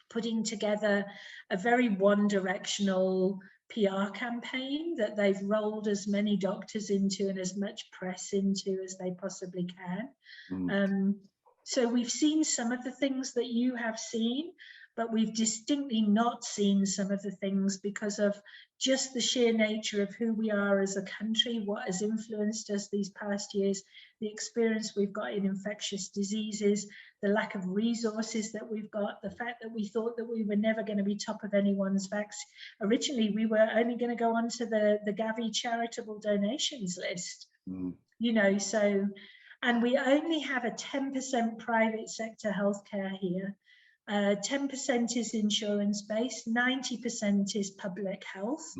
putting together a very one-directional PR campaign that they've rolled as many doctors into and as much press into as they possibly can. So we've seen some of the things that you have seen, but we've distinctly not seen some of the things because of just the sheer nature of who we are as a country, what has influenced us these past years, the experience we've got in infectious diseases, the lack of resources that we've got, the fact that we thought that we were never going to be top of anyone's vaccine. Originally, we were only going to go onto the Gavi charitable donations list, you know, so, and we only have a 10% private sector healthcare here. 10% is insurance-based, 90% is public health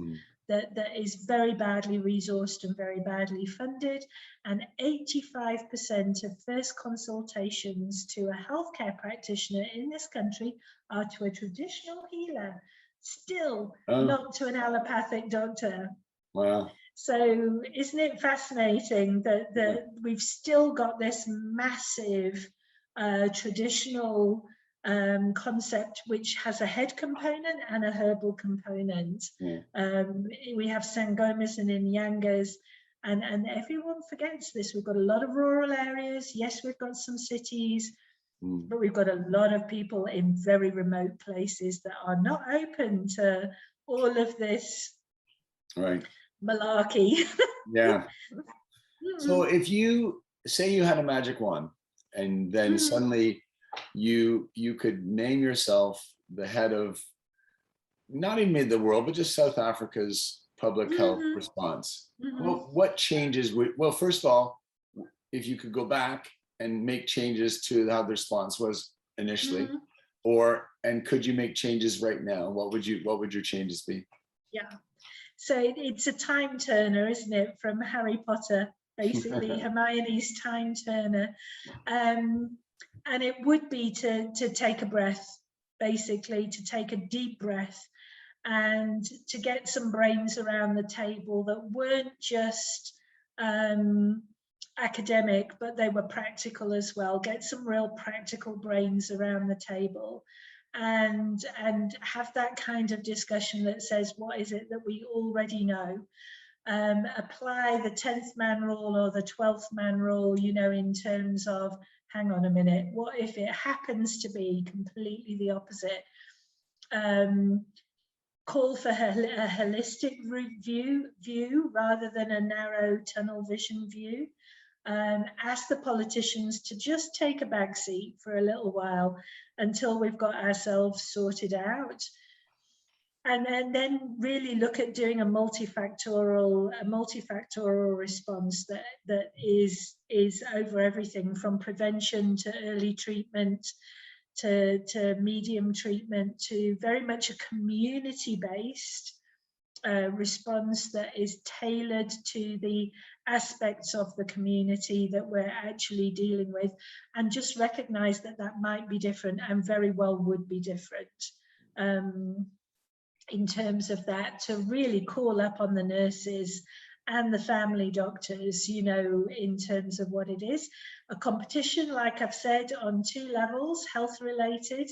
that is very badly resourced and very badly funded, and 85% of first consultations to a healthcare practitioner in this country are to a traditional healer, still not to an allopathic doctor. Wow. So isn't it fascinating that we've still got this massive traditional concept which has a head component and a herbal component. We have sangomas and inyangas, and everyone forgets this. We've got a lot of rural areas. Yes, we've got some cities, but we've got a lot of people in very remote places that are not open to all of this malarkey. Yeah. So if you say you had a magic wand and then suddenly you could name yourself the head of not even the world, but just South Africa's public health response, what changes would, well, first of all, if you could go back and make changes to how the response was initially, and could you make changes right now? What would your changes be? Yeah, so it's a time turner, isn't it, from Harry Potter, basically, Hermione's time turner. And it would be to take a breath, basically, to take a deep breath and to get some brains around the table that weren't just academic, but they were practical as well. Get some real practical brains around the table and have that kind of discussion that says, what is it that we already know? apply the 10th man rule or the 12th man rule, you know, in terms of, hang on a minute, what if it happens to be completely the opposite? Call for a holistic view rather than a narrow tunnel vision view. Ask the politicians to just take a back seat for a little while until we've got ourselves sorted out. And then really look at doing a multifactorial response that is over everything from prevention to early treatment to medium treatment to very much a community-based response that is tailored to the aspects of the community that we're actually dealing with, and just recognize that that might be different and very well would be different. In terms of that, to really call up on the nurses and the family doctors, you know, in terms of what it is. A competition, like I've said, on 2 levels, health related.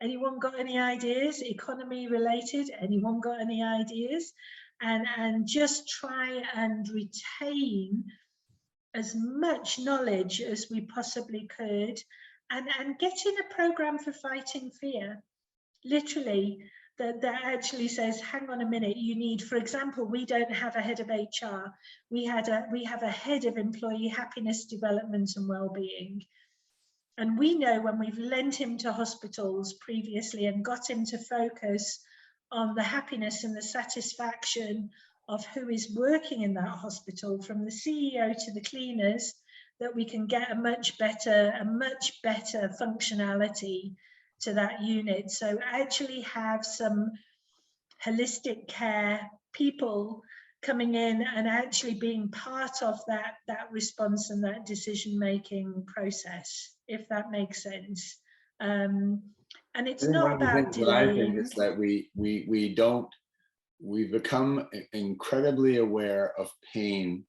Anyone got any ideas? Economy related, anyone got any ideas? And just try and retain as much knowledge as we possibly could, and get in a program for fighting fear. Literally, that actually says, hang on a minute, you need, for example, we don't have a head of HR. We have a head of employee happiness, development and well-being. And we know when we've lent him to hospitals previously and got him to focus on the happiness and the satisfaction of who is working in that hospital, from the CEO to the cleaners, that we can get a much better functionality to that unit. So actually have some holistic care people coming in and actually being part of that response and that decision-making process, if that makes sense. And it's not about delaying. I think is that we've become incredibly aware of pain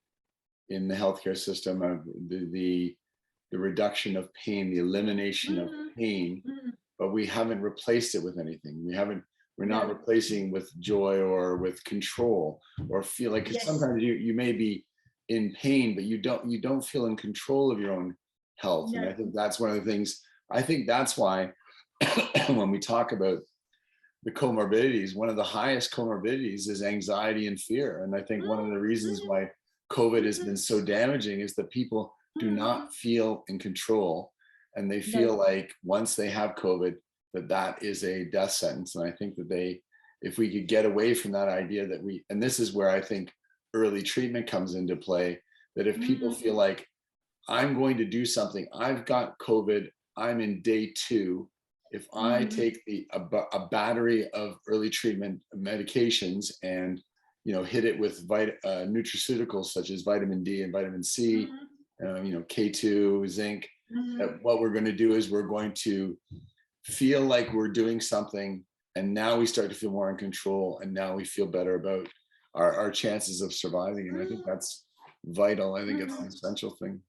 in the healthcare system, of the reduction of pain, the elimination of pain, but we haven't replaced it with anything. We're not replacing with joy or with control or feel like, because sometimes you may be in pain, but you don't feel in control of your own health. And I think that's one of the things, I think that's why when we talk about the comorbidities, one of the highest comorbidities is anxiety and fear. And I think one of the reasons why COVID has been so damaging is that people do not feel in control, and they feel like once they have COVID, that is a death sentence. And I think that if we could get away from that idea that and this is where I think early treatment comes into play, that if people feel like, I'm going to do something, I've got COVID, I'm in day 2, if I take a battery of early treatment medications and, you know, hit it with nutraceuticals such as vitamin D and vitamin C, you know, K2, zinc, what we're going to do is we're going to feel like we're doing something, and now we start to feel more in control, and now we feel better about our chances of surviving. And I think that's vital. I think it's an essential thing.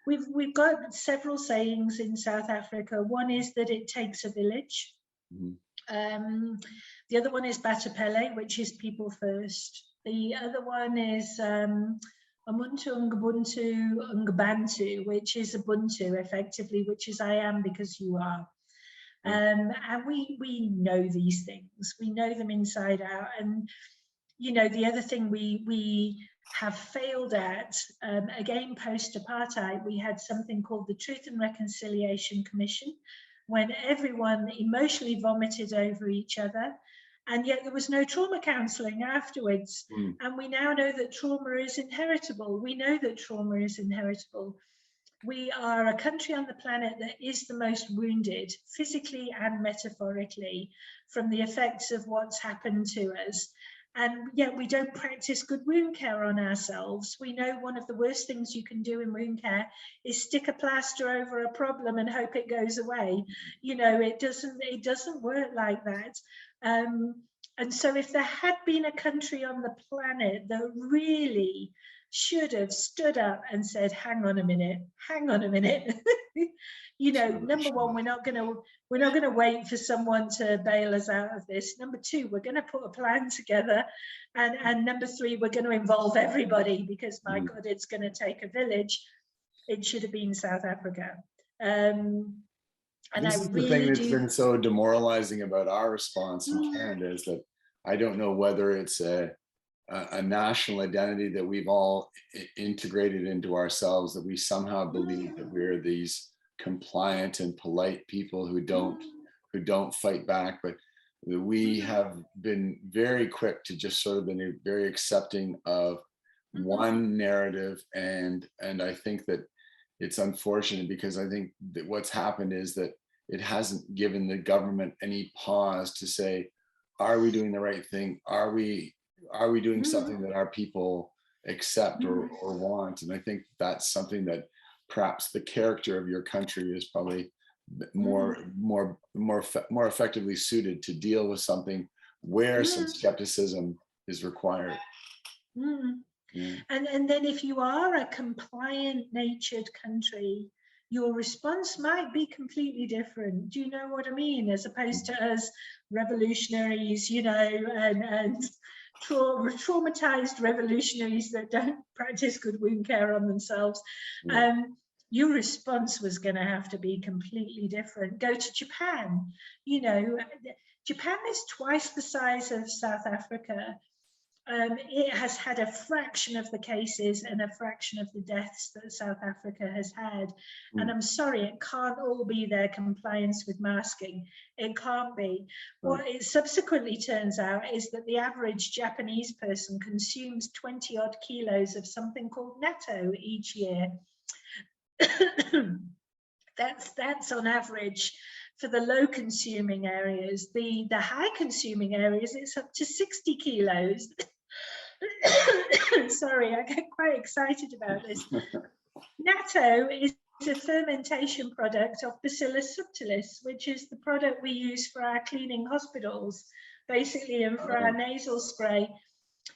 We've got several sayings in South Africa. One is that it takes a village. The other one is Batapele, which is people first. The other one is Umuntu Ngubuntu Ngabantu, which is Ubuntu effectively, which is I am because you are. And we know these things. We know them inside out. And, you know, the other thing we have failed at, again, post-apartheid, we had something called the Truth and Reconciliation Commission, when everyone emotionally vomited over each other, and yet there was no trauma counselling afterwards. And we now know that trauma is inheritable. We know that trauma is inheritable. We are a country on the planet that is the most wounded, physically and metaphorically, from the effects of what's happened to us. And yet we don't practice good wound care on ourselves. We know one of the worst things you can do in wound care is stick a plaster over a problem and hope it goes away. You know, it doesn't work like that. And so if there had been a country on the planet that really should have stood up and said, hang on a minute, You know, Sure, number one, sure. we're not gonna wait for someone to bail us out of this. Number two, we're gonna put a plan together, and number three, we're going to involve everybody, because my God, it's going to take a village. It should have been South Africa. And I This is the thing really that's do. been so demoralizing about our response in Canada, is that I don't know whether it's a national identity that we've all integrated into ourselves, that we somehow believe that we're these compliant and polite people who don't fight back. But we have been very quick to just sort of been very accepting of one narrative, and I think that it's unfortunate, because I think that what's happened is that it hasn't given the government any pause to say, are we doing the right thing? Are we doing something that our people accept or want? And I think that's something that perhaps the character of your country is probably more effectively suited to deal with something where some skepticism is required. Yeah. And then if you are a compliant natured country, your response might be completely different. Do you know what I mean? As opposed to us revolutionaries, you know, and traumatized revolutionaries that don't practice good wound care on themselves. Your response was going to have to be completely different. Go to Japan. You know, Japan is twice the size of South Africa. It has had a fraction of the cases and a fraction of the deaths that South Africa has had. And I'm sorry, it can't all be their compliance with masking. It can't be. What it subsequently turns out is that the average Japanese person consumes 20 odd kilos of something called natto each year. That's on average. For the low consuming areas, the high consuming areas, it's up to 60 kilos. Sorry, I get quite excited about this. Natto is a fermentation product of Bacillus subtilis, which is the product we use for our cleaning hospitals, basically, and for our nasal spray.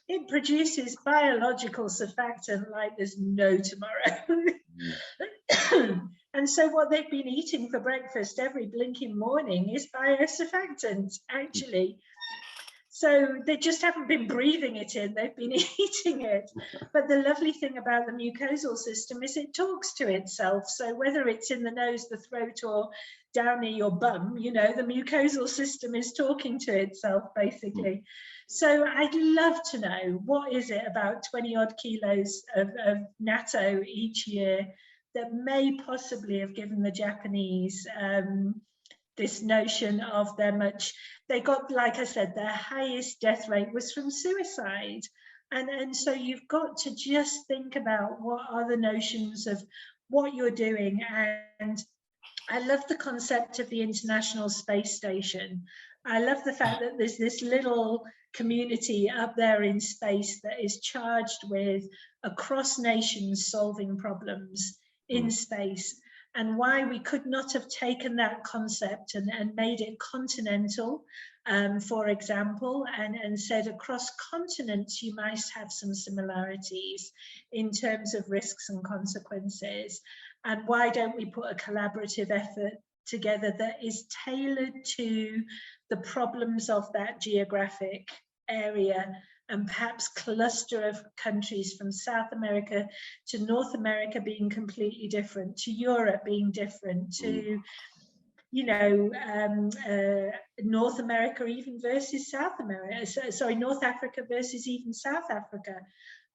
It produces biological surfactant like there's no tomorrow. And so what they've been eating for breakfast every blinking morning is biosurfactant, actually. So they just haven't been breathing it in, they've been eating it. But the lovely thing about the mucosal system is it talks to itself. So whether it's in the nose, the throat, or down near your bum, you know, the mucosal system is talking to itself, basically. So I'd love to know, what is it about 20 odd kilos of natto each year that may possibly have given the Japanese this notion of they got, like I said, their highest death rate was from suicide. And so you've got to just think about what are the notions of what you're doing. And I love the concept of the International Space Station. I love the fact that there's this little community up there in space that is charged with across nations solving problems in space, and why we could not have taken that concept and made it continental, for example, and said across continents you might have some similarities in terms of risks and consequences. And why don't we put a collaborative effort together that is tailored to the problems of that geographic area, and perhaps cluster of countries from South America to North America being completely different, to Europe being different, to, you know, North America even versus South America, sorry, North Africa versus even South Africa,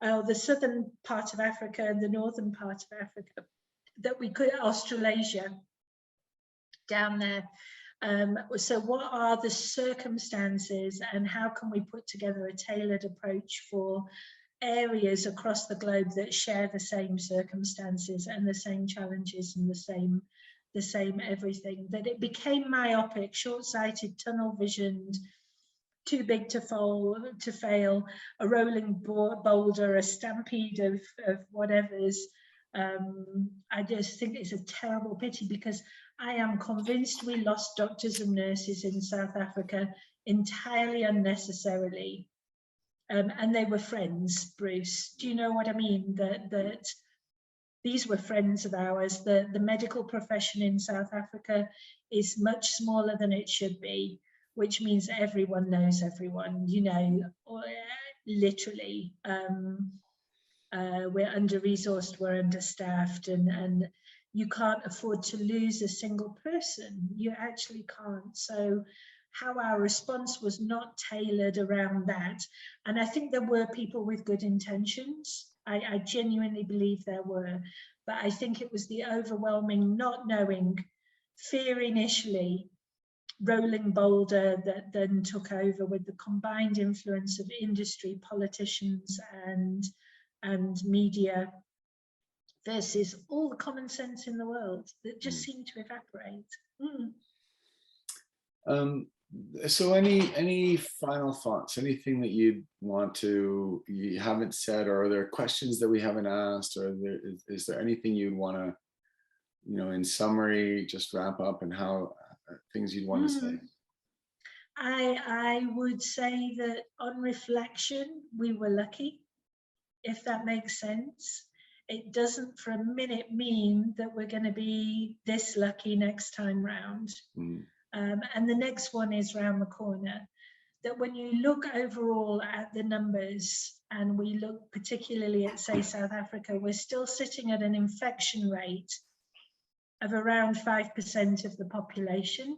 the southern part of Africa and the northern part of Africa, that we could, Australasia down there. So what are the circumstances, and how can we put together a tailored approach for areas across the globe that share the same circumstances and the same challenges and the same everything? That it became myopic, short-sighted, tunnel-visioned, too big to fail, a rolling boulder, a stampede of whatevers. I just think it's a terrible pity, because I am convinced we lost doctors and nurses in South Africa entirely unnecessarily. And they were friends, Bruce. Do you know what I mean? That these were friends of ours. The medical profession in South Africa is much smaller than it should be, which means everyone knows everyone, you know, literally. We're under-resourced, we're understaffed, and you can't afford to lose a single person. You actually can't. So how our response was not tailored around that. And I think there were people with good intentions. I genuinely believe there were, but I think it was the overwhelming not knowing, fear initially, rolling boulder that then took over with the combined influence of industry, politicians, and media versus all the common sense in the world that just seemed to evaporate. So any final thoughts, anything that you haven't said, or are there questions that we haven't asked, or is there anything you'd want to, you know, in summary, just wrap up, and how things you'd want to say? I would say that on reflection, we were lucky, if that makes sense. It doesn't for a minute mean that we're going to be this lucky next time round. And the next one is round the corner. That when you look overall at the numbers, and we look particularly at, say, South Africa, we're still sitting at an infection rate of around 5% of the population.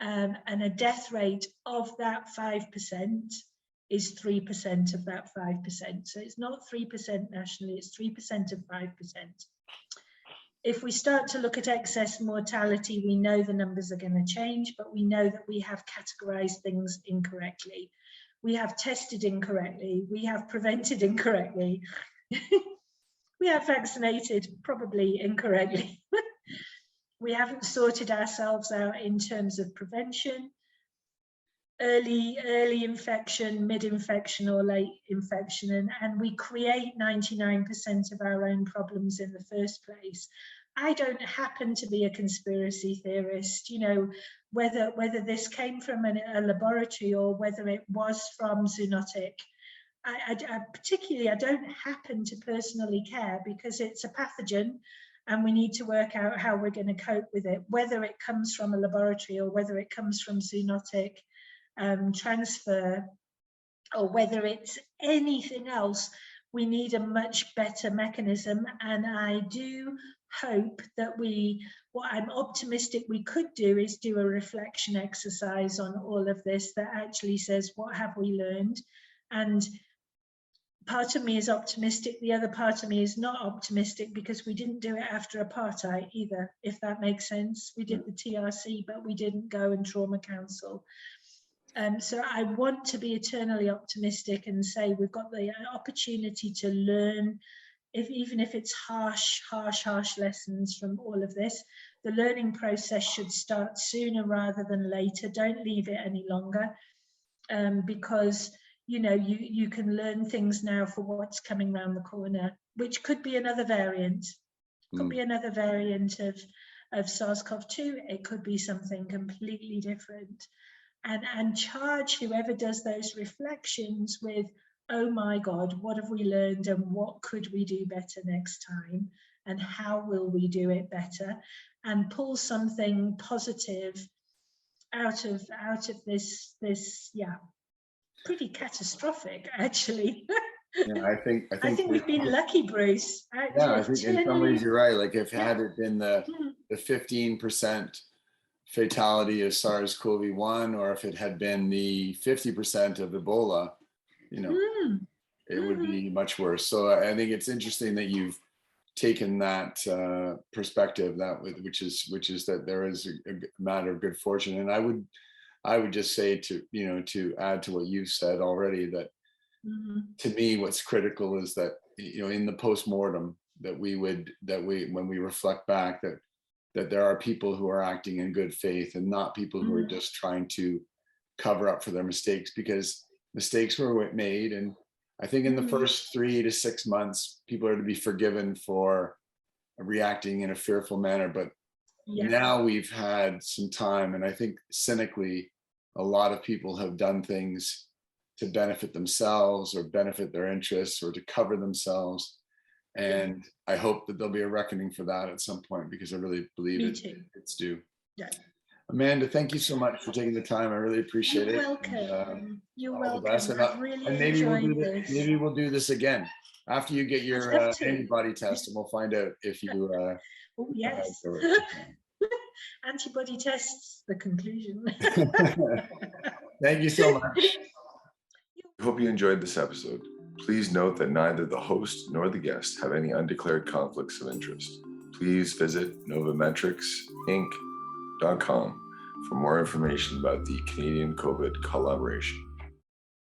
And a death rate of that 5% is 3% of that 5%. So it's not 3% nationally, it's 3% of 5%. If we start to look at excess mortality, we know the numbers are going to change, but we know that we have categorized things incorrectly. We have tested incorrectly. We have prevented incorrectly. We have vaccinated probably incorrectly. We haven't sorted ourselves out in terms of prevention, early infection, mid-infection, or late infection, and we create 99% of our own problems in the first place. I don't happen to be a conspiracy theorist, you know, whether this came from a laboratory or whether it was from zoonotic. I don't happen to personally care, because it's a pathogen and we need to work out how we're going to cope with it, whether it comes from a laboratory or whether it comes from zoonotic transfer, or whether it's anything else. We need a much better mechanism, and I do hope that what I'm optimistic we could do is do a reflection exercise on all of this that actually says, what have we learned? And part of me is optimistic, the other part of me is not optimistic, because we didn't do it after apartheid either, if that makes sense. We did the TRC, but we didn't go and trauma counsel. So I want to be eternally optimistic and say we've got the opportunity to learn, even if it's harsh lessons from all of this. The learning process should start sooner rather than later. Don't leave it any longer, because you know you can learn things now for what's coming around the corner, which could be another variant. Could be another variant of SARS-CoV-2. It could be something completely different. And charge whoever does those reflections with, oh my God, what have we learned, and what could we do better next time, and how will we do it better, and pull something positive out of this pretty catastrophic, actually. Yeah, I think we've been lucky, Bruce. Yeah, I think in some ways you're right. Like, if had it been the 15% fatality of SARS-CoV-1, or if it had been the 50% of Ebola, you know, it would be much worse. So I think it's interesting that you've taken that perspective, which is that there is a matter of good fortune. And I would just say, to add to what you've said already, that to me, what's critical is that, you know, in the postmortem, when we reflect back, that there are people who are acting in good faith, and not people who are just trying to cover up for their mistakes, because mistakes were made. And I think in the first 3 to 6 months, people are to be forgiven for reacting in a fearful manner. But now we've had some time, and I think cynically, a lot of people have done things to benefit themselves or benefit their interests or to cover themselves. And I hope that there'll be a reckoning for that at some point, because I really believe it's due. Yeah. Amanda, thank you so much for taking the time. I really appreciate You're it. welcome. You're All the welcome. best. I've really And maybe enjoyed this. Maybe we'll do this again after you get your I'd love to. antibody test, and we'll find out if you. Oh yes. Antibody tests. The conclusion. Thank you so much. I hope you enjoyed this episode. Please note that neither the host nor the guest have any undeclared conflicts of interest. Please visit novometricsinc.com for more information about the Canadian COVID collaboration.